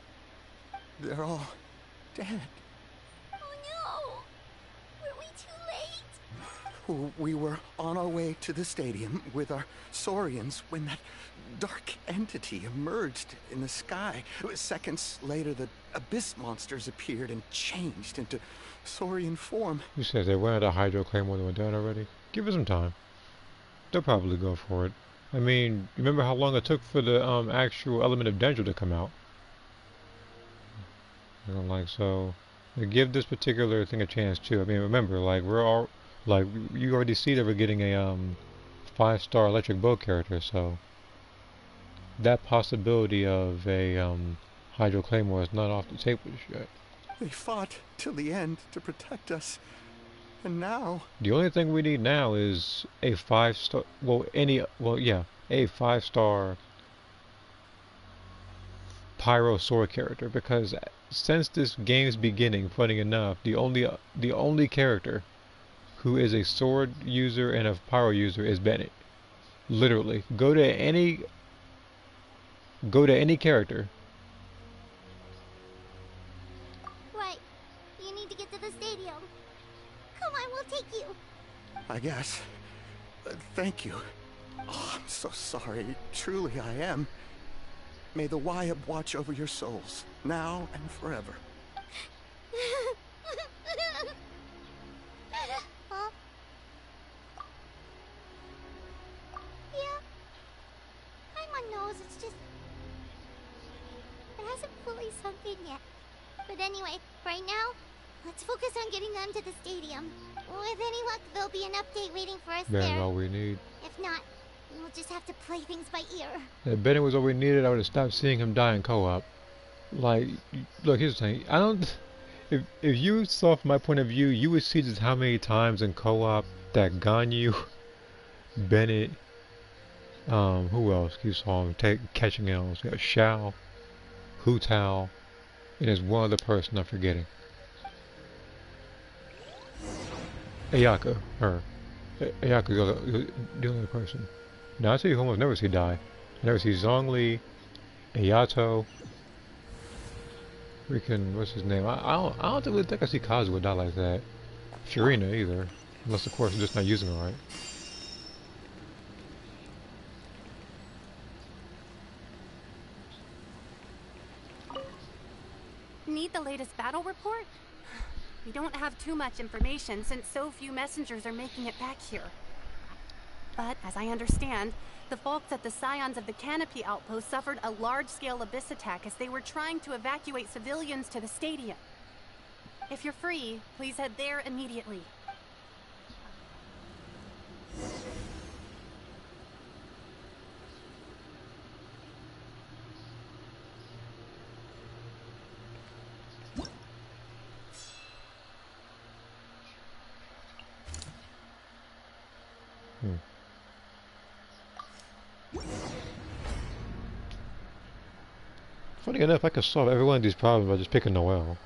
They're all dead. Oh no! Were we too late? We were on our way to the stadium with our Saurians when that dark entity emerged in the sky. Seconds later, the abyss monsters appeared and changed into Saurian form. You said they wanted a Hydro Claymore that went down already? Give it some time. They'll probably go for it. I mean, remember how long it took for the actual element of danger to come out? You know, like, so give this particular thing a chance too. I mean, remember, like, we're all, like, you already see that we're getting a 5-star electric bow character, so that possibility of a Hydro Claymore is not off the table just yet. They fought till the end to protect us, and now the only thing we need now is a 5-star. A 5-star Pyro Sword character, because since this game's beginning, funny enough, the only character who is a sword user and a pyro user is Bennett. Literally, go to any character. Right. You need to get to the stadium. Come on, we'll take you. I guess. Thank you. Oh, I'm so sorry. Truly I am. May the Wyab watch over your souls, now and forever. Huh? Yeah. I'm on nose, it's just... It hasn't fully sunk in yet. But anyway, right now, let's focus on getting them to the stadium. With any luck, there'll be an update waiting for us there. That's all we need. If not, we'll just have to play things by ear. If Bennett was all we needed, I would have stopped seeing him die in co-op. Like, look, here's the thing. I don't... If you saw from my point of view, you would see just how many times in co-op that Ganyu, Bennett, who else keeps on catching L's? We got Shao, Hu Tao, and there's one other person I'm forgetting. Ayaka, her. Ayaka's the only person. Now I tell you who I almost never see die. I never see Zhongli, Ayato. Freaking, what's his name? I don't really think I see Kazuha die like that. Furina either. Unless, of course, I'm just not using it right. Need the latest battle report? We don't have too much information since so few messengers are making it back here. But, as I understand, the folks at the Scions of the Canopy outpost suffered a large-scale abyss attack as they were trying to evacuate civilians to the stadium. If you're free, please head there immediately. Funny enough, I could solve every one of these problems by just picking Noelle.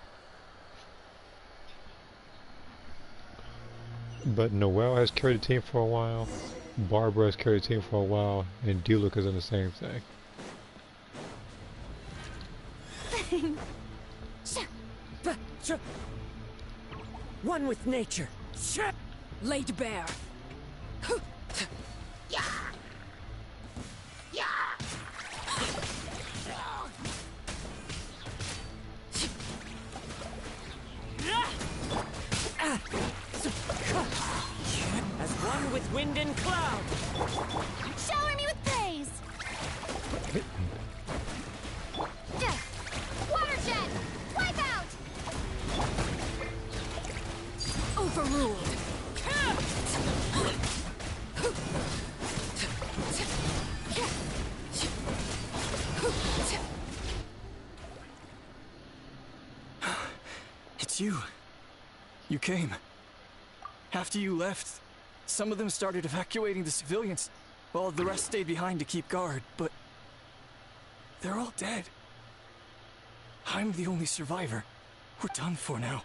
But Noelle has carried the team for a while, Barbara has carried the team for a while, and Diluc is in the same thing. One with nature. Laid bare. As one with wind and cloud. Shower me with praise. Watershed! Wipe out! Overruled. It's you. You came. After you left, some of them started evacuating the civilians, while the rest stayed behind to keep guard, but they're all dead. I'm the only survivor. We're done for now.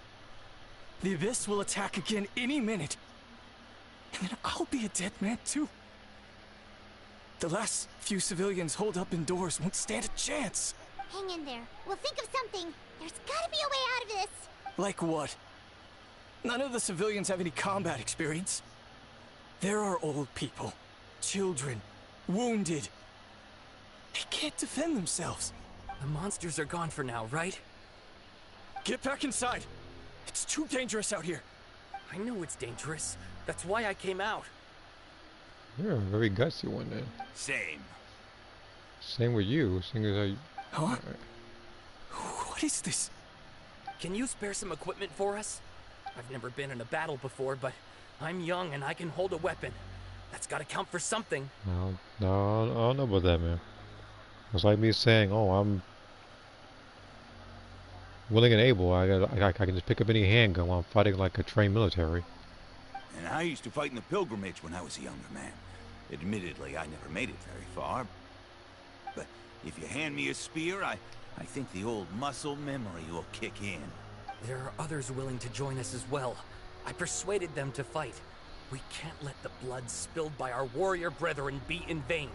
The Abyss will attack again any minute. And then I'll be a dead man too. The last few civilians holed up indoors won't stand a chance. Hang in there. We'll think of something. There's gotta be a way out of this. Like what? None of the civilians have any combat experience. There are old people, children, wounded. They can't defend themselves. The monsters are gone for now, right? Get back inside. It's too dangerous out here. I know it's dangerous. That's why I came out. You're a very gutsy one then. Same. Same with you, seeing as I... Huh? What is this? Can you spare some equipment for us? I've never been in a battle before, but I'm young and I can hold a weapon. That's gotta count for something. No, I don't know about that, man. It's like me saying, oh, I'm willing and able. I can just pick up any handgun while I'm fighting like a trained military. And I used to fight in the pilgrimage when I was a younger man. Admittedly, I never made it very far. But if you hand me a spear, I think the old muscle memory will kick in. There are others willing to join us as well. I persuaded them to fight. We can't let the blood spilled by our warrior brethren be in vain.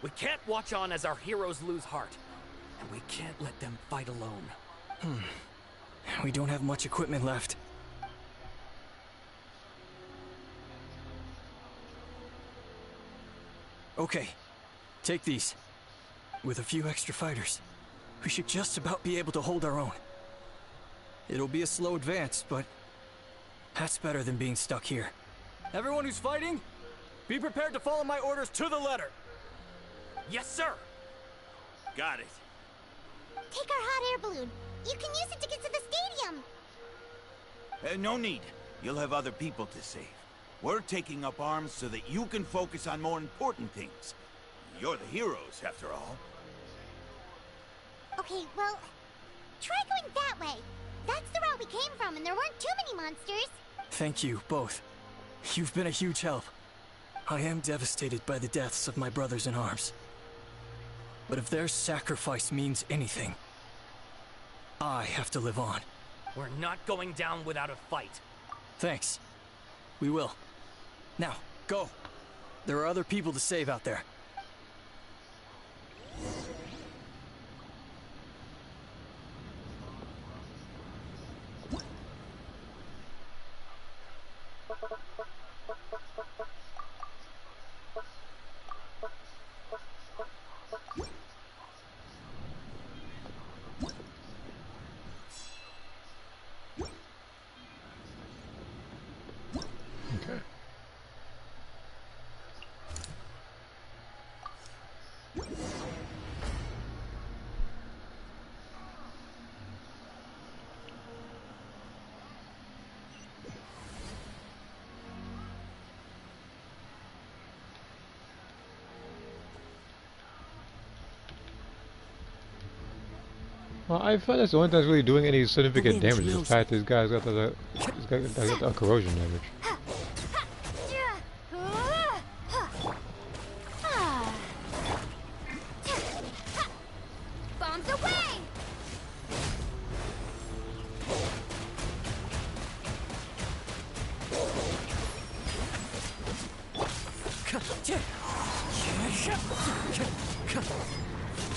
We can't watch on as our heroes lose heart. And we can't let them fight alone. We don't have much equipment left. Okay, take these. With a few extra fighters, we should just about be able to hold our own. It'll be a slow advance, but that's better than being stuck here. Everyone who's fighting, be prepared to follow my orders to the letter. Yes, sir. Got it. Take our hot air balloon. You can use it to get to the stadium. No need. You'll have other people to save. We're taking up arms so that you can focus on more important things. You're the heroes, after all. Okay, well, try going that way. That's the route we came from, and there weren't too many monsters. Thank you, both. You've been a huge help. I am devastated by the deaths of my brothers in arms. But if their sacrifice means anything, I have to live on. We're not going down without a fight. Thanks. We will. Now, go. There are other people to save out there. Okay. Well, I feel that's the only thing that's really doing any significant damage is the fact these guys got the corrosion damage. Bombs away!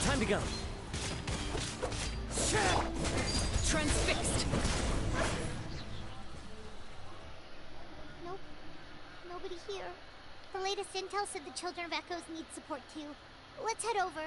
Time to go. Transfixed. Nope. Nobody here. The latest intel said the Children of Echoes need support too. Let's head over.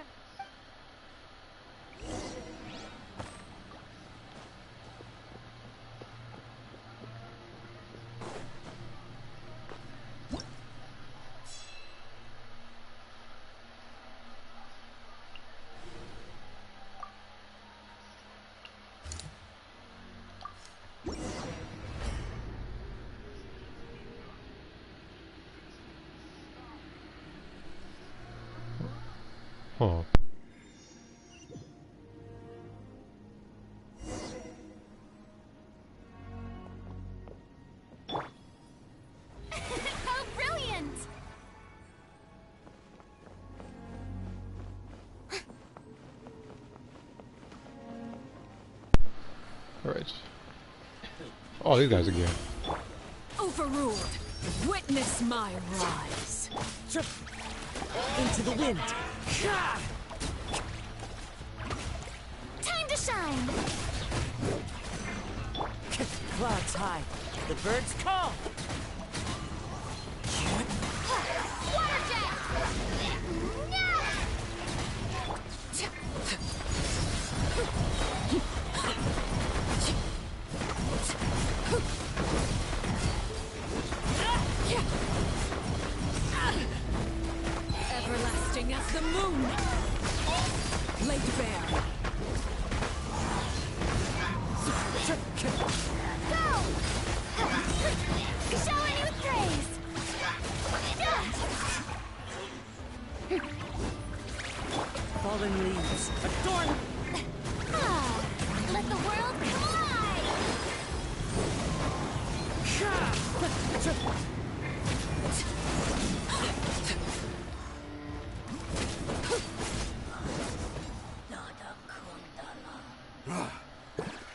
Huh. How brilliant! Alright. Oh, these guys again. Overruled. Witness my rise. Into the wind. Time to shine! Clouds high. The birds call. Water jet! Everlasting as the moon. Laid bare. Go! Show a new grace! Fallen leaves. Adorn. Let the world collide!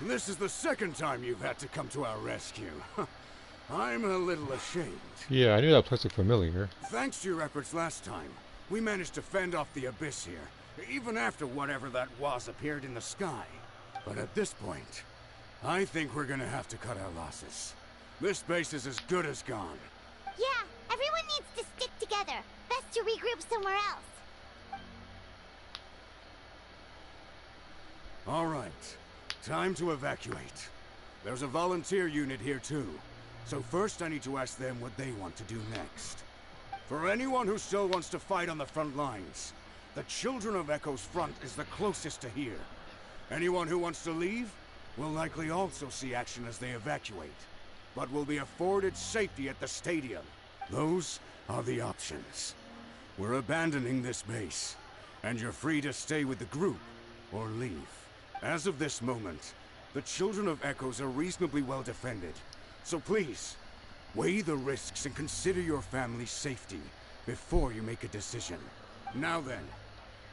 This is the second time you've had to come to our rescue. I'm a little ashamed. Yeah, I knew that place looked familiar. Thanks to your efforts last time, we managed to fend off the abyss here, even after whatever that was appeared in the sky. But at this point, I think we're gonna have to cut our losses. This base is as good as gone. Yeah, everyone needs to stick together. Best to regroup somewhere else. All right, time to evacuate. There's a volunteer unit here too. So first I need to ask them what they want to do next. For anyone who still wants to fight on the front lines, the Children of Echo's front is the closest to here. Anyone who wants to leave will likely also see action as they evacuate, but will be afforded safety at the stadium. Those are the options. We're abandoning this base, and you're free to stay with the group or leave. As of this moment, the Children of Echoes are reasonably well defended, so please, weigh the risks and consider your family's safety before you make a decision. Now then,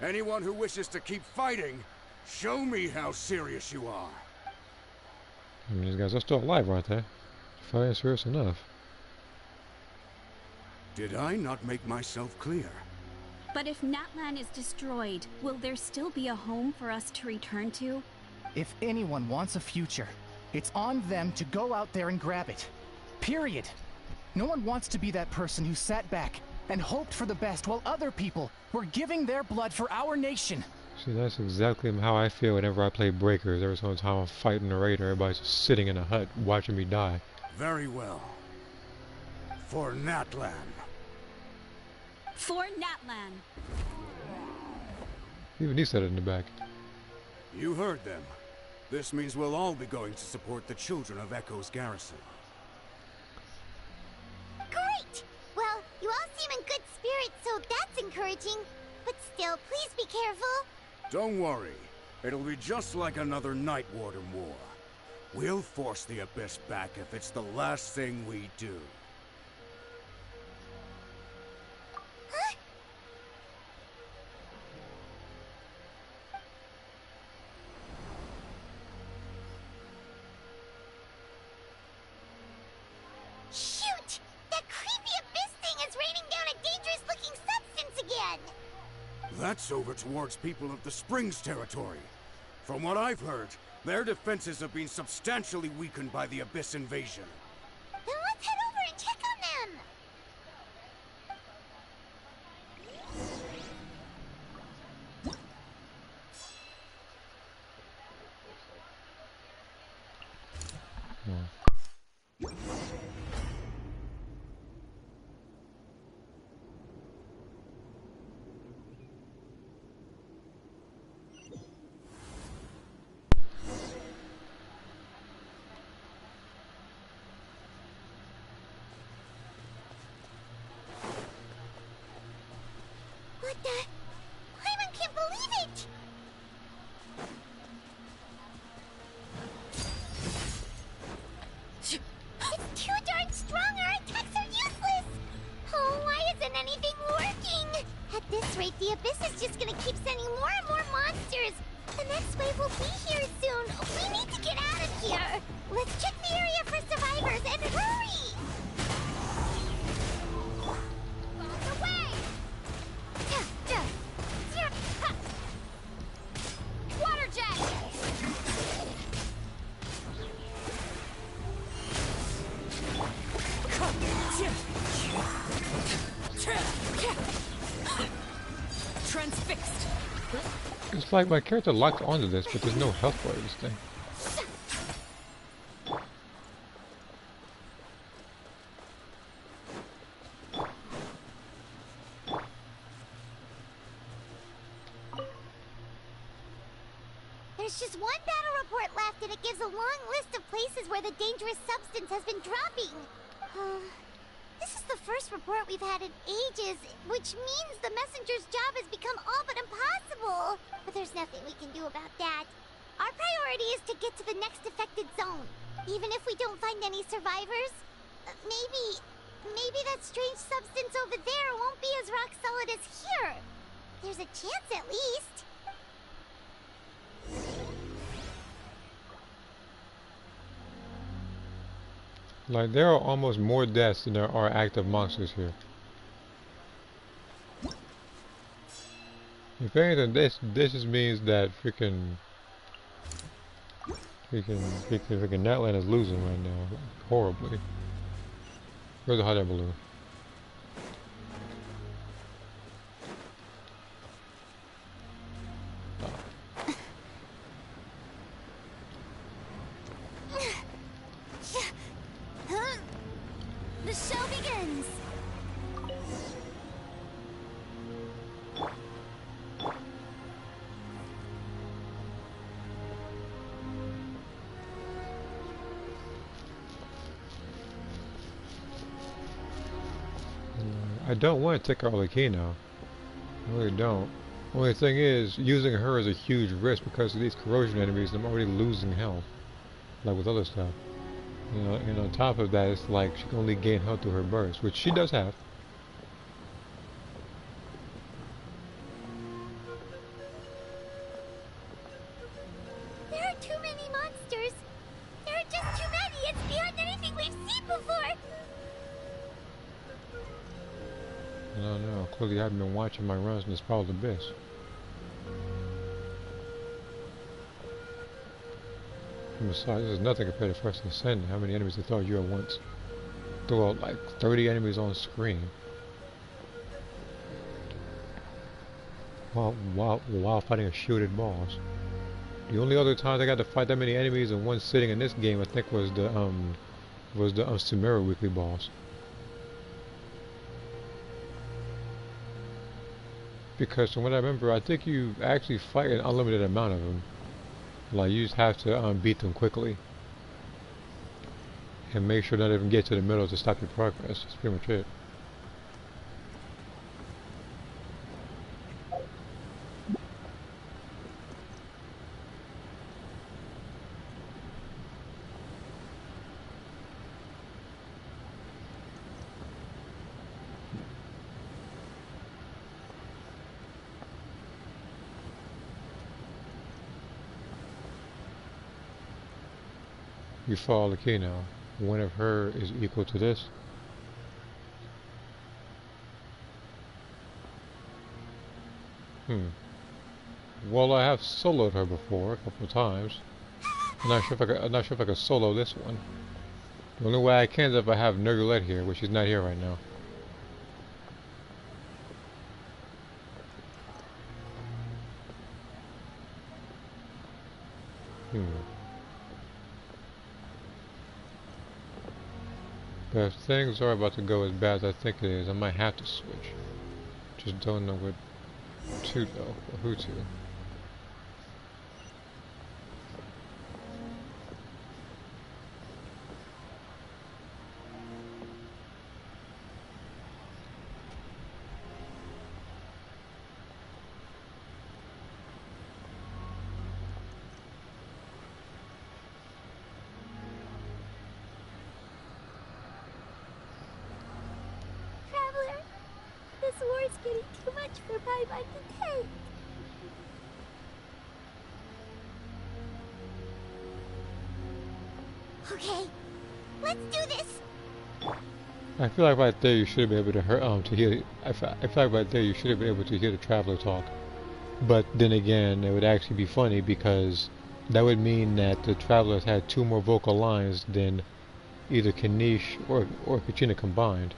anyone who wishes to keep fighting, show me how serious you are. I mean, these guys are still alive, aren't they? If I am serious enough. Did I not make myself clear? But if Natlan is destroyed, will there still be a home for us to return to? If anyone wants a future, it's on them to go out there and grab it. Period. No one wants to be that person who sat back and hoped for the best while other people were giving their blood for our nation. See, that's exactly how I feel whenever I play Breakers. Every single time I'm fighting a raider, everybody's just sitting in a hut watching me die. Very well. For Natlan. For Natlan. Even he said it in the back. You heard them. This means we'll all be going to support the children of Echo's garrison. Great! Well, you all seem in good spirits, so that's encouraging. But still, please be careful. Don't worry. It'll be just like another Night Warden war. We'll force the Abyss back if it's the last thing we do. Huh? Shoot! That creepy Abyss thing is raining down a dangerous-looking substance again! That's over towards people of the Springs territory. From what I've heard, their defenses have been substantially weakened by the Abyss invasion. Then let's head over and check on them! What the? Paimon can't believe it! It's too darn strong, our attacks are useless! Oh, why isn't anything working? At this rate, the Abyss is just gonna keep sending more and more monsters! The next wave will be here soon! We need to get out of here! Let's check the area for survivors, and hurry! Water jet! Transfixed. It's like my character locked onto this, but there's no health bar in this thing. There's just one battle report left, and it gives a long list of places where the dangerous substance has been dropping. This is the first report we've had in ages, which means the messenger's job has become all but impossible. But there's nothing we can do about that. Our priority is to get to the next affected zone. Even if we don't find any survivors, maybe that strange substance over there won't be as rock solid as here. There's a chance at least. Like, there are almost more deaths than there are active monsters here. If anything, this just means that freaking Natlan is losing right now, horribly. Where's the hot air balloon? The show begins! I don't want to take out Lakino. I really don't. Only thing is, using her is a huge risk because of these corrosion enemies. I'm already losing health, like with other stuff. You know, and on top of that, it's like she can only gain health through her burst, which she does have. There are too many monsters. There are just too many. It's beyond anything we've seen before. I don't know. Clearly, I haven't been watching my runs in this part of the abyss. And besides, this is nothing compared to First Ascendant. How many enemies they thought you at once? throw out like 30 enemies on screen while fighting a shielded boss. The only other time I got to fight that many enemies in one sitting in this game, I think, was the Sumeru weekly boss. Because from what I remember, I think you actually fight an unlimited amount of them. Like, you just have to beat them quickly. And make sure not to even get to the middle to stop your progress. That's pretty much it. You follow the key now. One of her is equal to this. Well, I have soloed her before a couple of times. I'm not sure if I can solo this one. The only way I can is if I have Nerulette here, which is not here right now. But if things are about to go as bad as I think it is, I might have to switch. Just don't know what to though, or who to. Getting too much for my mind to take. Okay, let's do this. I feel like right there you should be able to hear. I feel like right there you should be able to hear the traveler talk. But then again, it would actually be funny because that would mean that the travelers had 2 more vocal lines than either Kanish or Kachina combined.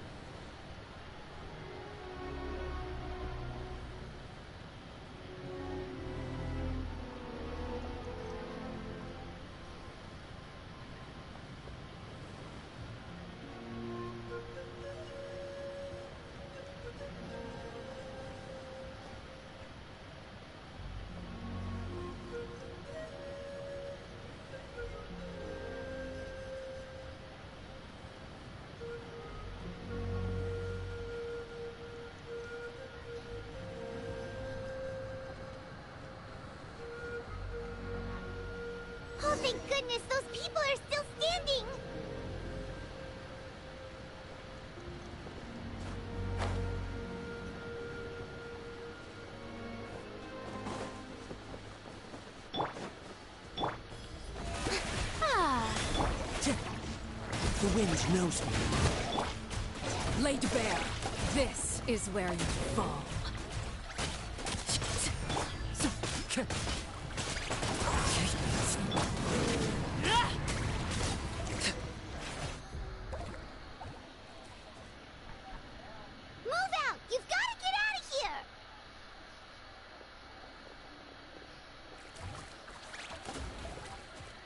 Oh, thank goodness, those people are still standing! The wind knows me. Laid bare. This is where you fall.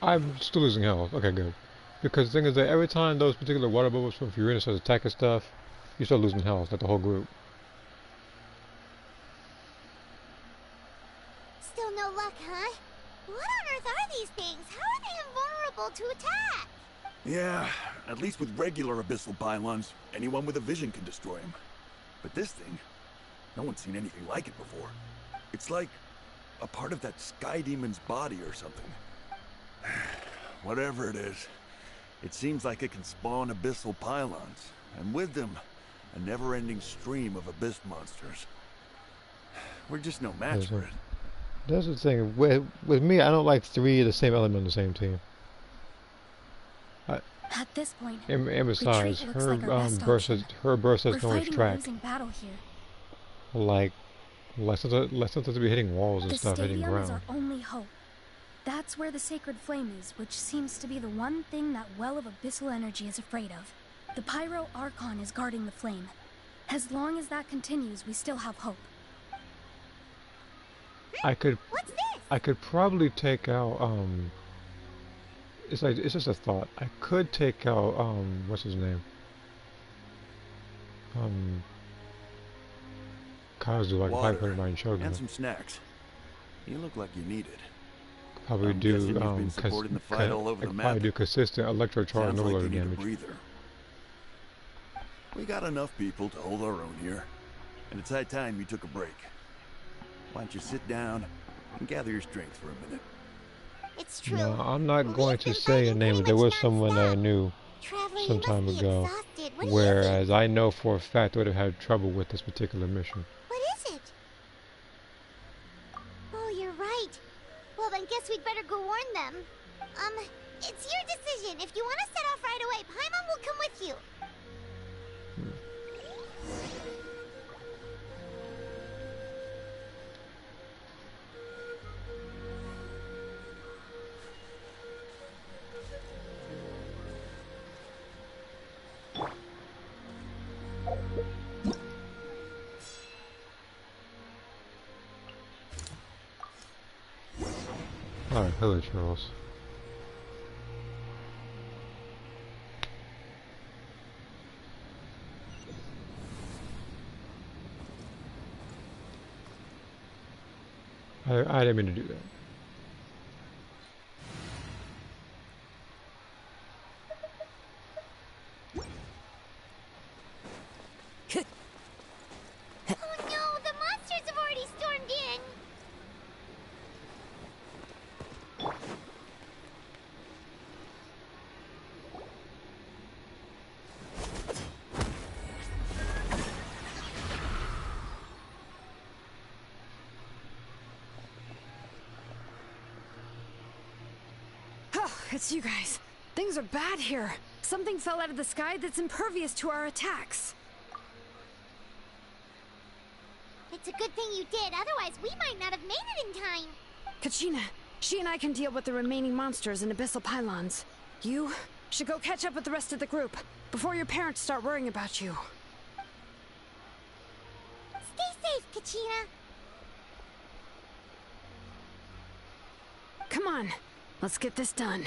I'm still losing health. Okay, good. Because the thing is that every time those particular water bubbles from Furina start attacking stuff, you start losing health, like the whole group. Still no luck, huh? What on earth are these things? How are they invulnerable to attack? Yeah, at least with regular abyssal pylons, anyone with a vision can destroy them. But this thing, no one's seen anything like it before. It's like a part of that sky demon's body or something. Whatever it is, it seems like it can spawn abyssal pylons, and with them, a never-ending stream of abyss monsters. We're just no match for it. That's the thing. With me, I don't like 3 of the same element on the same team. At this point, and besides, her burst has no track. Like sometimes to be hitting walls and stuff, hitting ground. The stadium is our only hope. That's where the sacred flame is, which seems to be the one thing that well of abyssal energy is afraid of. The Pyro Archon is guarding the flame. As long as that continues, we still have hope. I could What's this? I could probably take out it's just a thought. I could take out what's his name? Kazu, I could probably put him right in Shogun. And some snacks. You look like you need it. Probably I'm do guessing you've been supporting the fight all over I the could map. probably do consistent electrocharge Sounds and like overload you need a damage. breather. We got enough people to hold our own here, and it's high time you took a break. Why don't you sit down and gather your strength for a minute? It's true. No, I'm not going to say a name, but there was someone that I knew some time ago, whereas I know for a fact they would have had trouble with this particular mission. What is it? Oh, you're right. Well, then guess we'd better go warn them. It's your decision. If you want to set off right away, Paimon will come with you. Alright, hello Charles. I didn't mean to do that. Oh no, the monsters have already stormed in. Oh, it's you guys. Things are bad here. Something fell out of the sky that's impervious to our attacks. It's a good thing you did, otherwise we might not have made it in time. Kachina, she and I can deal with the remaining monsters and abyssal pylons. You should go catch up with the rest of the group before your parents start worrying about you. Stay safe, Kachina. Come on, let's get this done.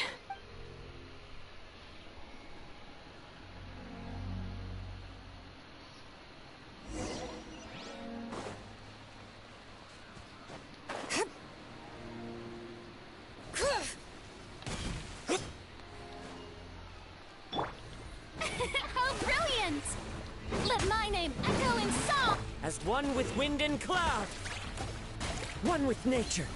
How brilliant! Let my name echo in song! As one with wind and cloud. One with nature.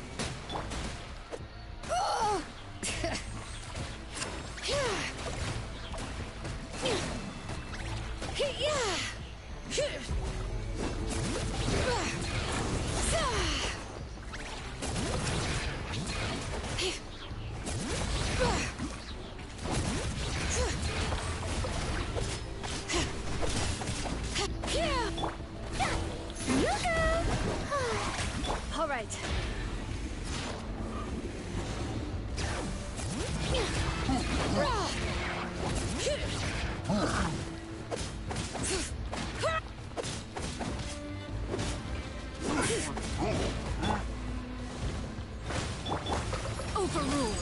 All right. Overruled.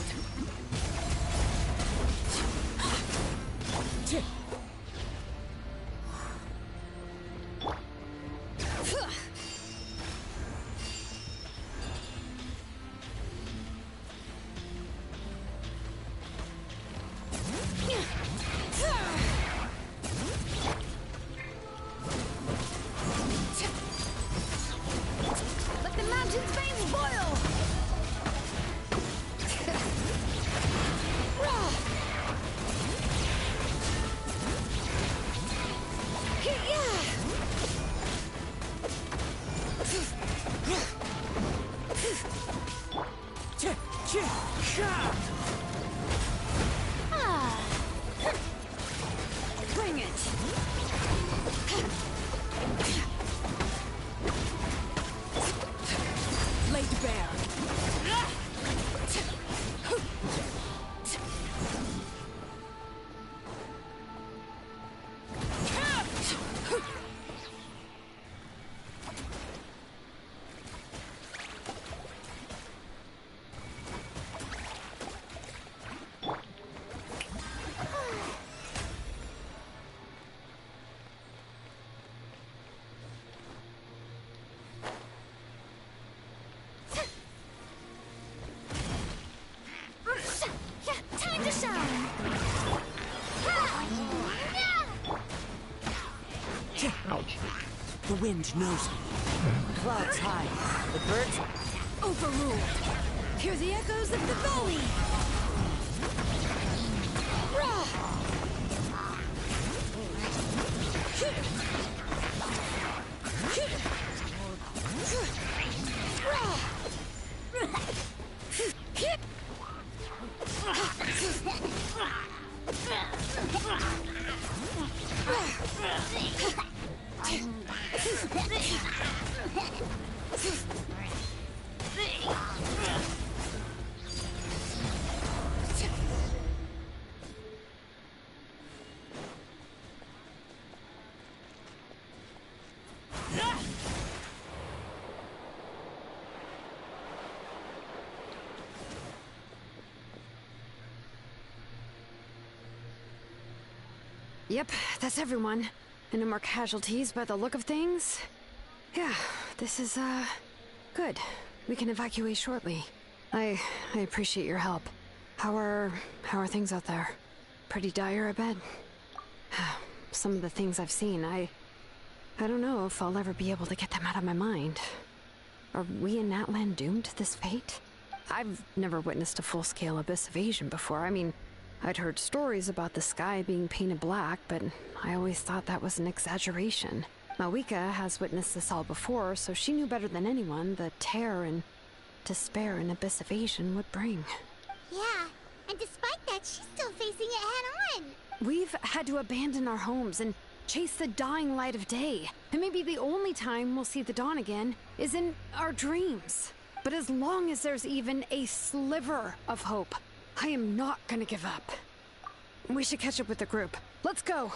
Let the mountain's veins boil! Ouch. The wind knows me. Clouds high. The birds Overruled. Hear the echoes of the valley. Rah! Yep, that's everyone. And no more casualties by the look of things. Yeah, this is, good. We can evacuate shortly. I appreciate your help. How are things out there? Pretty dire, I bet. Some of the things I've seen, I don't know if I'll ever be able to get them out of my mind. Are we in Natlan doomed to this fate? I've never witnessed a full-scale abyss invasion before. I mean, I'd heard stories about the sky being painted black, but I always thought that was an exaggeration. Malika has witnessed this all before, so she knew better than anyone the terror and despair an abyss invasion would bring. Yeah, and despite that, she's still facing it head-on. We've had to abandon our homes and chase the dying light of day. And maybe the only time we'll see the dawn again is in our dreams. But as long as there's even a sliver of hope, I am not gonna give up. We should catch up with the group. Let's go!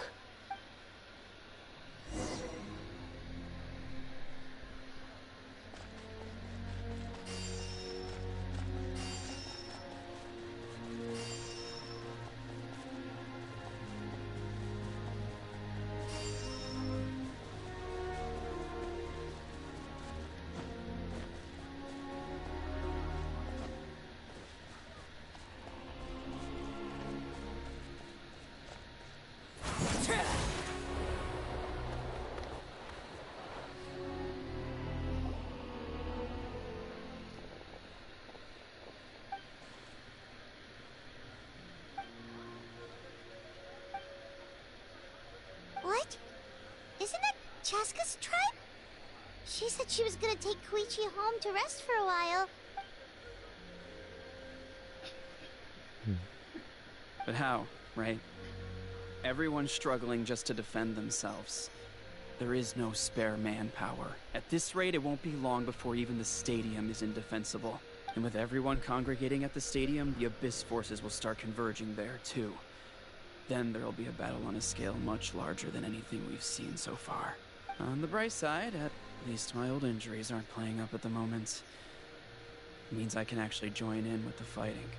What? Isn't that Chaska's tribe? She said she was gonna take Koichi home to rest for a while. But how, right? Everyone's struggling just to defend themselves. There is no spare manpower. At this rate, it won't be long before even the stadium is indefensible. And with everyone congregating at the stadium, the Abyss forces will start converging there, too. Then there'll be a battle on a scale much larger than anything we've seen so far. On the bright side, at least my old injuries aren't playing up at the moment. It means I can actually join in with the fighting.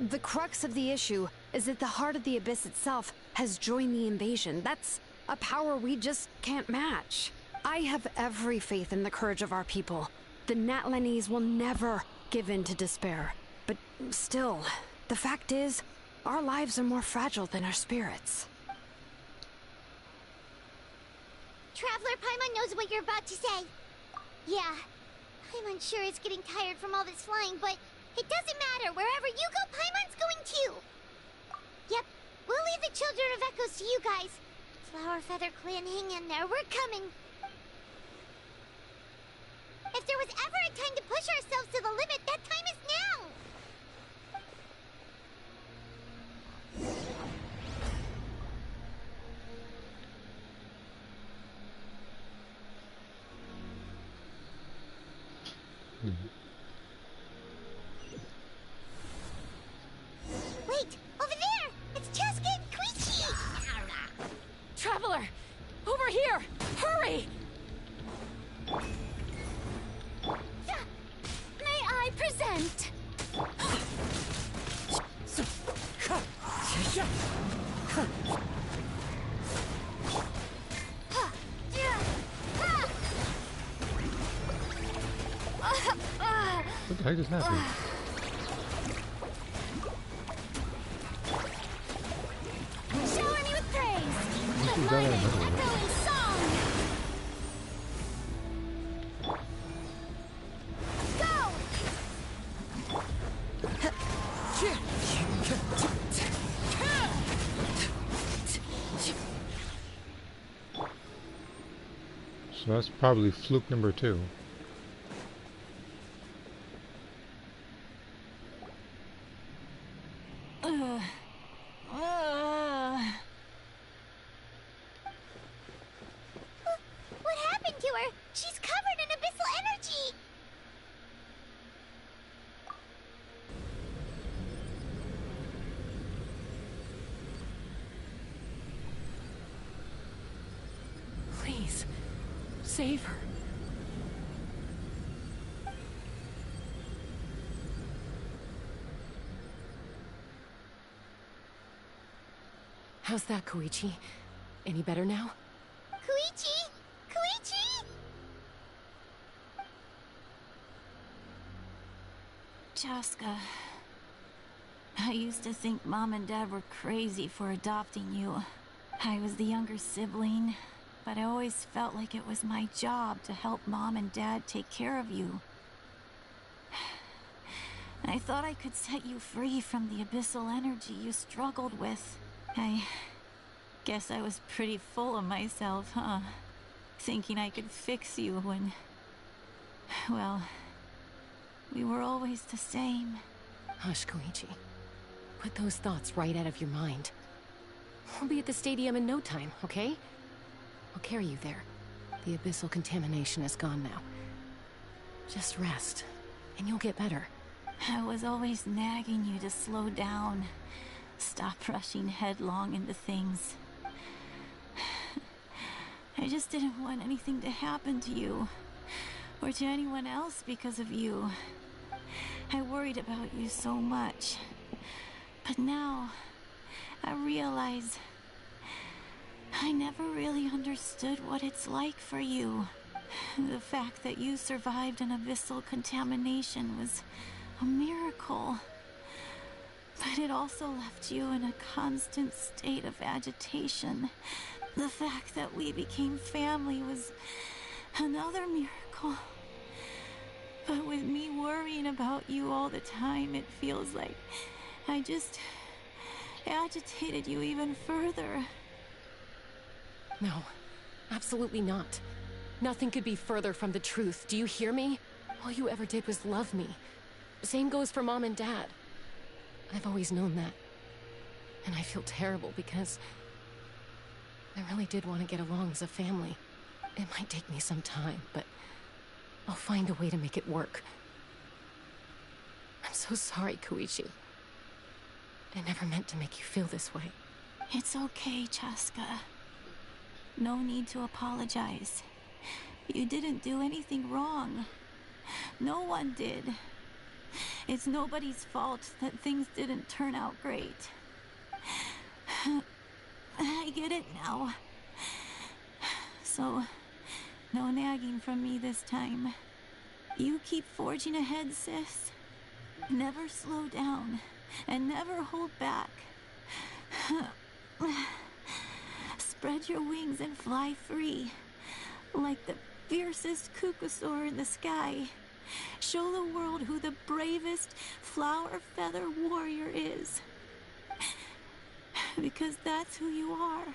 The crux of the issue is that the heart of the Abyss itself has joined the invasion. That's a power we just can't match. I have every faith in the courage of our people. The Natlanese will never give in to despair. But still, the fact is, our lives are more fragile than our spirits. Traveler Paimon knows what you're about to say. Yeah, Paimon's sure is getting tired from all this flying, but it doesn't matter. Wherever you go, Paimon's going too. Yep, we'll leave the Children of Echoes to you guys. Flower Feather Clan, hang in there. We're coming. If there was ever a time to push ourselves to the limit, that time is now. Wait, over there! It's Chaska and Koichi! Traveler! Over here! Hurry! May I present? What the heck just happened? Shower me with praise! This Let is mine another one. echo in song! So that's probably fluke number 2. What happened to her? She's covered in abyssal energy! Please, save her. How's that, Koichi? Any better now? Koichi! Koichi! Chaska, I used to think Mom and Dad were crazy for adopting you. I was the younger sibling, but I always felt like it was my job to help Mom and Dad take care of you. I thought I could set you free from the abyssal energy you struggled with. I guess I was pretty full of myself, huh? Thinking I could fix you when... well, we were always the same. Hush, Koichi. Put those thoughts right out of your mind. We'll be at the stadium in no time, okay? I'll carry you there. The abyssal contamination is gone now. Just rest, and you'll get better. I was always nagging you to slow down. Stop rushing headlong into things. I just didn't want anything to happen to you, or to anyone else because of you. I worried about you so much. But now, I realize I never really understood what it's like for you. The fact that you survived an abyssal contamination was a miracle. But it also left you in a constant state of agitation. The fact that we became family was another miracle. But with me worrying about you all the time, it feels like I just agitated you even further. No, absolutely not. Nothing could be further from the truth. Do you hear me? All you ever did was love me. Same goes for Mom and Dad. I've always known that. And I feel terrible because I really did want to get along as a family. It might take me some time, but I'll find a way to make it work. I'm so sorry, Koichi. I never meant to make you feel this way. It's okay, Chaska. No need to apologize. You didn't do anything wrong. No one did. It's nobody's fault that things didn't turn out great. I get it now. So, no nagging from me this time. You keep forging ahead, sis. Never slow down, and never hold back. Spread your wings and fly free, like the fiercest kukusaur in the sky. Show the world who the bravest flower feather warrior is. Because that's who you are.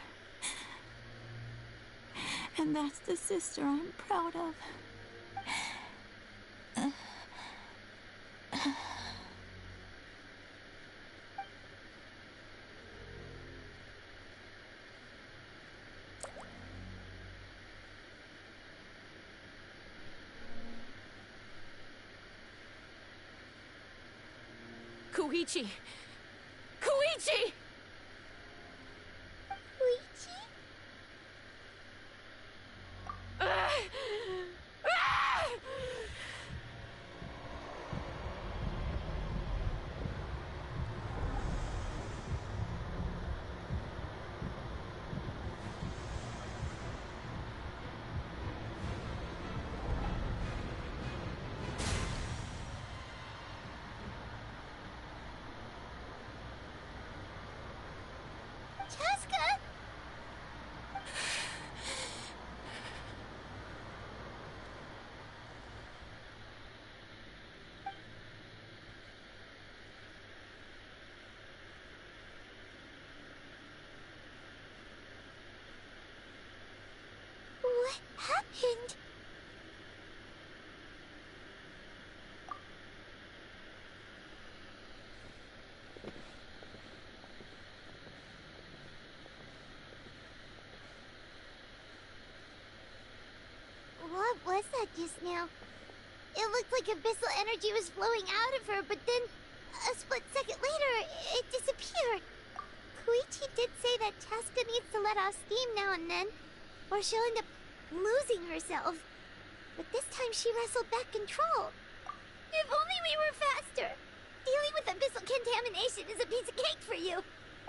And that's the sister I'm proud of. Koichi! Koichi! Koichi? Chaska! What happened? just now. It looked like abyssal energy was flowing out of her, but then, a split second later, it disappeared. Koichi did say that Chaska needs to let off steam now and then, or she'll end up losing herself. But this time she wrestled back control. If only we were faster! Dealing with abyssal contamination is a piece of cake for you.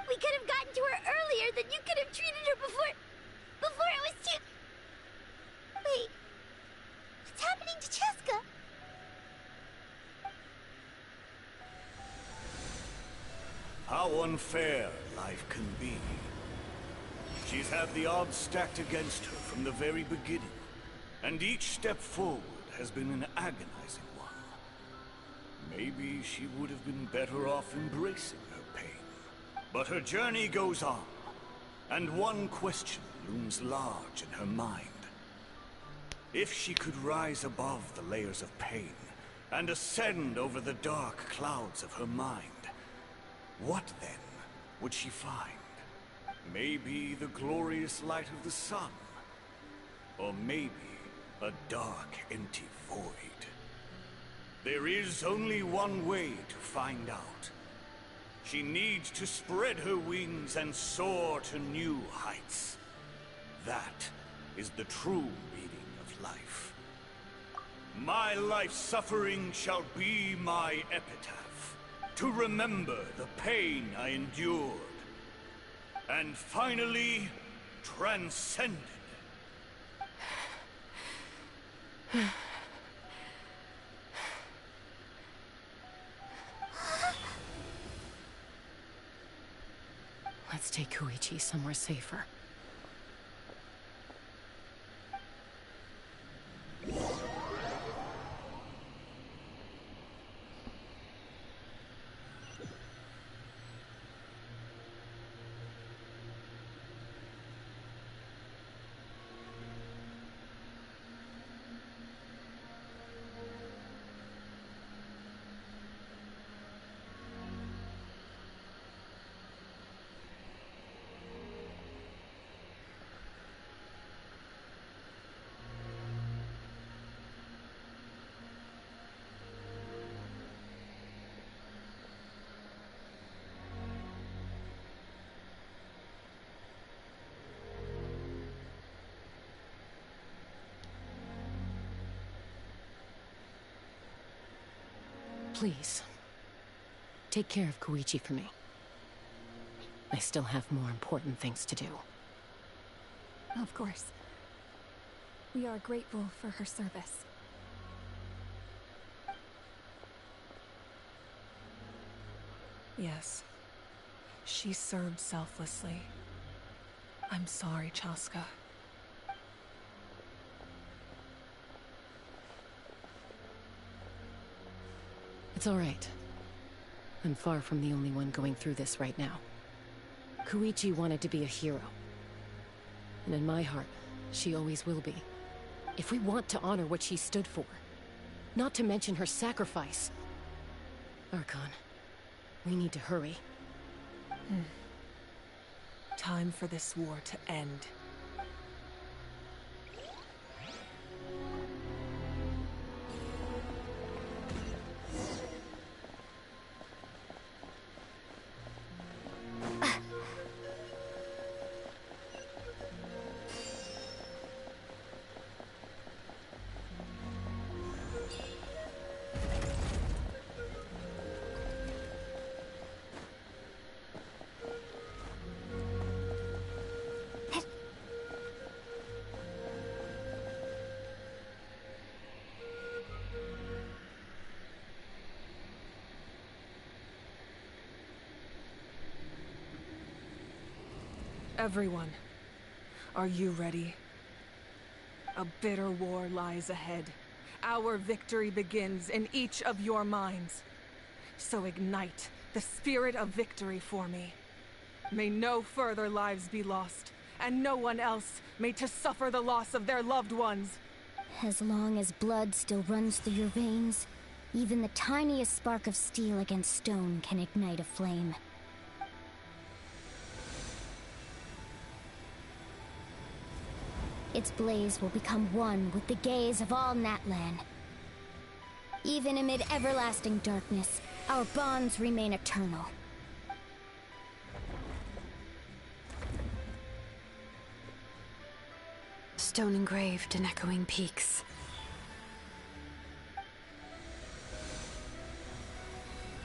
We could have gotten to her earlier, then you could have treated her before it was too... Wait. What's happening to Cheska? How unfair life can be. She's had the odds stacked against her from the very beginning, and each step forward has been an agonizing one. Maybe she would have been better off embracing her pain. But her journey goes on, and one question looms large in her mind. If she could rise above the layers of pain and ascend over the dark clouds of her mind, what then would she find? Maybe the glorious light of the sun, or maybe a dark, empty void. There is only one way to find out. She needs to spread her wings and soar to new heights. That is the true meaning of life. My life's suffering shall be my epitaph, to remember the pain I endured, and finally transcended. Let's take Koichi somewhere safer. Please, take care of Koichi for me. I still have more important things to do. Of course. We are grateful for her service. Yes. She served selflessly. I'm sorry, Chaska. It's all right. I'm far from the only one going through this right now. Koichi wanted to be a hero. And in my heart, she always will be. If we want to honor what she stood for, not to mention her sacrifice. Archon, we need to hurry. Time for this war to end. Everyone, are you ready? A bitter war lies ahead. Our victory begins in each of your minds. So ignite the spirit of victory for me. May no further lives be lost, and no one else may to suffer the loss of their loved ones. As long as blood still runs through your veins, even the tiniest spark of steel against stone can ignite a flame. its blaze will become one with the gaze of all Natlan. Even amid everlasting darkness, our bonds remain eternal. Stone engraved in echoing peaks.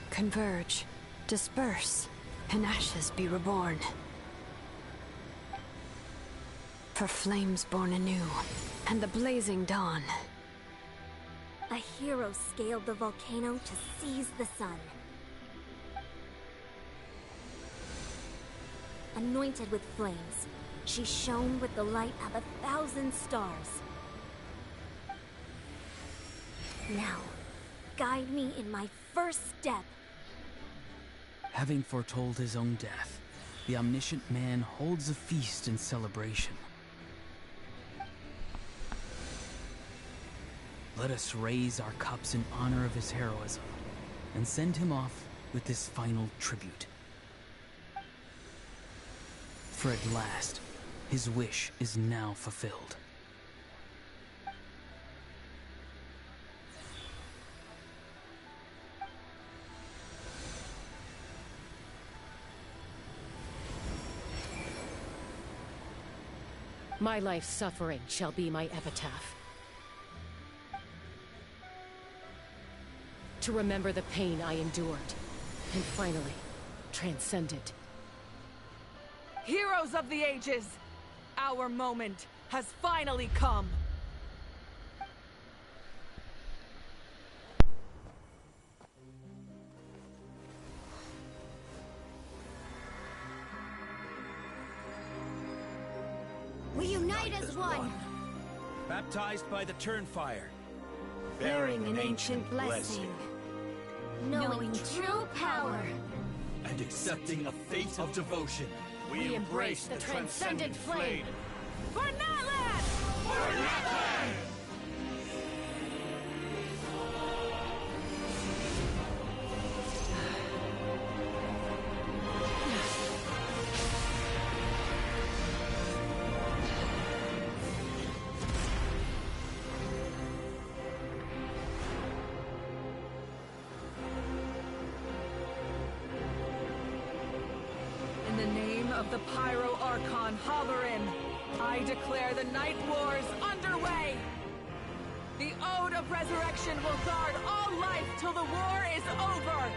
Converge, disperse, and ashes be reborn. For flames born anew, and the blazing dawn. A hero scaled the volcano to seize the sun. Anointed with flames, she shone with the light of 1,000 stars. Now, guide me in my first step. Having foretold his own death, the omniscient man holds a feast in celebration. Let us raise our cups in honor of his heroism, and send him off with this final tribute. For at last, his wish is now fulfilled. My life's suffering shall be my epitaph. To remember the pain I endured, and finally, transcend it. Heroes of the ages! Our moment has finally come! We unite as one! Baptized by the Turnfire. Bearing an ancient blessing. Knowing true power. And accepting a fate of devotion. We embrace the transcendent flame. For Natlan! For Natlan! In the name of the Pyro Archon Halloran, I declare the Night Wars underway! The Ode of Resurrection will guard all life till the war is over!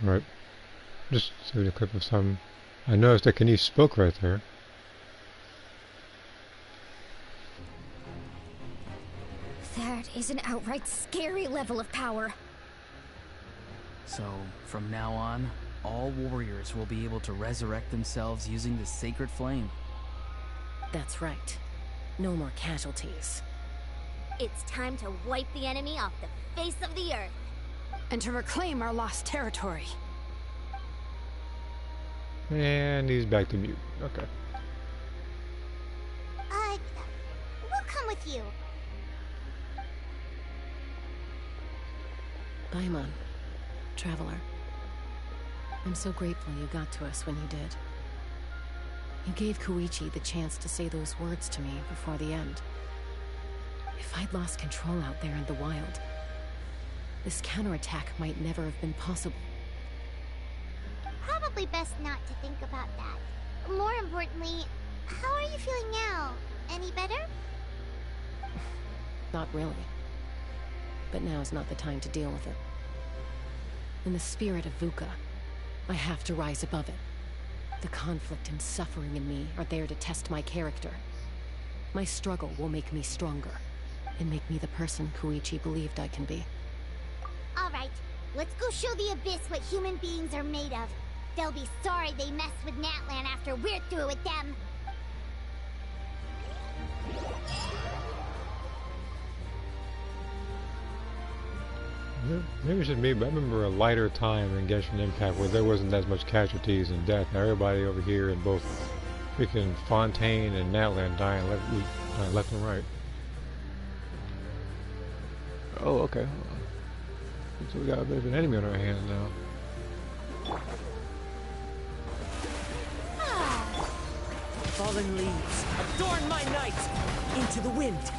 Right. Just seeing a clip of some. I noticed that Kenise spoke right there. That is an outright scary level of power. So, from now on, all warriors will be able to resurrect themselves using the sacred flame. That's right. No more casualties. It's time to wipe the enemy off the face of the earth. And to reclaim our lost territory. And he's back to mute. Okay. We'll come with you. Paimon, traveler. I'm so grateful you got to us when you did. You gave Koichi the chance to say those words to me before the end. If I'd lost control out there in the wild, this counterattack might never have been possible. Probably best not to think about that. More importantly, how are you feeling now? Any better? Not really. But now's not the time to deal with it. In the spirit of VUCA, I have to rise above it. The conflict and suffering in me are there to test my character. My struggle will make me stronger, and make me the person Koichi believed I can be. Alright, let's go show the Abyss what human beings are made of. They'll be sorry they messed with Natlan after we're through with them. Maybe it's just me, but I remember a lighter time in Genshin Impact where there wasn't as much casualties and death. Now everybody over here in both freaking Fontaine and Natlan dying left and right. Oh, okay. So we got a bit of an enemy on our hands now. Fallen leaves, adorn my night! Into the wind!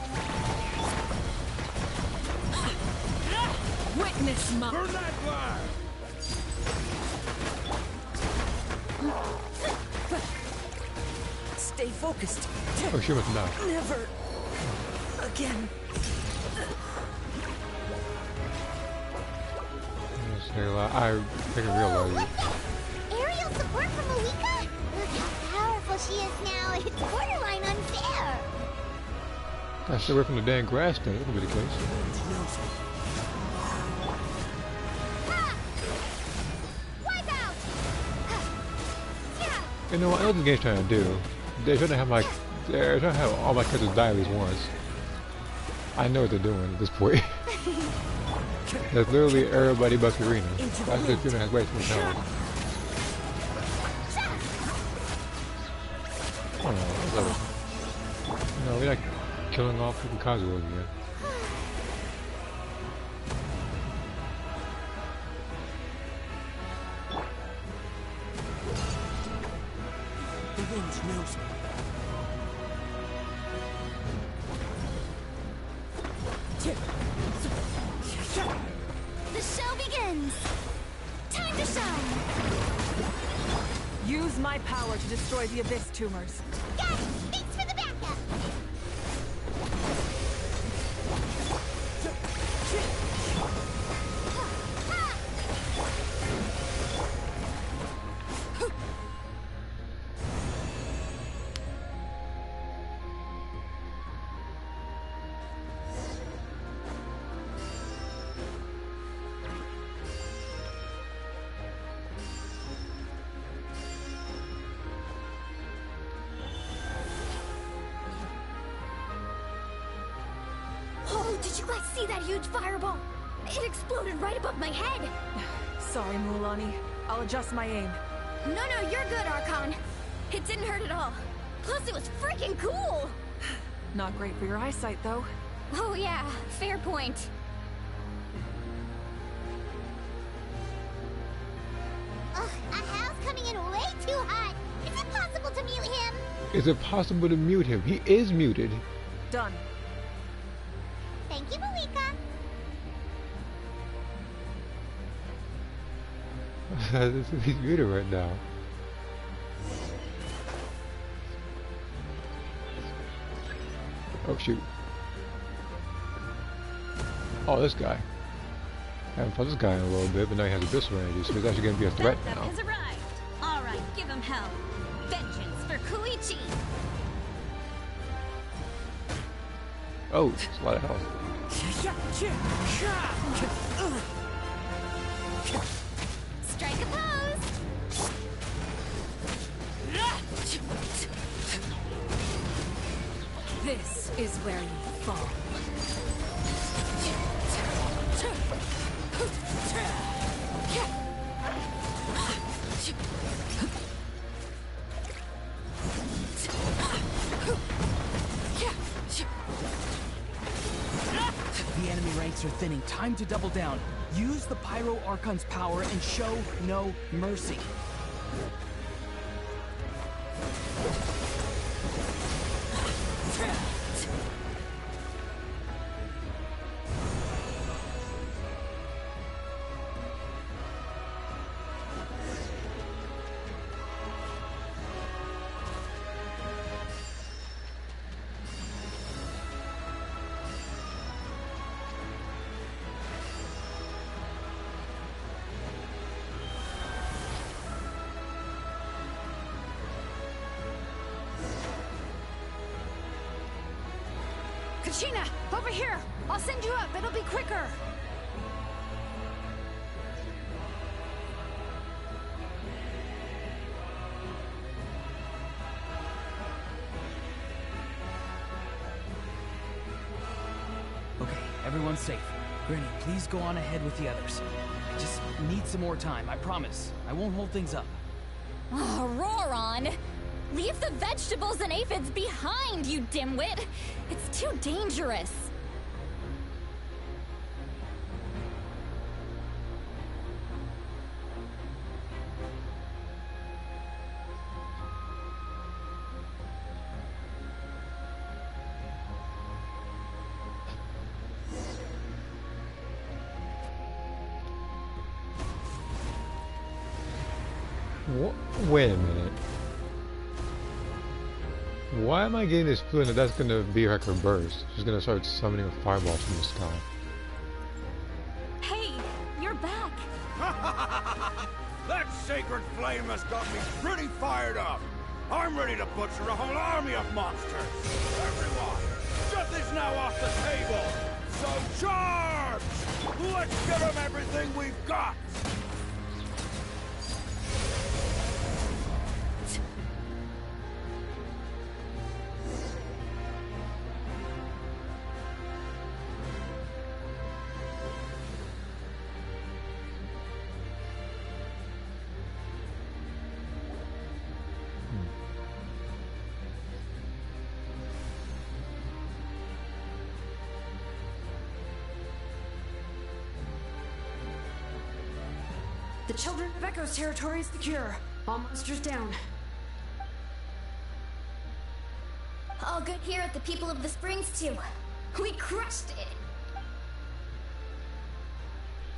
Witness my... Burn that fire! Stay focused. Oh, she must die. Never again. I think I realize it. Aerial support from Malika? Look how powerful she is now. It's borderline unfair. I stay away from the dang grass then. That could be the case. You know what? I know what the game's trying to do. They're trying to have like, they're trying to have all my characters die at least once. I know what they're doing at this point. That's literally everybody but Karina. That's just Karina has way too much health. Oh no, we're not killing off people casually again. The wind knows me. The show begins! Time to shine! Use my power to destroy the abyss tumors. Got it! Thanks for the backup! Oh, did you guys see that huge fireball? It exploded right above my head! Sorry, Mulani. I'll adjust my aim. No, you're good, Archon. It didn't hurt at all. Plus, it was freaking cool! Not great for your eyesight, though. Oh yeah, fair point. Ugh, Ahal's coming in way too hot. Is it possible to mute him? Is it possible to mute him? He is muted. Done. Thank you, Malika. He's muted right now. Oh shoot. Oh, this guy. I haven't fought this guy in a little bit, but now he has abyss energy, so he's actually going to be a threat That now. has arrived. All right, give him hell. Vengeance for Koichi. Oh, it's a lot of health. Strike a pose! This is where you fall. The enemy ranks are thinning. Time to double down. Use the Pyro Archon's power and show no mercy. Kachina, over here! I'll send you up, it'll be quicker! Okay, everyone's safe. Granny, please go on ahead with the others. I just need some more time, I promise. I won't hold things up. Oh, Roron! Leave the vegetables and aphids behind, you dimwit! It's too dangerous. Wait a minute. Why am I getting this feeling that that's gonna be like her burst? She's gonna start summoning fireballs from the sky. Hey, you're back. That sacred flame has got me pretty fired up. I'm ready to butcher a whole army of monsters. Everyone, death is now off the table. So charge! Let's give them everything we've got. The Children of Echo's territory is secure. All monsters down. All good here at the People of the Springs, too. We crushed it!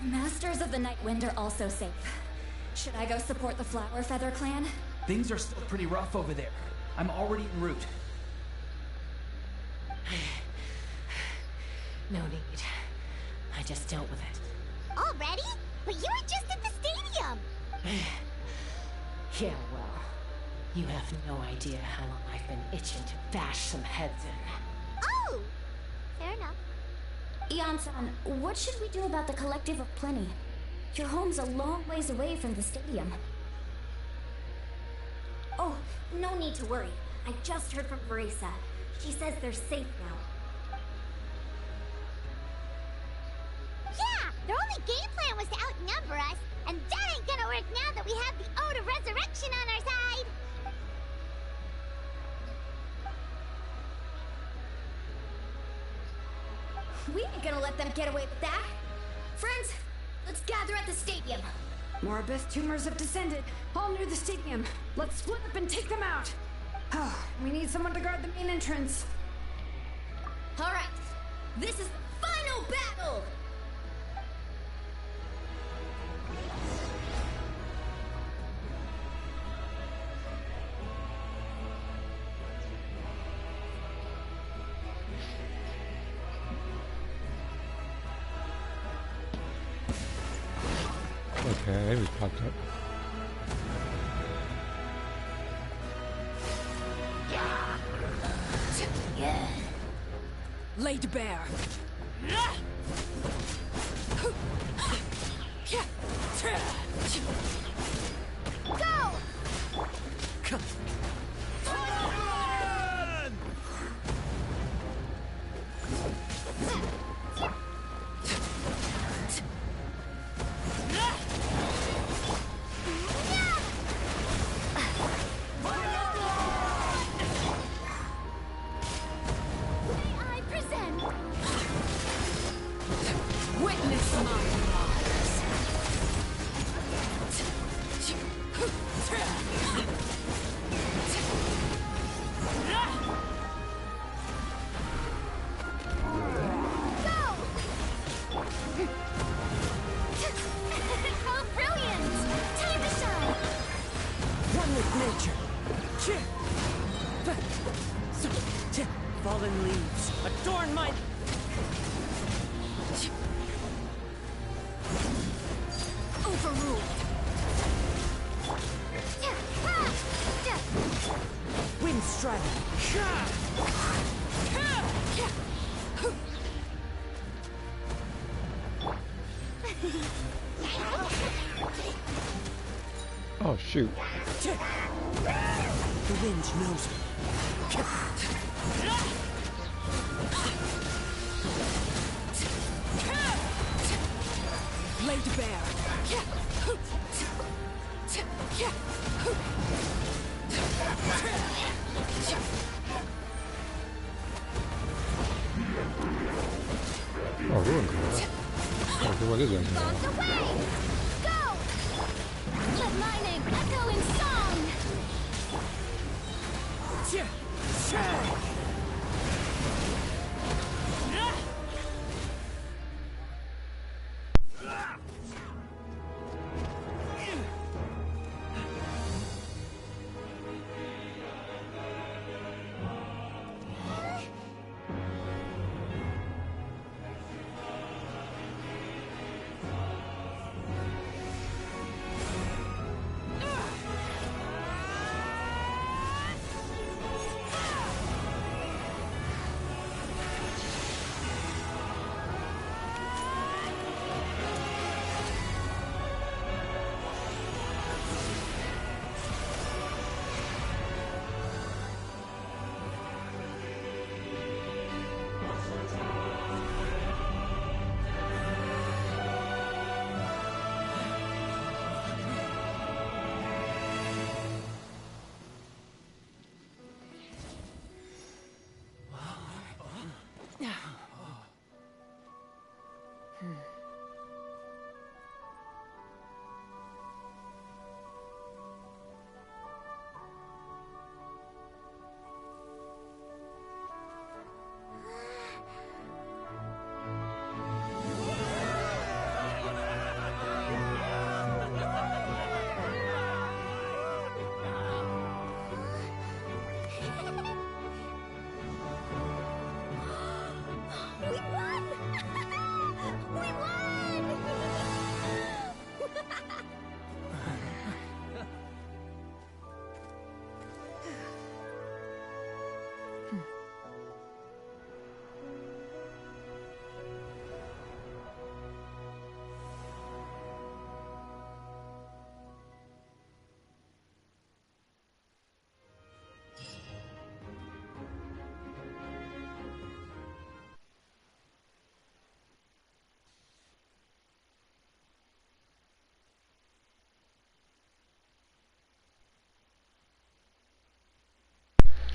Masters of the Night Wind are also safe. Should I go support the Flower Feather clan? Things are still pretty rough over there. I'm already en route. No need. I just dealt with it. Already? But you were just at the stadium! Yeah, well, you have no idea how long I've been itching to bash some heads in. Oh! Fair enough. Ian-san, what should we do about the Collective of Plenty? Your home's a long ways away from the stadium. Oh, no need to worry. I just heard from Veresa. She says they're safe now. Yeah! Their only game plan was to outnumber us, and that ain't gonna work now that we have the Ode of Resurrection on our side! We ain't gonna let them get away with that. Friends, let's gather at the stadium. More abyss tumors have descended, all near the stadium. Let's split up and take them out. Oh, we need someone to guard the main entrance. All right, this is the final battle! Okay, enemies popped up. Laid bare. Go! I present Witness my rise. How brilliant! Time to shine! One with nature. Fallen leaves adorn my... Overruled. Wind strike. Oh shoot. The wind knows me. Laid bare. Oh, ruin card. Okay, what is that? Bombs away! Go! Let my name echo in song!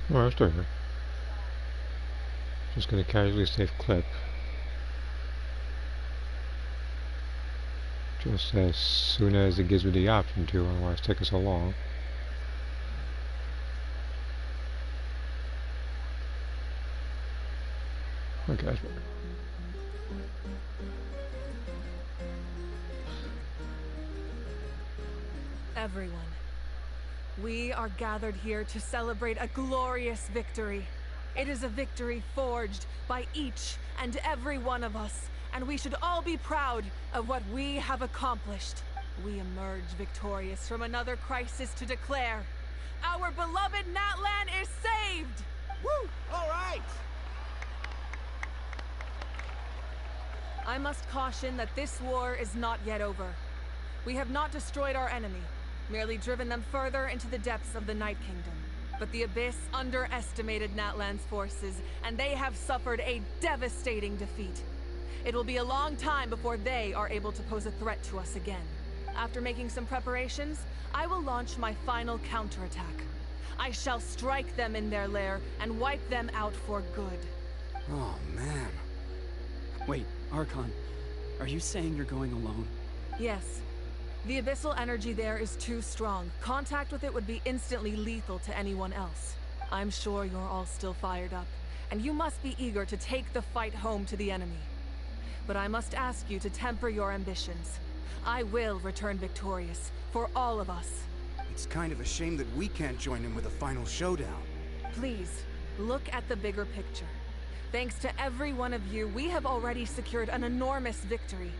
Well, still here. Just gonna casually save clip. Just as soon as it gives me the option to, otherwise it's taking so long. Okay. Everyone, we are gathered here to celebrate a glorious victory. It is a victory forged by each and every one of us, and we should all be proud of what we have accomplished. We emerge victorious from another crisis to declare, our beloved Natlan is saved! Woo! All right! I must caution that this war is not yet over. We have not destroyed our enemy, merely driven them further into the depths of the Night Kingdom. But the Abyss underestimated Natlan's forces, and they have suffered a devastating defeat. It will be a long time before they are able to pose a threat to us again. After making some preparations, I will launch my final counterattack. I shall strike them in their lair and wipe them out for good. Oh, man. Wait, Archon, are you saying you're going alone? Yes. The abyssal energy there is too strong. Contact with it would be instantly lethal to anyone else. I'm sure you're all still fired up, and you must be eager to take the fight home to the enemy. But I must ask you to temper your ambitions. I will return victorious, for all of us. It's kind of a shame that we can't join in with a final showdown. Please, look at the bigger picture. Thanks to every one of you, we have already secured an enormous victory.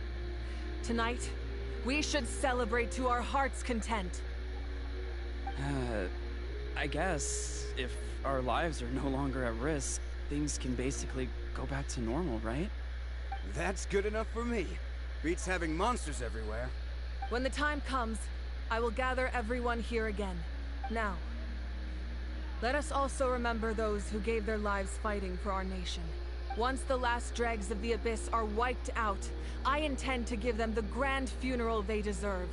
Tonight, we should celebrate to our heart's content. I guess if our lives are no longer at risk, things can basically go back to normal, right? That's good enough for me. Beats having monsters everywhere. When the time comes, I will gather everyone here again. Now, let us also remember those who gave their lives fighting for our nation. Once the last dregs of the Abyss are wiped out, I intend to give them the grand funeral they deserve.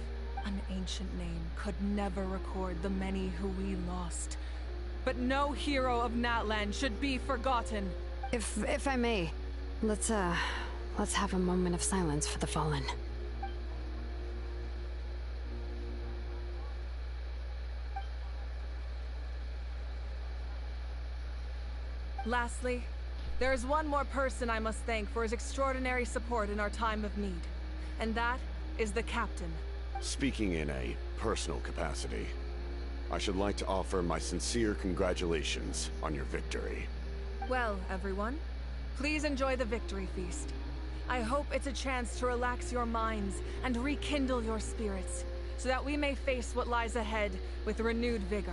An ancient name could never record the many who we lost. But no hero of Natlan should be forgotten. If I may, let's have a moment of silence for the fallen. Lastly, there is one more person I must thank for his extraordinary support in our time of need. And that is the Captain. Speaking in a personal capacity, I should like to offer my sincere congratulations on your victory. Well, everyone, please enjoy the victory feast. I hope it's a chance to relax your minds and rekindle your spirits, so that we may face what lies ahead with renewed vigor.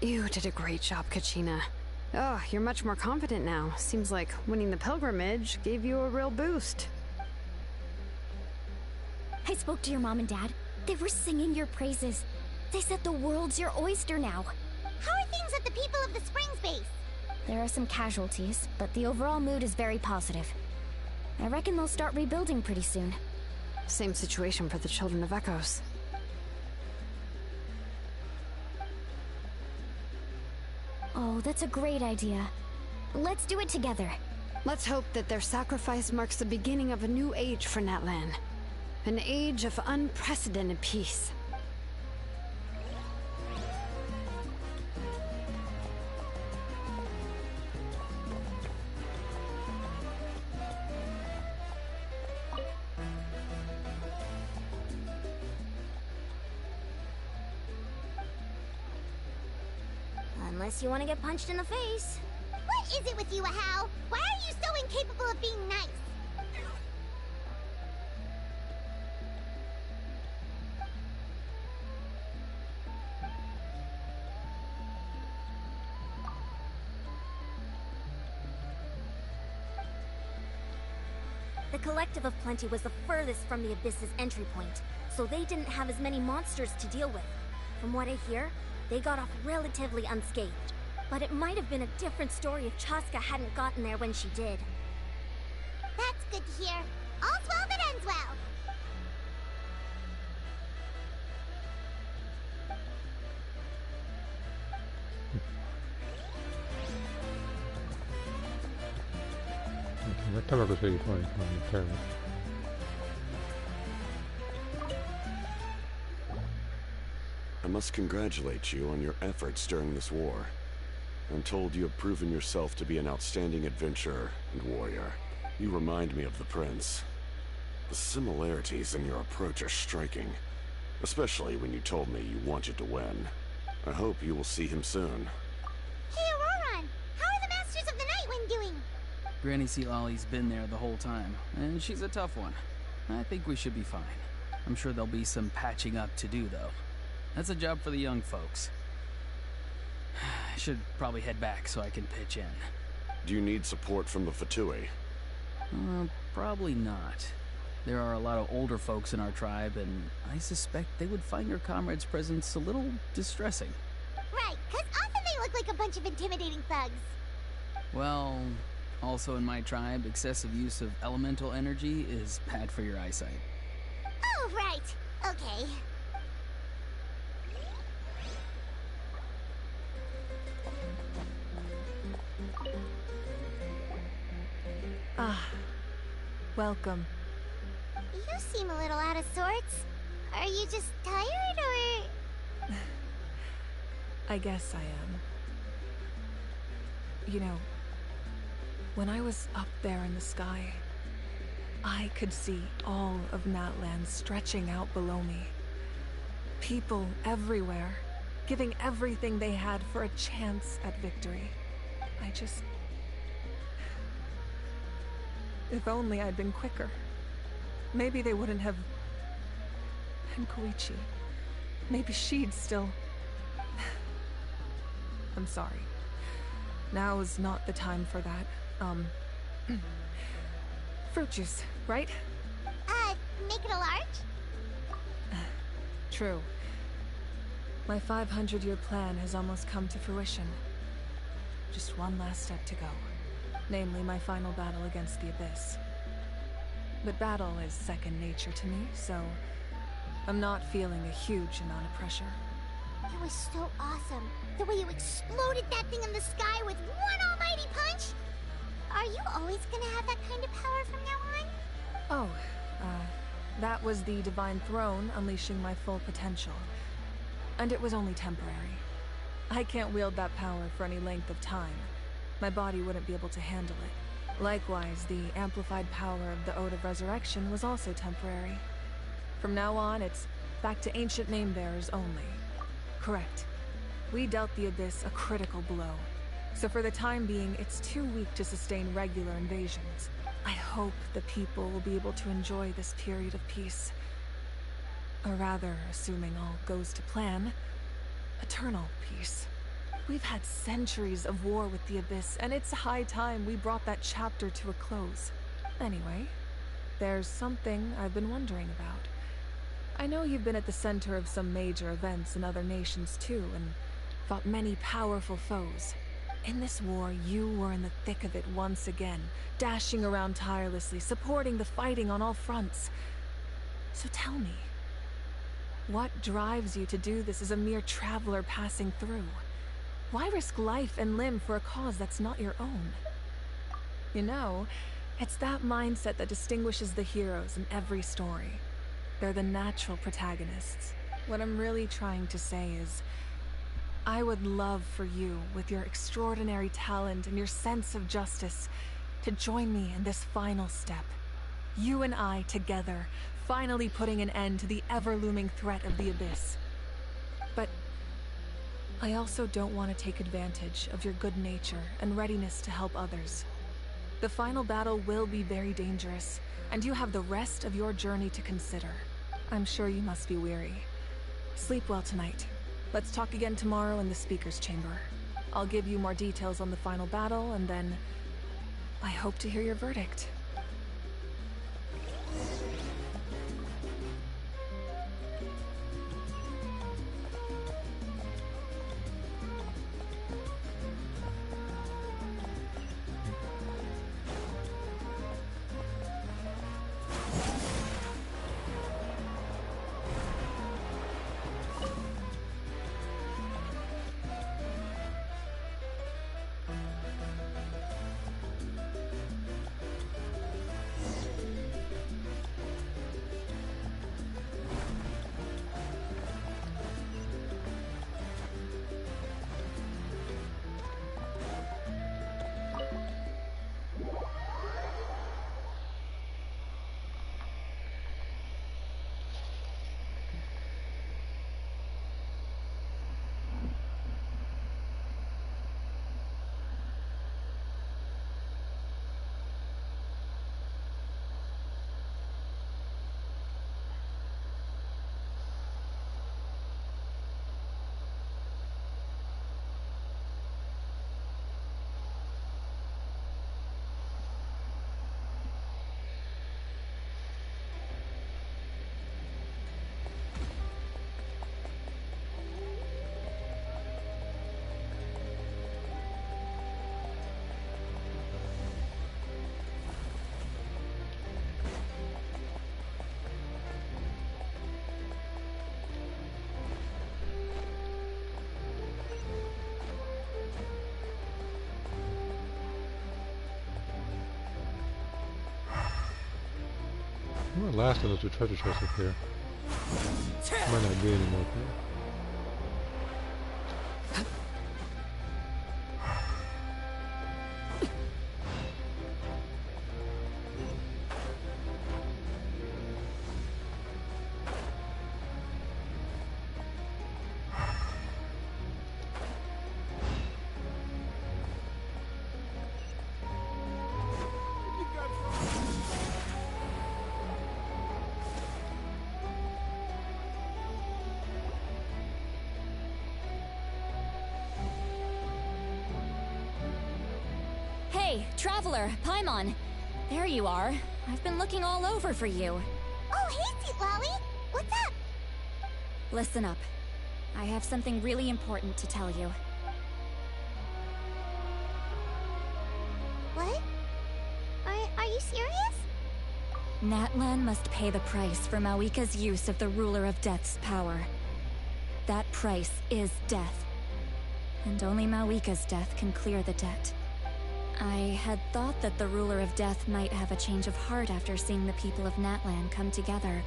You did a great job, Kachina. Oh, you're much more confident now. Seems like winning the pilgrimage gave you a real boost. I spoke to your mom and dad. They were singing your praises. They said the world's your oyster now. How are things at the People of the Springs base? There are some casualties, but the overall mood is very positive. I reckon they'll start rebuilding pretty soon. Same situation for the Children of Echoes. Oh, that's a great idea. Let's do it together. Let's hope that their sacrifice marks the beginning of a new age for Natlan. An age of unprecedented peace. Unless you want to get punched in the face. What is it with you, Ahau? Why are you so incapable of being nice? The Collective of Plenty was the furthest from the Abyss's entry point, so they didn't have as many monsters to deal with. From what I hear, they got off relatively unscathed. But it might have been a different story if Chaska hadn't gotten there when she did. That's good to hear. All's well that ends well. That tabaco is really funny from the parrot. I must congratulate you on your efforts during this war. I'm told you have proven yourself to be an outstanding adventurer and warrior. You remind me of the Prince. The similarities in your approach are striking, especially when you told me you wanted to win. I hope you will see him soon. Hey, Auroran! How are the Masters of the Nightwind doing? Granny Sealali's been there the whole time, and she's a tough one. I think we should be fine. I'm sure there'll be some patching up to do, though. That's a job for the young folks. I should probably head back so I can pitch in. Do you need support from the Fatui? Probably not. There are a lot of older folks in our tribe, and I suspect they would find your comrade's presence a little distressing. Right, 'cause often they look like a bunch of intimidating thugs. Well, also in my tribe, excessive use of elemental energy is bad for your eyesight. Oh, right. Okay. Ah, welcome. You seem a little out of sorts. Are you just tired, or...? I guess I am. You know, when I was up there in the sky, I could see all of Natlan stretching out below me. People everywhere, giving everything they had for a chance at victory. I just... If only I'd been quicker. Maybe they wouldn't have... And Koichi. Maybe she'd still... I'm sorry. Now is not the time for that. Fruit juice, right? Make it a large? True. My 500-year plan has almost come to fruition. Just one last step to go. Namely, my final battle against the Abyss. But battle is second nature to me, so I'm not feeling a huge amount of pressure. It was so awesome. The way you exploded that thing in the sky with one almighty punch! Are you always gonna have that kind of power from now on? Oh, that was the Divine Throne unleashing my full potential. And it was only temporary. I can't wield that power for any length of time. My body wouldn't be able to handle it. Likewise, the amplified power of the Ode of Resurrection was also temporary. From now on, it's back to ancient name-bearers only. Correct. We dealt the Abyss a critical blow. So for the time being, it's too weak to sustain regular invasions. I hope the people will be able to enjoy this period of peace. Or rather, assuming all goes to plan, eternal peace. We've had centuries of war with the Abyss, and it's high time we brought that chapter to a close. Anyway, there's something I've been wondering about. I know you've been at the center of some major events in other nations too, and fought many powerful foes. In this war, you were in the thick of it once again, dashing around tirelessly, supporting the fighting on all fronts. So tell me, what drives you to do this as a mere traveler passing through? Why risk life and limb for a cause that's not your own? You know, it's that mindset that distinguishes the heroes in every story. They're the natural protagonists. What I'm really trying to say is, I would love for you, with your extraordinary talent and your sense of justice, to join me in this final step. You and I together, finally putting an end to the ever-looming threat of the Abyss. But I also don't want to take advantage of your good nature and readiness to help others. The final battle will be very dangerous, and you have the rest of your journey to consider. I'm sure you must be weary. Sleep well tonight. Let's talk again tomorrow in the speaker's chamber. I'll give you more details on the final battle, and then I hope to hear your verdict. Well, last time was a treasure chest up here. Might not be anymore. Hey, Traveler, Paimon. There you are. I've been looking all over for you. Oh, hey, Sweet Lolly. What's up? Listen up. I have something really important to tell you. What? Are you serious? Natlan must pay the price for Mawika's use of the Ruler of Death's power. That price is death. And only Mawika's death can clear the debt. I had thought that the Ruler of Death might have a change of heart after seeing the people of Natlan come together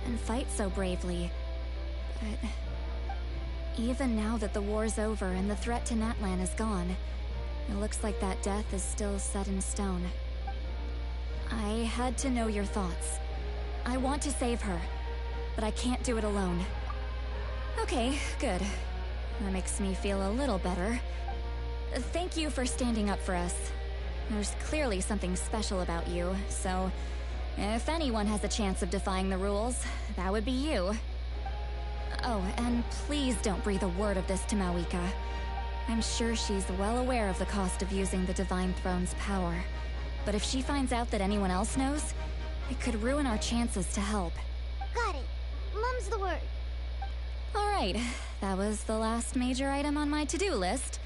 and fight so bravely. But even now that the war's over and the threat to Natlan is gone, it looks like that death is still set in stone. I had to know your thoughts. I want to save her, but I can't do it alone. Okay, good. That makes me feel a little better. Thank you for standing up for us. There's clearly something special about you, so if anyone has a chance of defying the rules, that would be you. Oh, and please don't breathe a word of this to Mawika. I'm sure she's well aware of the cost of using the Divine Throne's power. But if she finds out that anyone else knows, it could ruin our chances to help. Got it. Mum's the word. Alright, that was the last major item on my to-do list.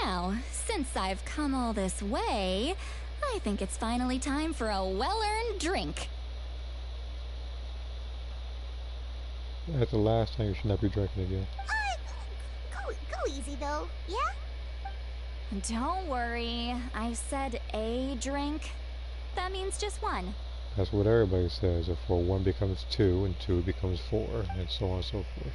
Now, since I've come all this way, I think it's finally time for a well-earned drink. That's the last time you should not be drinking again. Go easy though, yeah? Don't worry, I said a drink. That means just one. That's what everybody says. Therefore, 1 becomes 2, and 2 becomes 4, and so on and so forth.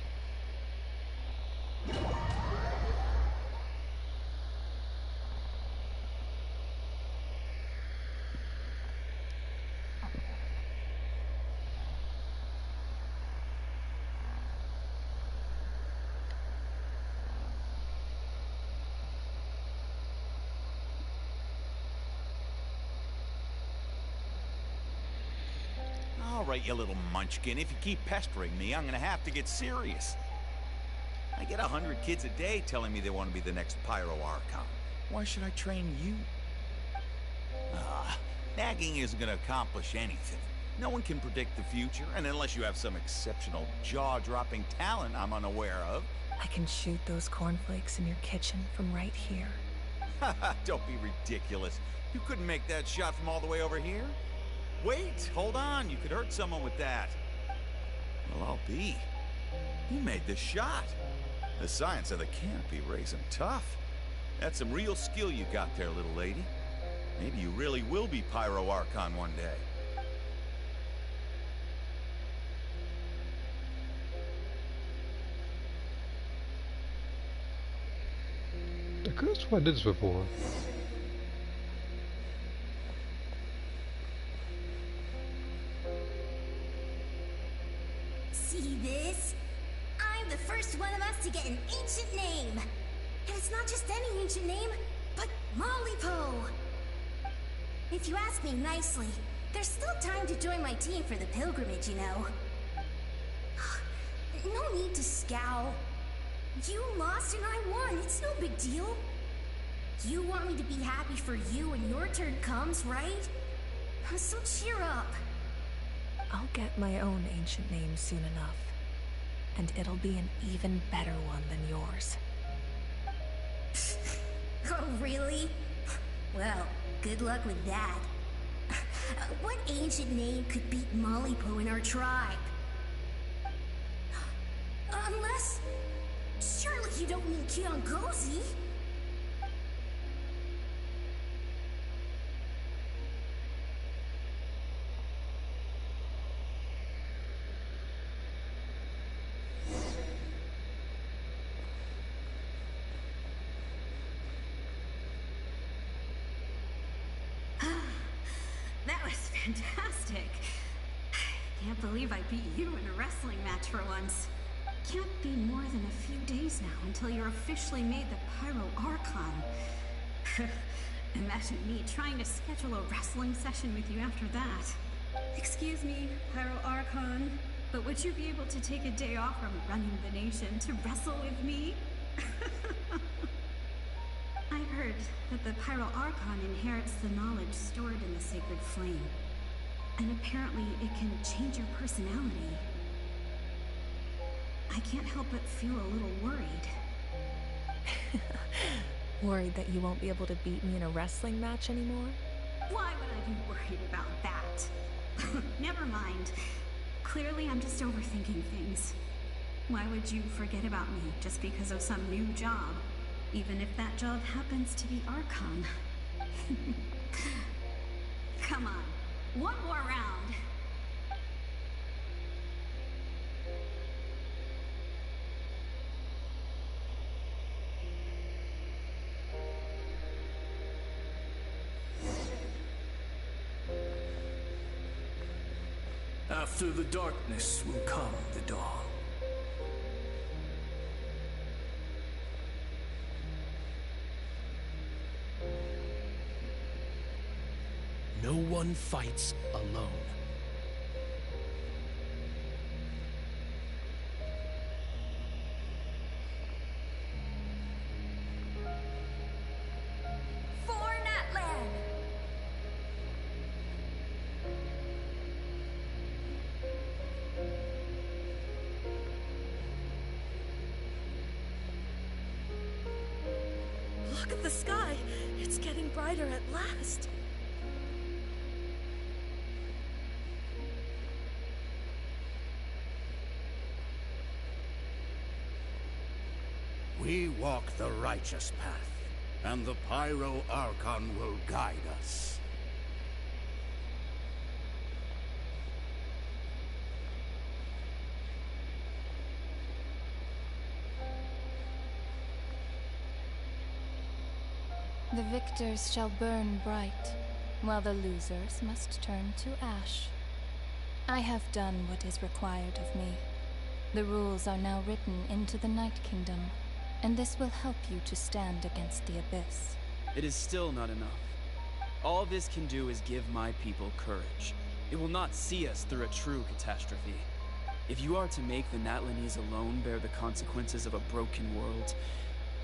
All right, you little munchkin. If you keep pestering me, I'm gonna have to get serious. I get 100 kids a day telling me they want to be the next Pyro Archon. Why should I train you? Nagging isn't gonna accomplish anything. No one can predict the future, and unless you have some exceptional jaw-dropping talent I'm unaware of. I can shoot those cornflakes in your kitchen from right here. Don't be ridiculous. You couldn't make that shot from all the way over here? Wait, hold on. You could hurt someone with that. Well, I'll be. You made this shot. The science of the canopy raising tough. That's some real skill you got there, little lady. Maybe you really will be Pyro Archon one day. I could have sworn I did this before. See this? I'm the first one of us to get an ancient name. And it's not just any ancient name, but Mollypo. If you ask me nicely, there's still time to join my team for the pilgrimage, you know. No need to scowl. You lost and I won. It's no big deal. You want me to be happy for you when your turn comes, right? So cheer up. I'll get my own ancient name soon enough. And it'll be an even better one than yours. Oh, really? Well, good luck with that. What ancient name could beat Mollypo in our tribe? Unless... surely you don't mean Kiangozi? Fantastic. Can't believe I beat you in a wrestling match for once. Can't be more than a few days now until you're officially made the Pyro Archon. Imagine me trying to schedule a wrestling session with you after that. Excuse me, Pyro Archon, but would you be able to take a day off from running the nation to wrestle with me? I heard that the Pyro Archon inherits the knowledge stored in the sacred flame. And apparently it can change your personality. I can't help but feel a little worried. Worried that you won't be able to beat me in a wrestling match anymore? Why would I be worried about that? Never mind. Clearly I'm just overthinking things. Why would you forget about me just because of some new job? Even if that job happens to be Archon. Come on, one more round. After the darkness will come the dawn. No one fights alone. For Natlan! Look at the sky. It's getting brighter at last. We walk the righteous path, and the Pyro Archon will guide us. The victors shall burn bright, while the losers must turn to ash. I have done what is required of me. The rules are now written into the Night Kingdom, and this will help you to stand against the Abyss. It is still not enough. All this can do is give my people courage. It will not see us through a true catastrophe. If you are to make the Natlanese alone bear the consequences of a broken world,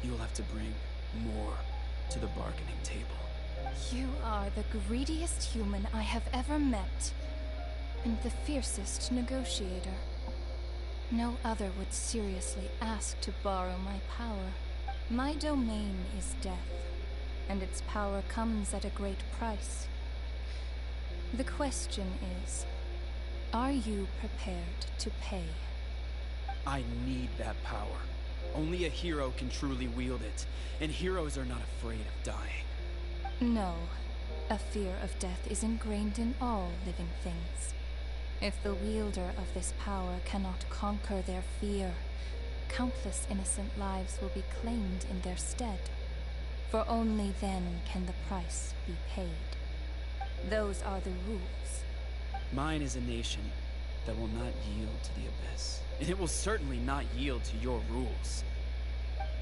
you will have to bring more to the bargaining table. You are the greediest human I have ever met, and the fiercest negotiator. No other would seriously ask to borrow my power. My domain is death, and its power comes at a great price. The question is, are you prepared to pay? I need that power. Only a hero can truly wield it, and heroes are not afraid of dying. No. A fear of death is ingrained in all living things. If the wielder of this power cannot conquer their fear, countless innocent lives will be claimed in their stead. For only then can the price be paid. Those are the rules. Mine is a nation that will not yield to the Abyss, and it will certainly not yield to your rules.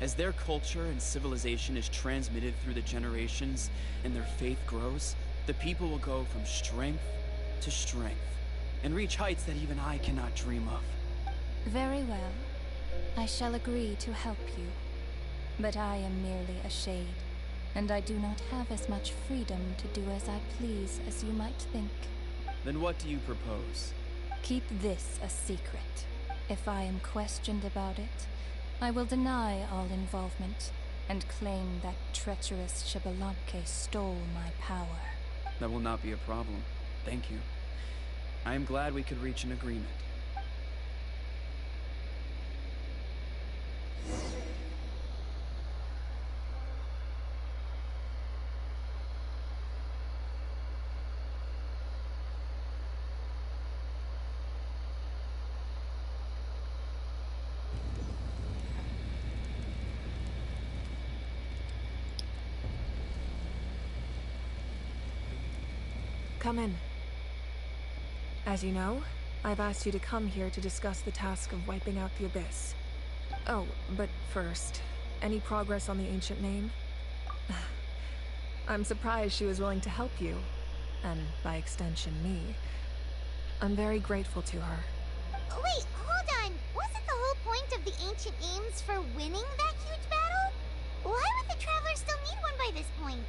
As their culture and civilization is transmitted through the generations and their faith grows, the people will go from strength to strength and reach heights that even I cannot dream of. Very well. I shall agree to help you. But I am merely a shade, and I do not have as much freedom to do as I please as you might think. Then what do you propose? Keep this a secret. If I am questioned about it, I will deny all involvement and claim that treacherous Xbalanque stole my power. That will not be a problem. Thank you. I am glad we could reach an agreement. Come in. As you know, I've asked you to come here to discuss the task of wiping out the Abyss. Oh, but first, any progress on the ancient name? I'm surprised she was willing to help you, and by extension me. I'm very grateful to her. Wait, hold on. Wasn't the whole point of the ancient names for winning that huge battle? Why would the Travelers still need one by this point?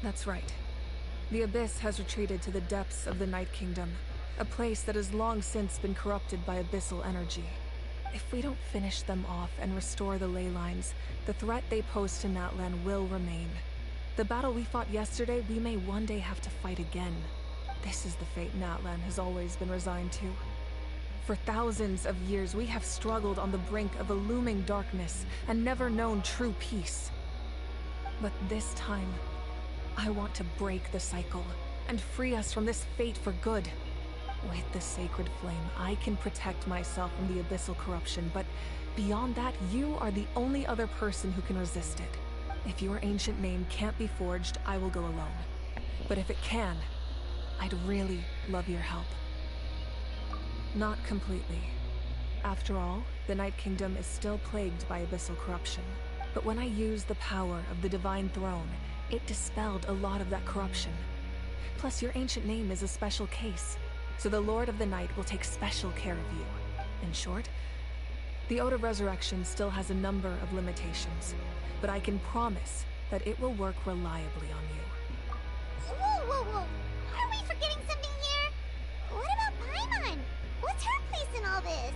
That's right. The Abyss has retreated to the depths of the Night Kingdom, a place that has long since been corrupted by abyssal energy. If we don't finish them off and restore the ley lines, the threat they pose to Natlan will remain. The battle we fought yesterday, we may one day have to fight again. This is the fate Natlan has always been resigned to. For thousands of years, we have struggled on the brink of a looming darkness and never known true peace. But this time, I want to break the cycle and free us from this fate for good. With the sacred flame, I can protect myself from the abyssal corruption, but beyond that, you are the only other person who can resist it. If your ancient name can't be forged, I will go alone. But if it can, I'd really love your help. Not completely. After all, the Night Kingdom is still plagued by abyssal corruption. But when I used the power of the Divine Throne, it dispelled a lot of that corruption. Plus, your ancient name is a special case, so the Lord of the Night will take special care of you. In short, the Ode of Resurrection still has a number of limitations, but I can promise that it will work reliably on you. Whoa, whoa, whoa! Are we forgetting something here? What about Paimon? What's her place in all this?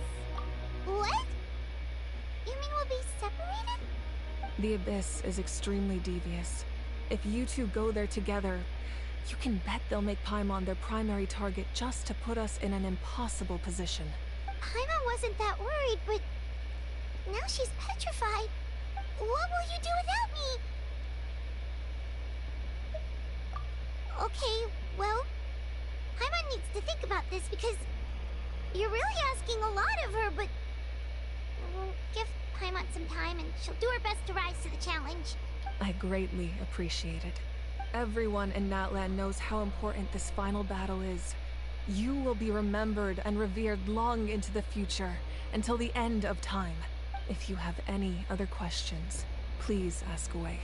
What? You mean we'll be separated? The Abyss is extremely devious. If you two go there together, you can bet they'll make Paimon their primary target just to put us in an impossible position. Paimon wasn't that worried, but now she's petrified. What will you do without me? Okay, well, Paimon needs to think about this because you're really asking a lot of her, but we'll give Paimon some time and she'll do her best to rise to the challenge. I greatly appreciate it. Everyone in Natlan knows how important this final battle is. You will be remembered and revered long into the future, until the end of time. If you have any other questions, please ask away.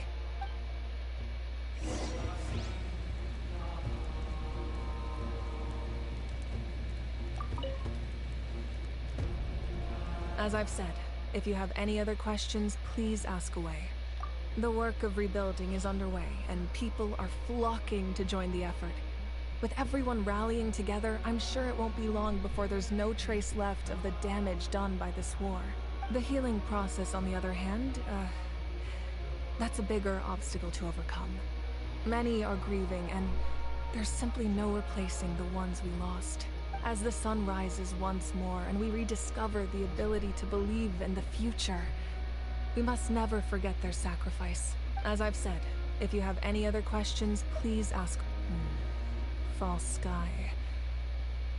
As I've said, if you have any other questions, please ask away. The work of rebuilding is underway, and people are flocking to join the effort. With everyone rallying together, I'm sure it won't be long before there's no trace left of the damage done by this war. The healing process, on the other hand, that's a bigger obstacle to overcome. Many are grieving, and there's simply no replacing the ones we lost. As the sun rises once more, and we rediscover the ability to believe in the future, we must never forget their sacrifice. As I've said, if you have any other questions, please ask. False sky.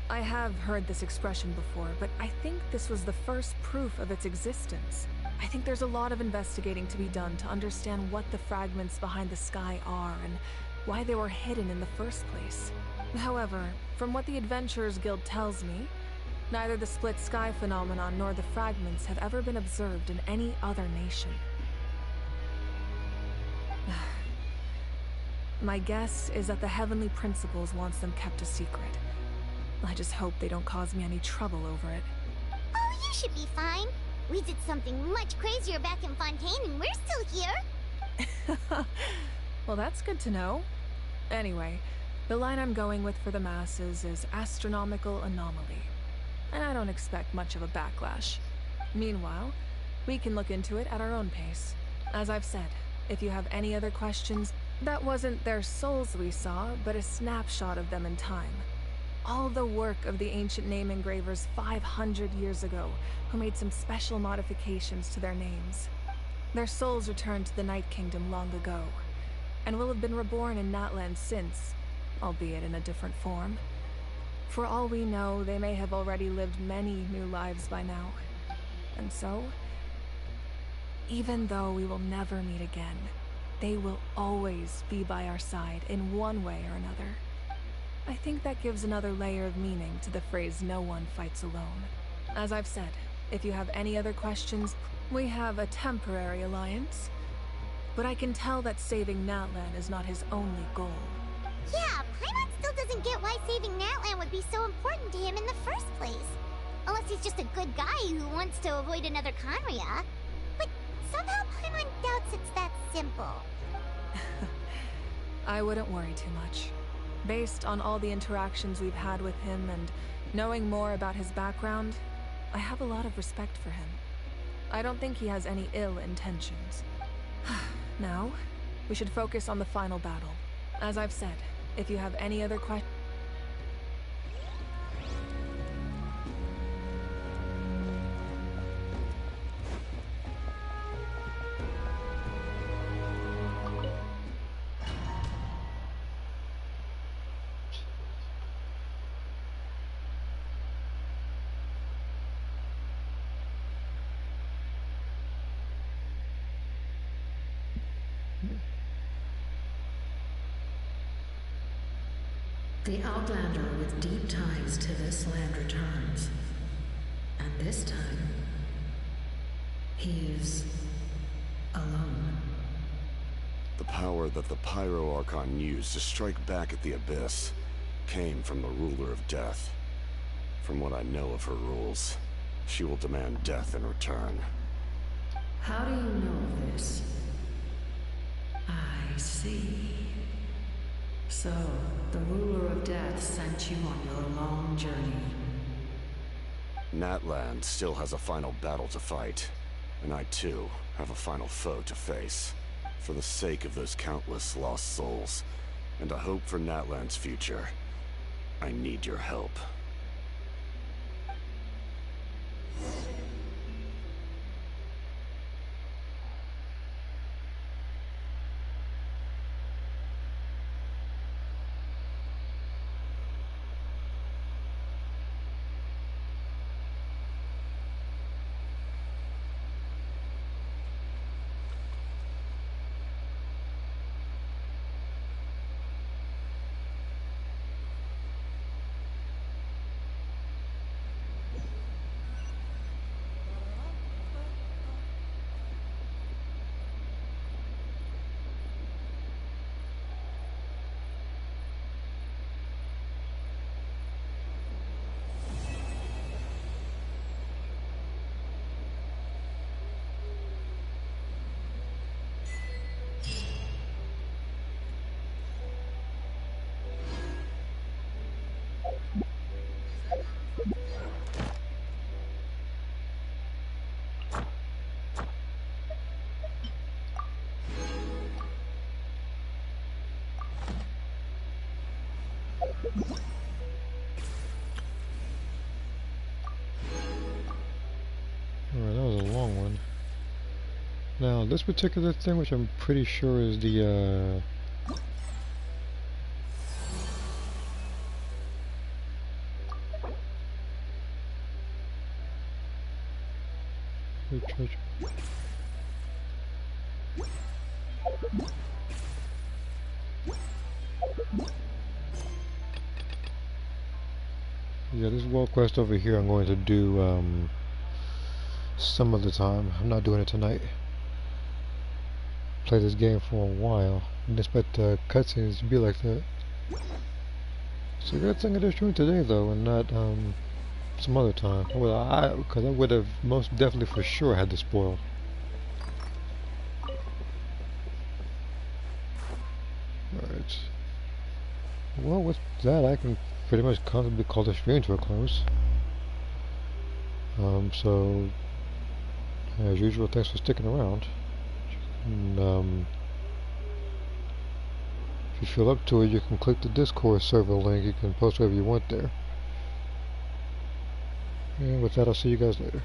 I have heard this expression before, but I think this was the first proof of its existence. I think there's a lot of investigating to be done to understand what the fragments behind the sky are and why they were hidden in the first place. However, from what the Adventurers Guild tells me, neither the split sky phenomenon nor the fragments have ever been observed in any other nation. My guess is that the Heavenly Principles wants them kept a secret. I just hope they don't cause me any trouble over it. Oh, you should be fine. We did something much crazier back in Fontaine and we're still here. Well, that's good to know. Anyway, the line I'm going with for the masses is astronomical anomaly. And I don't expect much of a backlash. Meanwhile, we can look into it at our own pace. As I've said, if you have any other questions, that wasn't their souls we saw, but a snapshot of them in time. All the work of the ancient name engravers 500 years ago, who made some special modifications to their names. Their souls returned to the Night Kingdom long ago, and will have been reborn in Natlan since, albeit in a different form. For all we know, they may have already lived many new lives by now. And so, even though we will never meet again, they will always be by our side in one way or another. I think that gives another layer of meaning to the phrase "no one fights alone." As I've said, if you have any other questions, we have a temporary alliance. But I can tell that saving Natlan is not his only goal. Yeah, Paimon still doesn't get why saving Natlan would be so important to him in the first place. Unless he's just a good guy who wants to avoid another Conria. But somehow Paimon doubts it's that simple. I wouldn't worry too much. Based on all the interactions we've had with him and knowing more about his background, I have a lot of respect for him. I don't think he has any ill intentions. Now, we should focus on the final battle. As I've said, if you have any other questions... The Outlander with deep ties to this land returns. And this time, he is alone. The power that the Pyro Archon used to strike back at the Abyss came from the Ruler of Death. From what I know of her rules, she will demand death in return. How do you know this? I see. So, the Ruler of Death sent you on your long journey. Natlan still has a final battle to fight, and I too have a final foe to face. For the sake of those countless lost souls, and a hope for Natlan's future, I need your help. Alright, that was a long one. Now, this particular thing, which I'm pretty sure is the, yeah, this wall quest over here I'm going to do, some of the time. I'm not doing it tonight. Play this game for a while. And expect the cutscenes to be like that. It's a good thing I just streamed today though, and not some other time. Well, because I would have most definitely for sure had this spoiled. Alright. Well, with that, I can pretty much comfortably call the stream to a close. So, as usual, thanks for sticking around. And, if you feel up to it, you can click the Discord server link. You can post whatever you want there. And with that, I'll see you guys later.